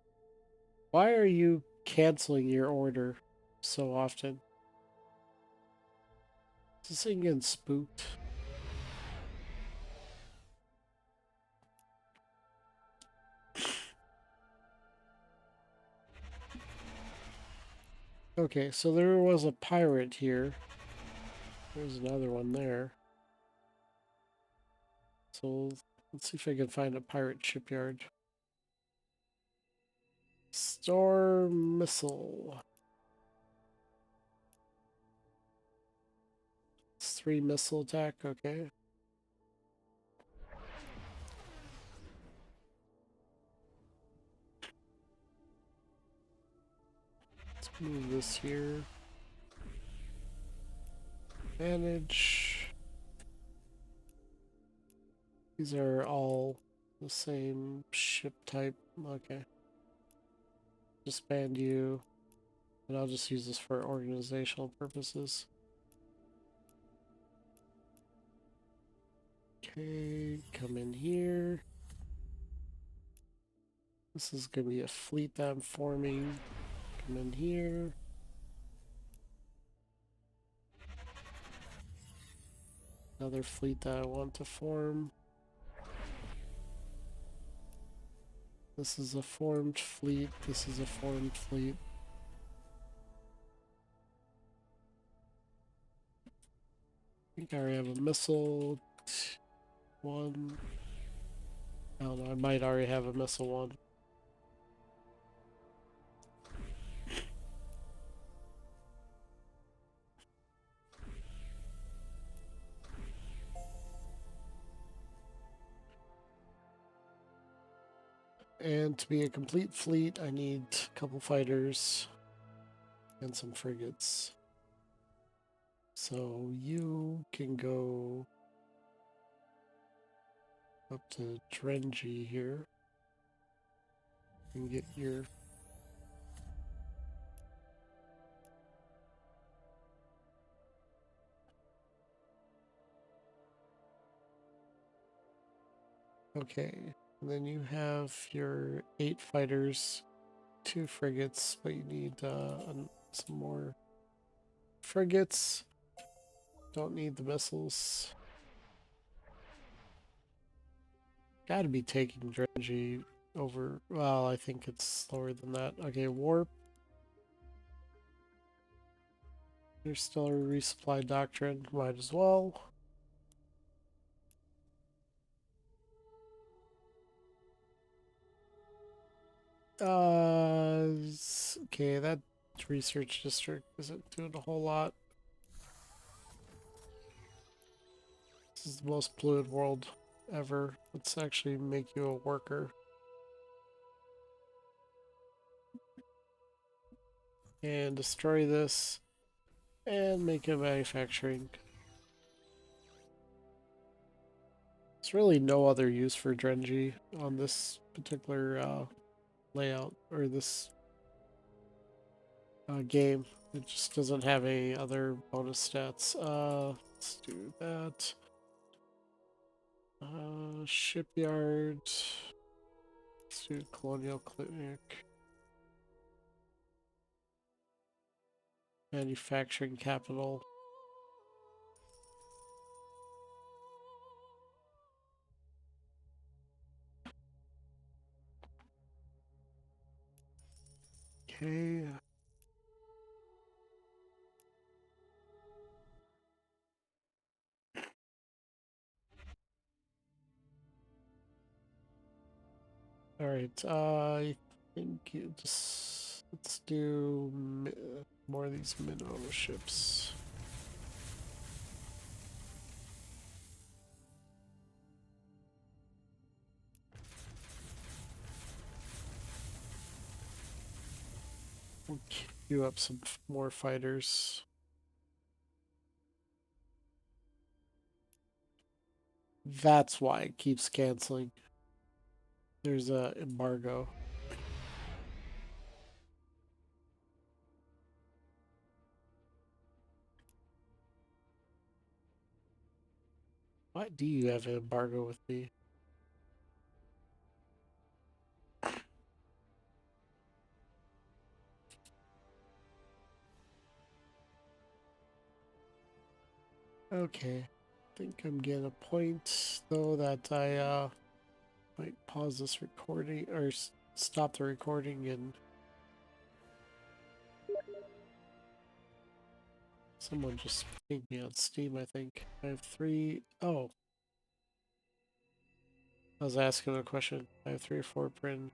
Why are you canceling your order so often? Is this thing getting spooked? Okay, so there was a pirate here. There's another one there. So let's see if I can find a pirate shipyard. Store missile. It's 3 missile attack, okay. Let's move this here. Manage. These are all the same ship type. Okay. Disband you. And I'll just use this for organizational purposes. Okay, come in here. This is going to be a fleet that I'm forming. Come in here. Another fleet that I want to form. This is a formed fleet. This is a formed fleet. I think I already have a missile. One. I don't know, I might already have a missile one. And to be a complete fleet, I need a couple fighters and some frigates. So you can go up to Drengin here and get your... Okay, and then you have your 8 fighters, 2 frigates, but you need some more frigates. Don't need the missiles. Gotta be taking Drengin over. Well, I think it's slower than that. Okay, warp. There's still a resupply doctrine. Might as well. Okay, that research district isn't doing a whole lot. This is the most polluted world ever. Let's actually make you a worker. And destroy this. And make it manufacturing. There's really no other use for Drengin on this particular layout, or this game. It just doesn't have any other bonus stats. Let's do that. Shipyard. Let's do colonial clinic. Manufacturing capital. Okay. All right. I think you just let's do more of these mineral ships. We'll queue up some more fighters. That's why it keeps canceling. There's a embargo. Why do you have an embargo with me? Okay. I think I'm getting a point, though, that I might pause this recording, or stop the recording, and someone just pinged me on Steam, I think. I have three. Oh, I was asking a question. I have 3 or 4 print.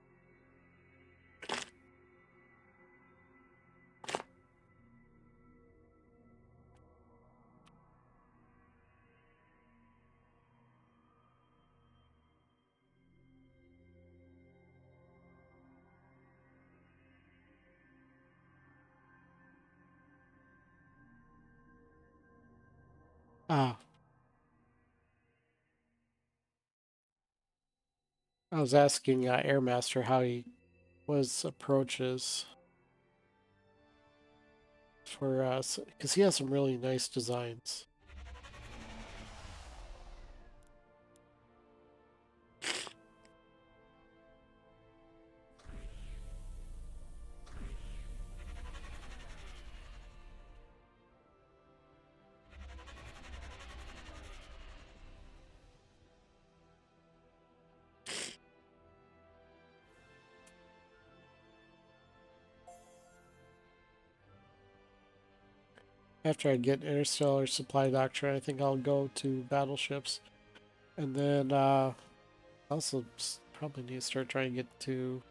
Ah, I was asking Airmaster how he was approaches for us, because he has some really nice designs. After I get Interstellar Supply Doctrine, I think I'll go to battleships. And then also probably need to start trying to get to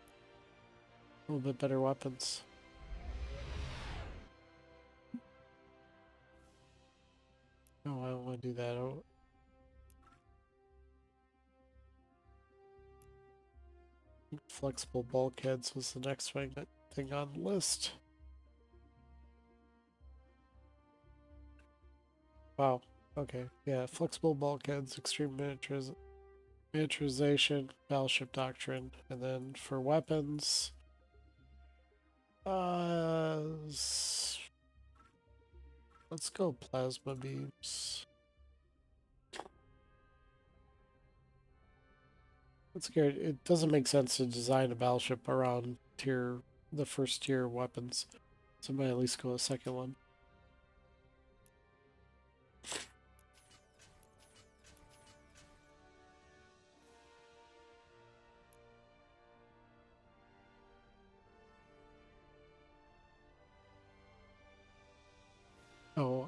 a little bit better weapons. No, I don't want to do that. Flexible bulkheads was the next thing on the list. Wow. Okay. Yeah, flexible bulkheads, extreme miniaturization, battleship doctrine, and then for weapons, let's go plasma beams. It's good. It doesn't make sense to design a battleship around the first tier weapons. Somebody at least go a second one. Oh,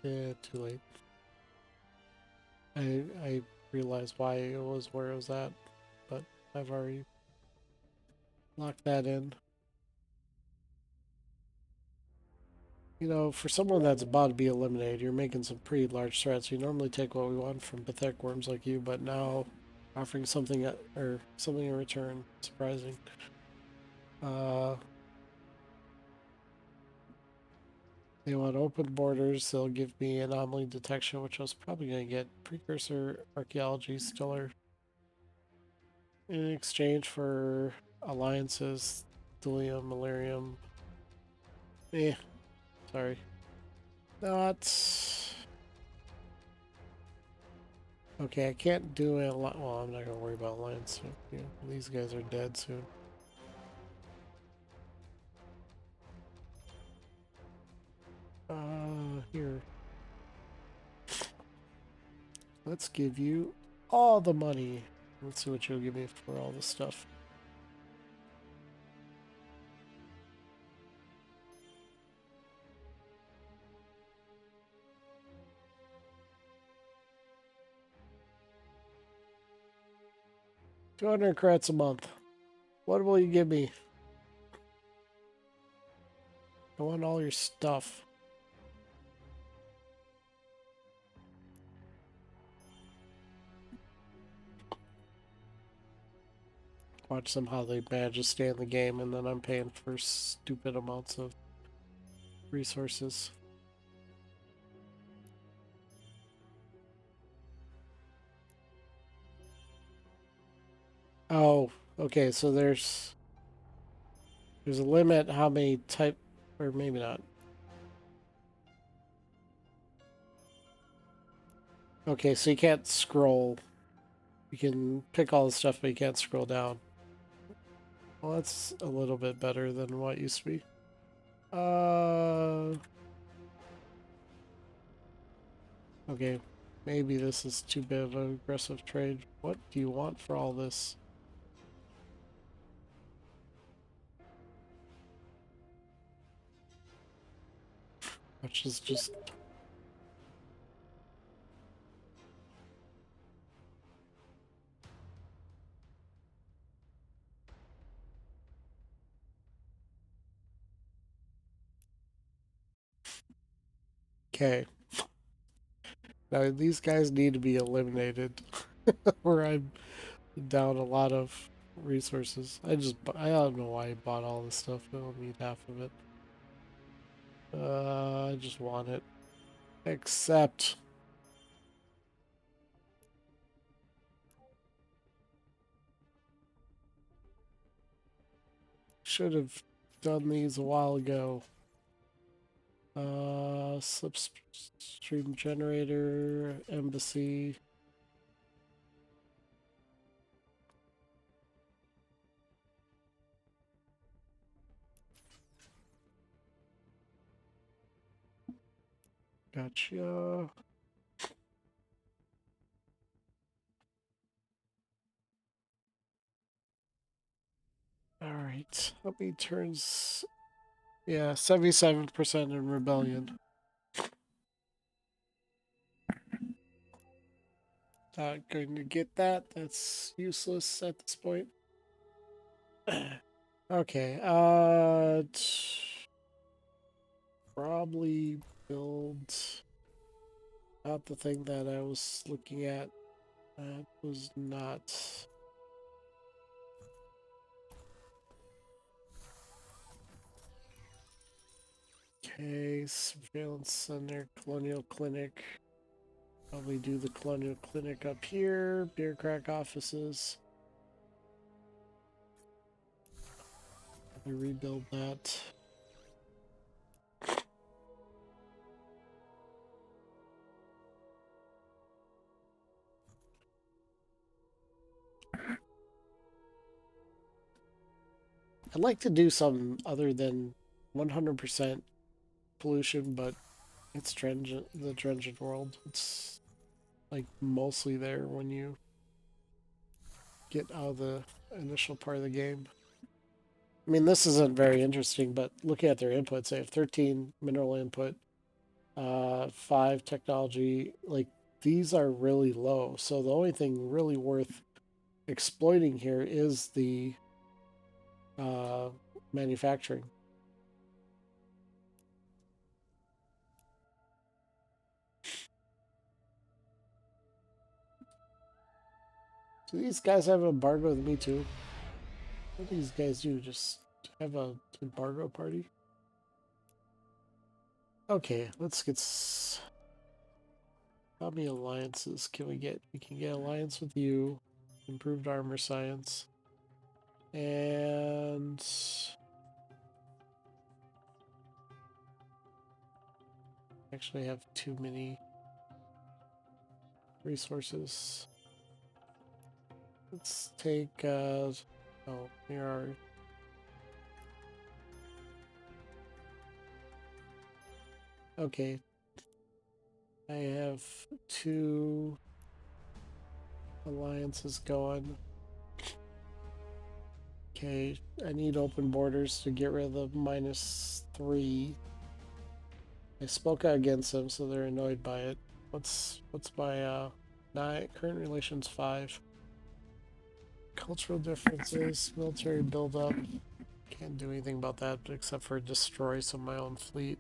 too late. I realized why it was where it was at, but I've already Lock that in. You know, for someone that's about to be eliminated, you're making some pretty large threats. We normally take what we want from pathetic worms like you, but now offering something or something in return. Surprising. They want open borders. They'll give me anomaly detection, which I was probably going to get. Precursor archaeology, stellar. In exchange for alliances, thulium, malarium. Eh, sorry. Not. Okay, I can't do a lot. Well, I'm not going to worry about alliance. Yeah, these guys are dead soon. Here. Let's give you all the money. Let's see what you'll give me for all this stuff. $200 a month. What will you give me? I want all your stuff. Watch somehow they manage to stay in the game, and then I'm paying for stupid amounts of resources. Oh, okay, so there's a limit how many type, or maybe not. Okay, so you can't scroll. You can pick all the stuff, but you can't scroll down. Well, that's a little bit better than what used to be. Okay, maybe this is too bit of an aggressive trade. What do you want for all this? Which is just... Okay. Now, these guys need to be eliminated. Or I'm down a lot of resources. I don't know why I bought all this stuff. I don't need half of it. I just want it. Except... Should have done these a while ago. Slipstream generator, embassy. Gotcha. Alright. How many turns? Yeah, 77% in rebellion. Not going to get that. That's useless at this point. Okay, probably build not the thing that I was looking at. That was not... Okay, surveillance center, colonial clinic. Probably do the colonial clinic up here. Beer crack offices. Probably rebuild that. I'd like to do something other than 100% pollution, but it's the Drengin world. It's like mostly there when you get out of the initial part of the game. I mean, this isn't very interesting, but looking at their inputs, they have 13 mineral input, 5 technology. Like, these are really low. So the only thing really worth exploiting here is the manufacturing. Do these guys have an embargo with me too? What do these guys do? Just have a embargo party? Okay, let's get... How many alliances can we get? We can get alliance with you. Improved armor science. And... actually have too many resources. Let's take... oh, here are... Okay. I have 2 alliances going. Okay, I need open borders to get rid of the -3. I spoke out against them, so they're annoyed by it. What's my current relations 5? Cultural differences, military buildup. Can't do anything about that except for destroy some of my own fleet.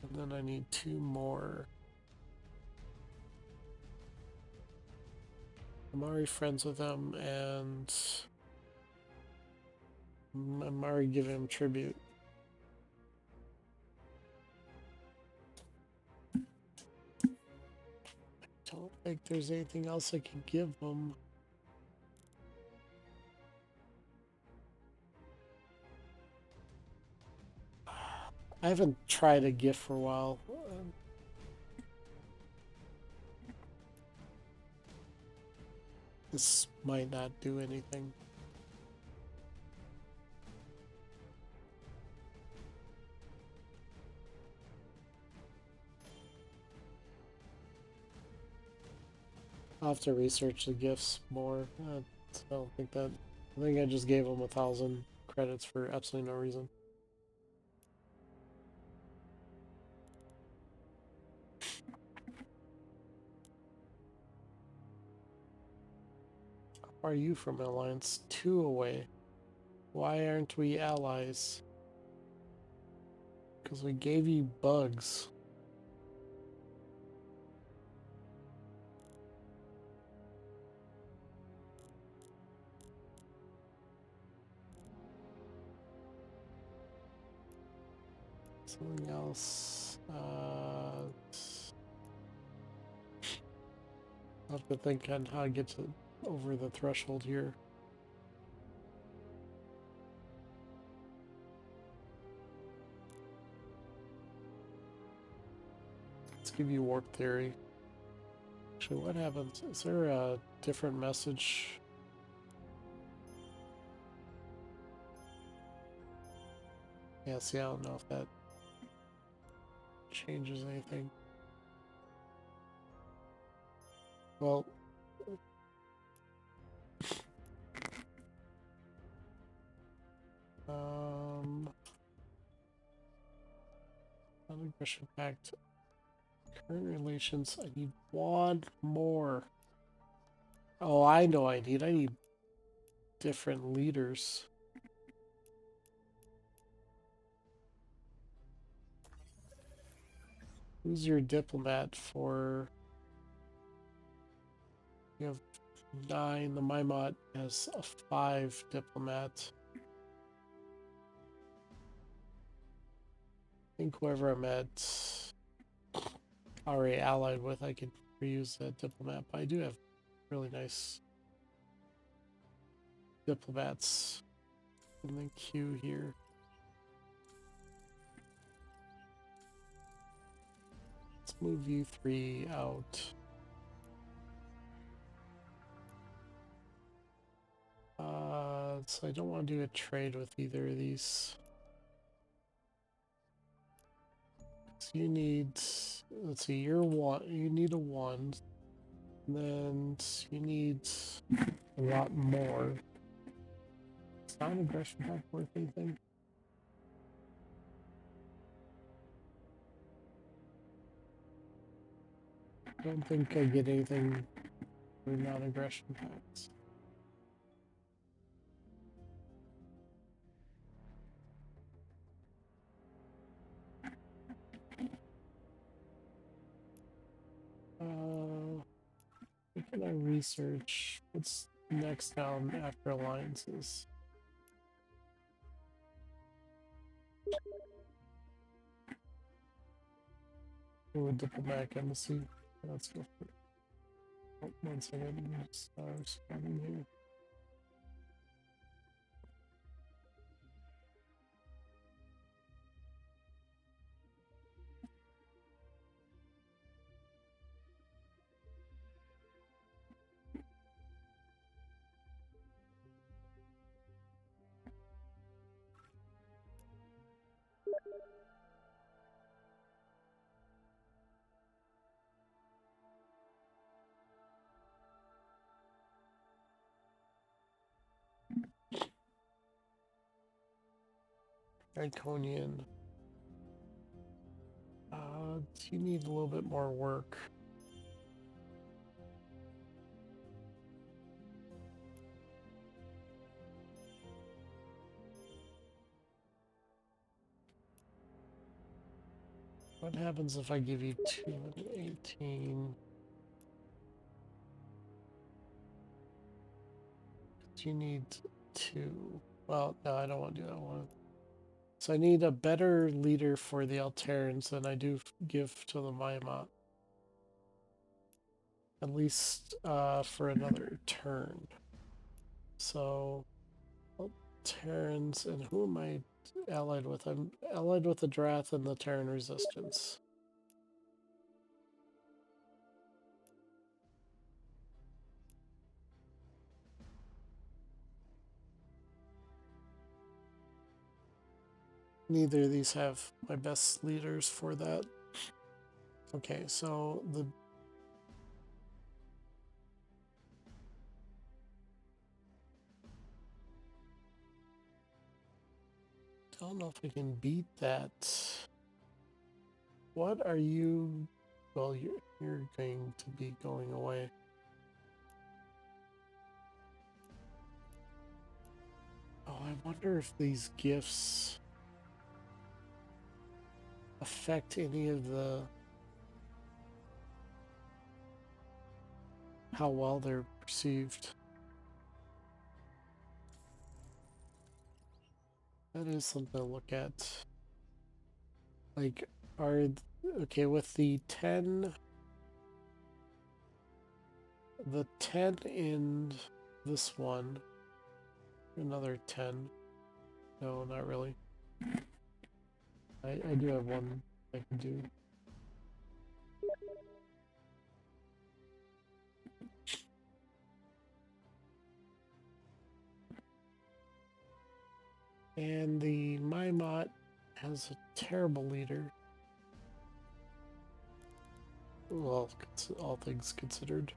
And then I need 2 more. I'm already friends with them, and I'm already giving him tribute. I don't think there's anything else I can give them. I haven't tried a gift for a while. This might not do anything. I'll have to research the gifts more. I don't think that... I think I just gave them 1,000 credits for absolutely no reason. How far are you from an alliance? 2 away. Why aren't we allies? Because we gave you bugs. Something else. I'll have to think on how to get to over the threshold here. Let's give you warp theory. Actually, what happens? Is there a different message? Yeah, see, I don't know if that changes anything. Well, non-aggression pact. Current relations. I need 1 more. Oh, I know I need different leaders. Who's your diplomat for? You have 9. The Maimot has a 5 diplomat. I think whoever I'm already allied with, I could reuse that diplomat. But I do have really nice diplomats in the queue here. Let's move you 3 out. So I don't want to do a trade with either of these. So you need, let's see, you're 1. You need a 1. And then you need a lot more. Is non-aggression pact worth anything? I don't think I get anything for non-aggression pacts. can I research? What's next down after alliances? Ooh, a diplomatic embassy. Let's go for it. Oh, 1 second. Stars coming here. Iconian. You need a little bit more work. What happens if I give you 218? You need 2. Well, no, I don't want to do that one. So I need a better leader for the Alterans than I do give to the Maimat. At least for another turn. So, Terrans, and who am I allied with? I'm allied with the Drath and the Terran Resistance. Neither of these have my best leaders for that. Okay, so the don't know if I can beat that. What are you? Well, you're going to be going away. Oh, I wonder if these gifts affect any of the how well they're perceived. That is something to look at. Like, okay, with the 10 in this one, another 10. No, not really. I do have one I can do. And the Maimat has a terrible leader. Well, all things considered.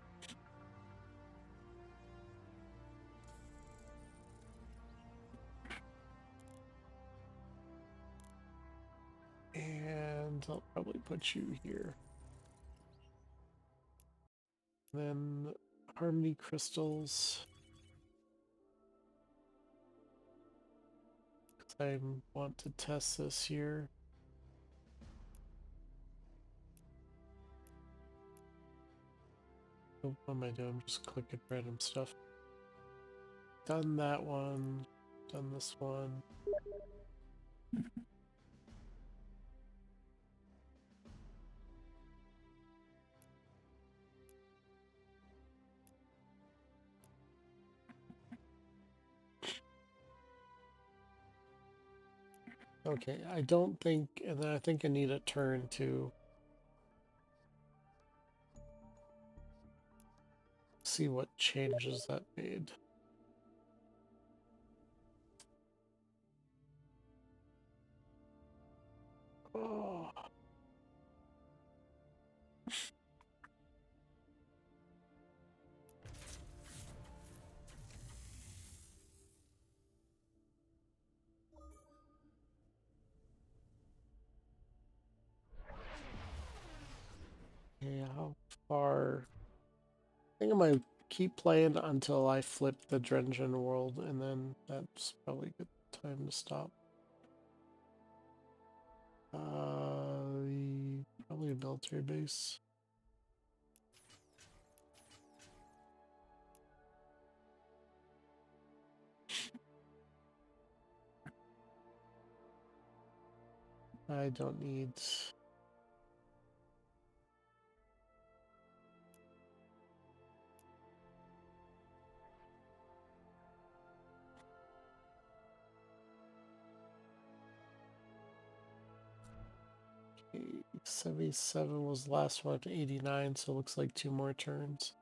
And I'll probably put you here. Then Harmony Crystals. I want to test this here. Oh, what am I doing? I'm just clicking random stuff. Done that one. Done this one. Okay, I don't think, and then I think I need a turn to see what changes that made. Oh. Yeah, how far? I think I might keep playing until I flip the Drengin world, and then that's probably a good time to stop. Probably a military base. I don't need... Okay, 77 was the last one up to 89, so it looks like 2 more turns.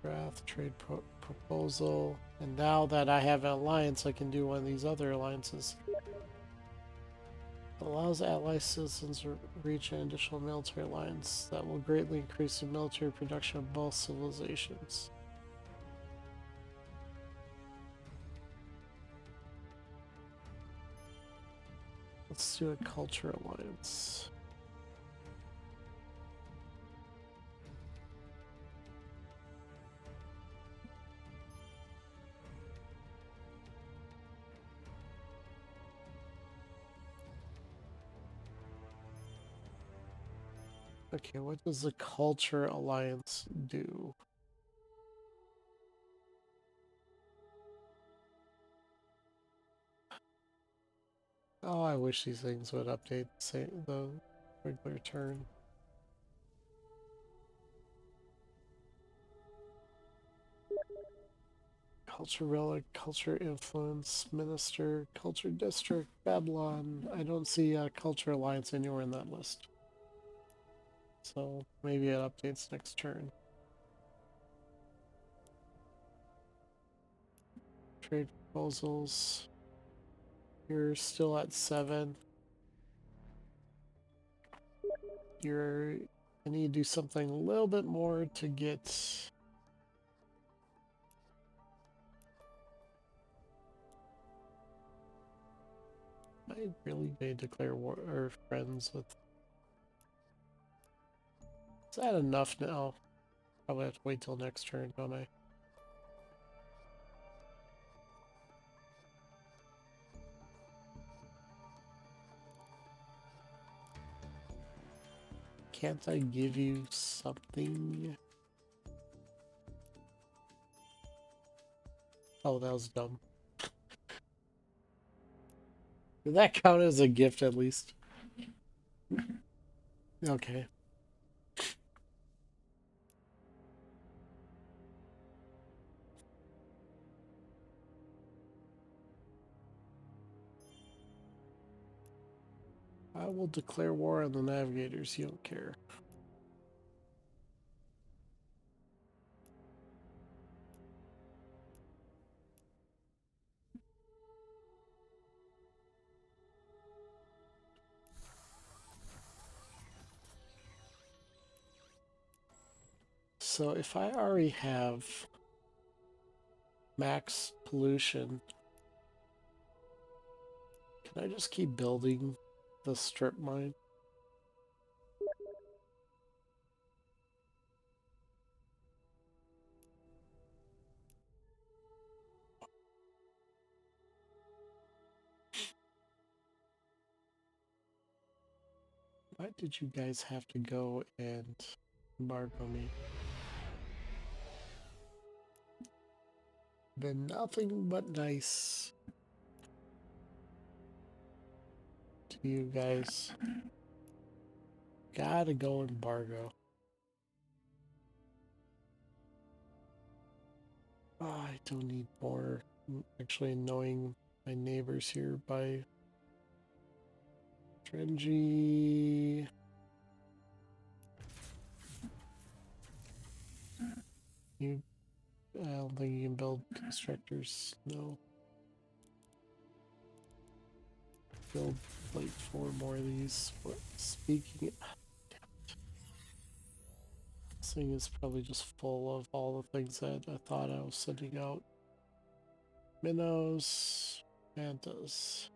Draft, trade proposal, and now that I have an alliance, I can do one of these other alliances. Allows ally citizens to reach an additional military alliance that will greatly increase the military production of both civilizations. Let's do a culture alliance. Okay, what does the culture alliance do? Oh, I wish these things would update the regular turn. Culture relic, culture influence, minister, culture district, Babylon. I don't see a culture alliance anywhere in that list. So maybe it updates next turn. Trade proposals. You're still at 7. I need to do something a little bit more to get... I really may declare war or friends with... Is that enough now? Probably have to wait till next turn, don't I? Can't I give you something? Oh, that was dumb. Did that count as a gift at least? Okay. I will declare war on the navigators. You don't care. So if I already have max pollution, can I just keep building the strip mine? Why did you guys have to go and embargo me? Been nothing but nice to you guys. Gotta go embargo. Oh, I don't need more. I'm actually annoying my neighbors here by Drengin. You, I don't think you can build constructors. No. Build like 4 more of these. What, speaking, this thing is probably just full of all the things that I thought I was sending out. Minnows, mantas.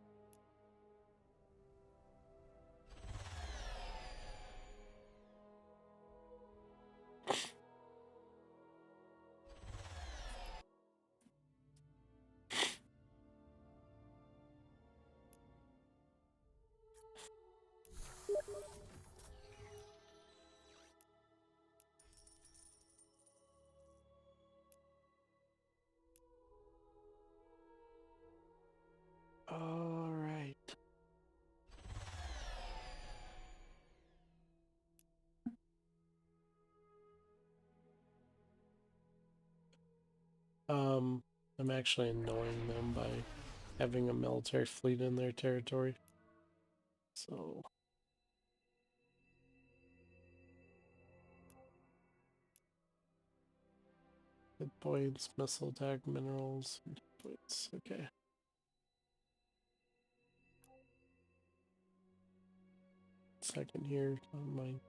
All right. I'm actually annoying them by having a military fleet in their territory. So hit points, missile attack, minerals, hit points. Okay. Second here, on mine.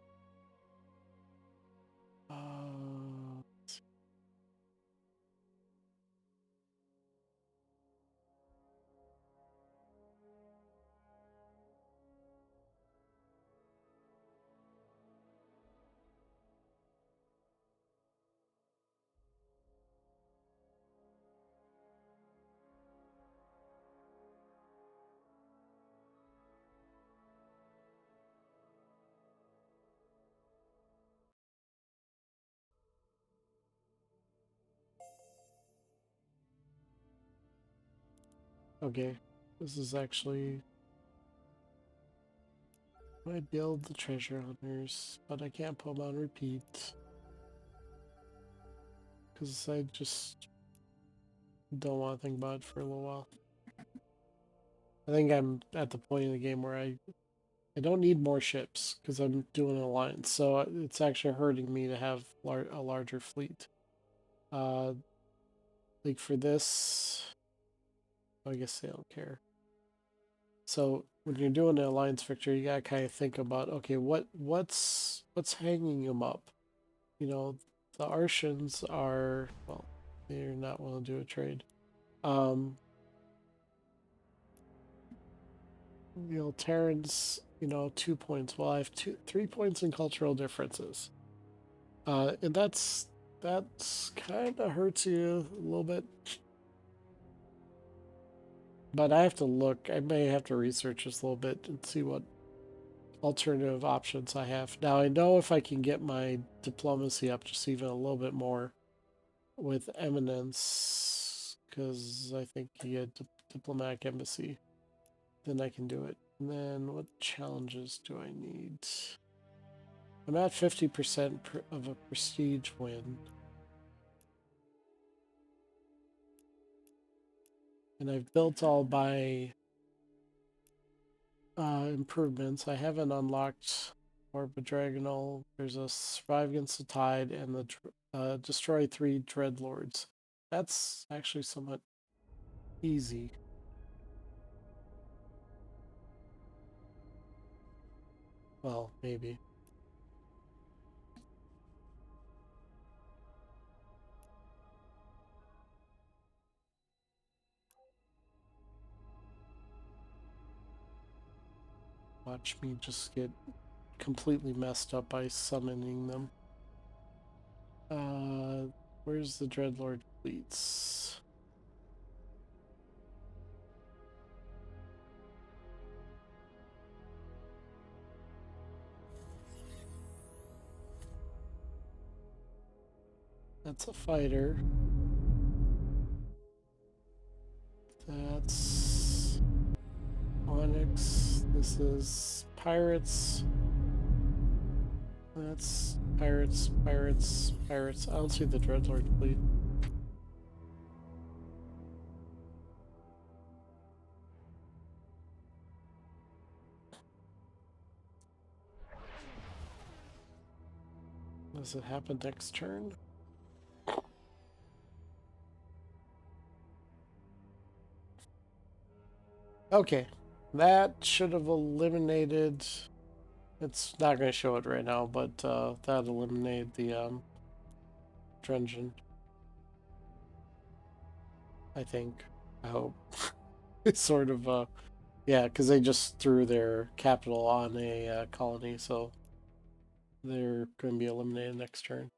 Okay, this is actually. I build the treasure hunters, but I can't put them on repeat because I just don't want to think about it for a little while. I think I'm at the point in the game where I don't need more ships because I'm doing an alliance, so it's actually hurting me to have a larger fleet. Like for this, I guess they don't care. So when you're doing an alliance victory, you gotta kind of think about, okay, what's hanging them up? You know, the Artians are, well, they're not willing to do a trade. You know, Terrans, 2 points. Well, I have 3 points in cultural differences. And that's kind of hurts you a little bit. But I have to look. I may have to research this a little bit and see what alternative options I have. Now, I know if I can get my diplomacy up just even a little bit more with eminence, because I think you get diplomatic embassy, then I can do it. And then what challenges do I need? I'm at 50% of a prestige win. And I've built all my improvements. I haven't unlocked Orb Dragonal. There's a Survive Against the Tide and the Destroy 3 Dreadlords. That's actually somewhat easy. Well, maybe. Watch me just get completely messed up by summoning them. Where's the Dreadlord fleets? That's a fighter. That's Onyx. This is pirates. That's pirates, pirates, pirates. I don't see the Dreadlord fleet. Does it happen next turn? Okay. That should have eliminated... It's not going to show it right now, but that eliminated the Drengin. I think. I hope. It's sort of, yeah, because they just threw their capital on a colony, so they're going to be eliminated next turn.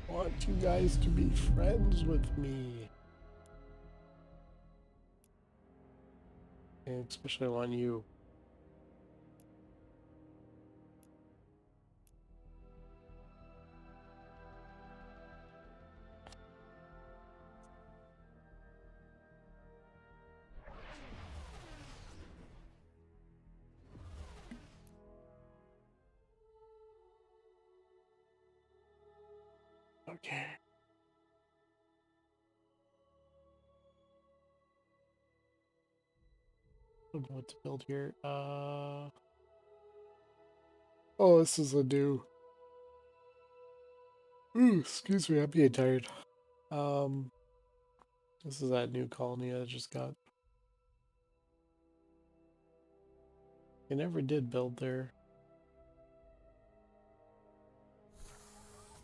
I want you guys to be friends with me. And especially on you. Okay. I don't know what to build here. Oh, this is a new. Ooh, excuse me, I'm being tired. This is that new colony I just got. I never did build there.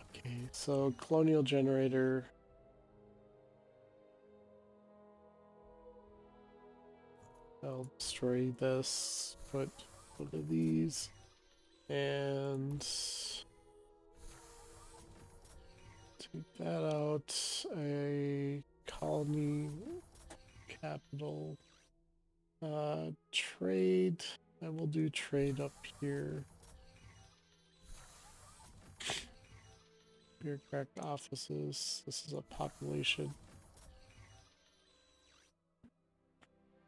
Okay, so colonial generator. I'll destroy this, put one of these, and take that out. A colony capital. Trade. I will do trade up here. Bureaucrat offices. This is a population.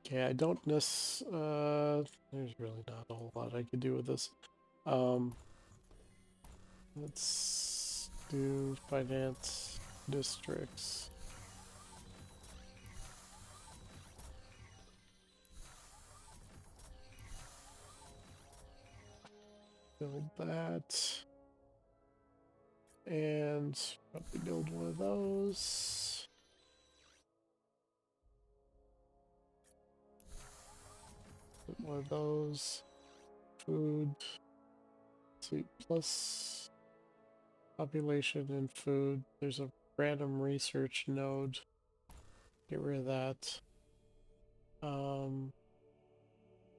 Okay, I don't there's really not a whole lot I could do with this. Let's do finance districts. Build that. And probably build one of those. Put one of those. Food. See, plus population and food. There's a random research node. Get rid of that.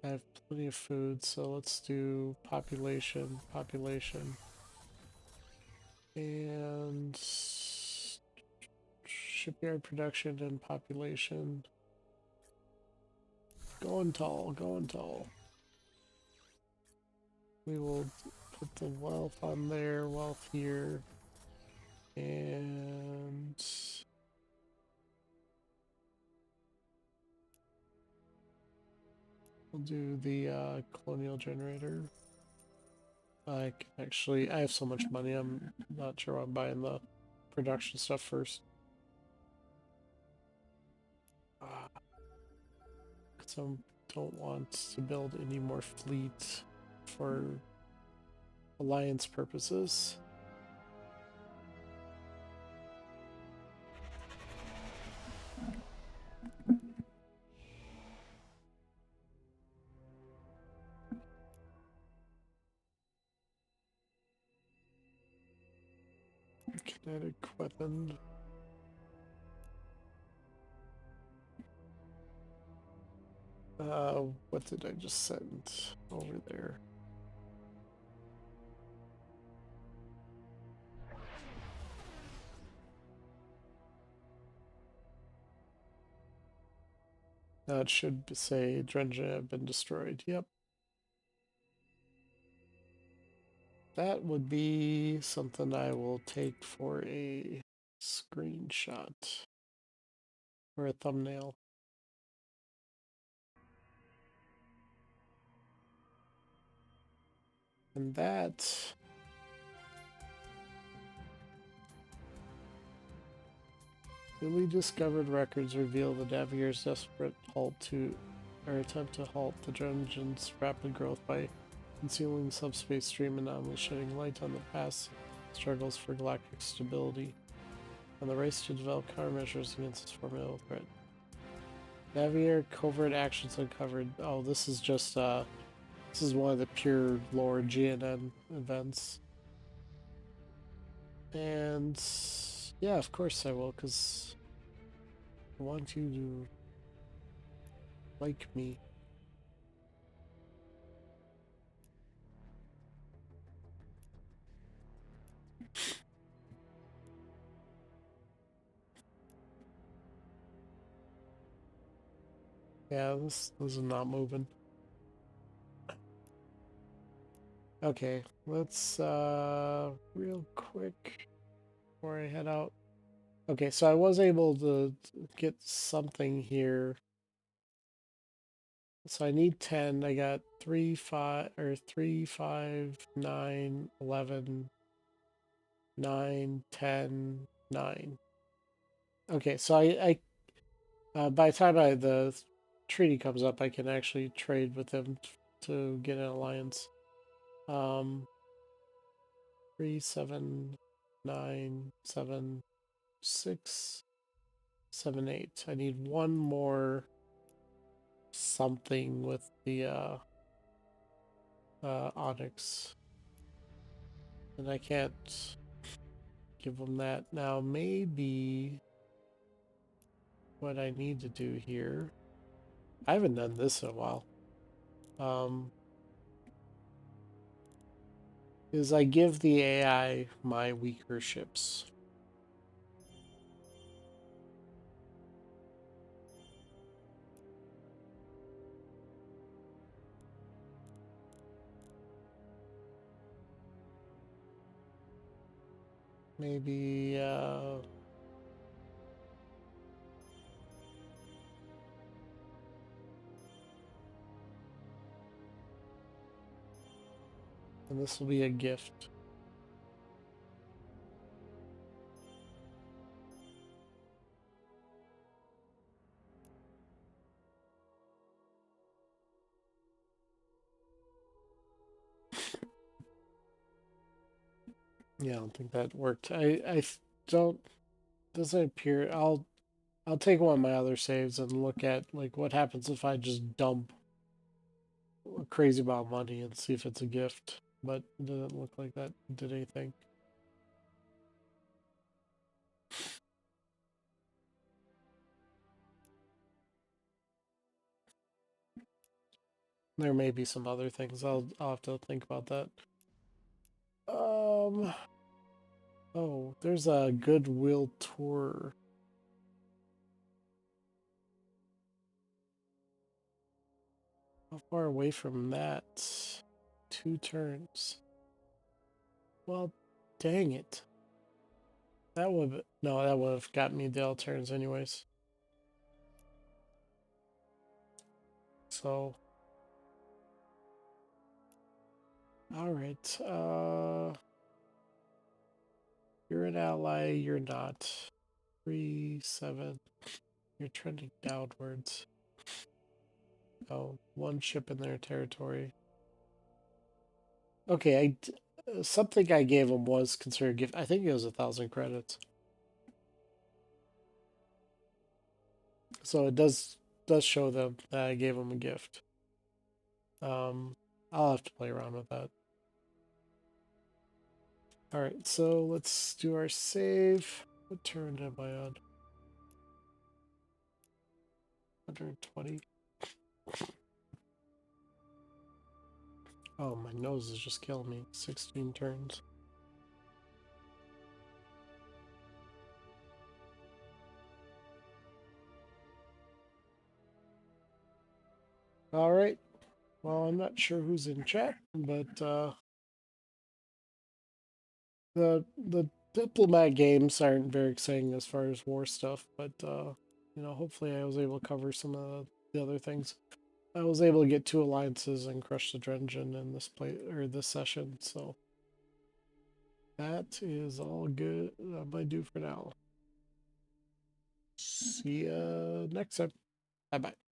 I have plenty of food, so let's do population, and shipyard production and population. Going tall, going tall. We will put the wealth on there, wealth here, and we'll do the colonial generator. I can actually, I have so much money, I'm not sure I'm buying the production stuff first. Because I don't want to build any more fleet for alliance purposes. Kinetic weapon. What did I just send over there? It should say Drengin have been destroyed. Yep. That would be something I will take for a screenshot or a thumbnail. And that newly discovered records reveal the Navigator's desperate attempt to halt the Drengin's rapid growth by concealing the subspace stream anomaly, shedding light on the past struggles for galactic stability, and the race to develop countermeasures against this formidable threat. Navigator covert actions uncovered. Oh, this is just this is one of the pure lore GNN events. And yeah, of course I will, because I want you to like me. Yeah, this is not moving. Okay, let's real quick before I head out. Okay, so I was able to get something here. So I need 10. I got 3, 5, or 3, 5, 9, 11, 9, 10, 9. Okay, so I by the time the treaty comes up, I can actually trade with them to get an alliance. 3, 7, 9, 7, 6, 7, 8. I need one more something with the Onyx. And I can't give them that. Now, maybe what I need to do here, I haven't done this in a while, is I give the AI my weaker ships. Maybe, and this will be a gift. Yeah, I don't think that worked. I don't, doesn't appear, I'll take one of my other saves and look at like what happens if I just dump a crazy amount of money and see if it's a gift. But it didn't look like that did anything. There may be some other things. I'll have to think about that. Oh, there's a goodwill tour. How far away from that? 2 turns. Well, dang it. That would no, that would have got me the turns anyways. So, all right. You're an ally. You're not. 3, 7. You're trending downwards. Oh, 1 ship in their territory. Okay, something I gave him was considered a gift. I think it was 1,000 credits. So it does show them that I gave him a gift. I'll have to play around with that. All right, so let's do our save. What turn am I on? 120. Oh, my nose is just killing me. 16 turns. All right. Well, I'm not sure who's in chat, but the diplomat games aren't very exciting as far as war stuff, but you know, hopefully I was able to cover some of the other things. I was able to get 2 alliances and crush the Drengin in this this session, so that is all good. I do for now. See ya next time. Bye bye.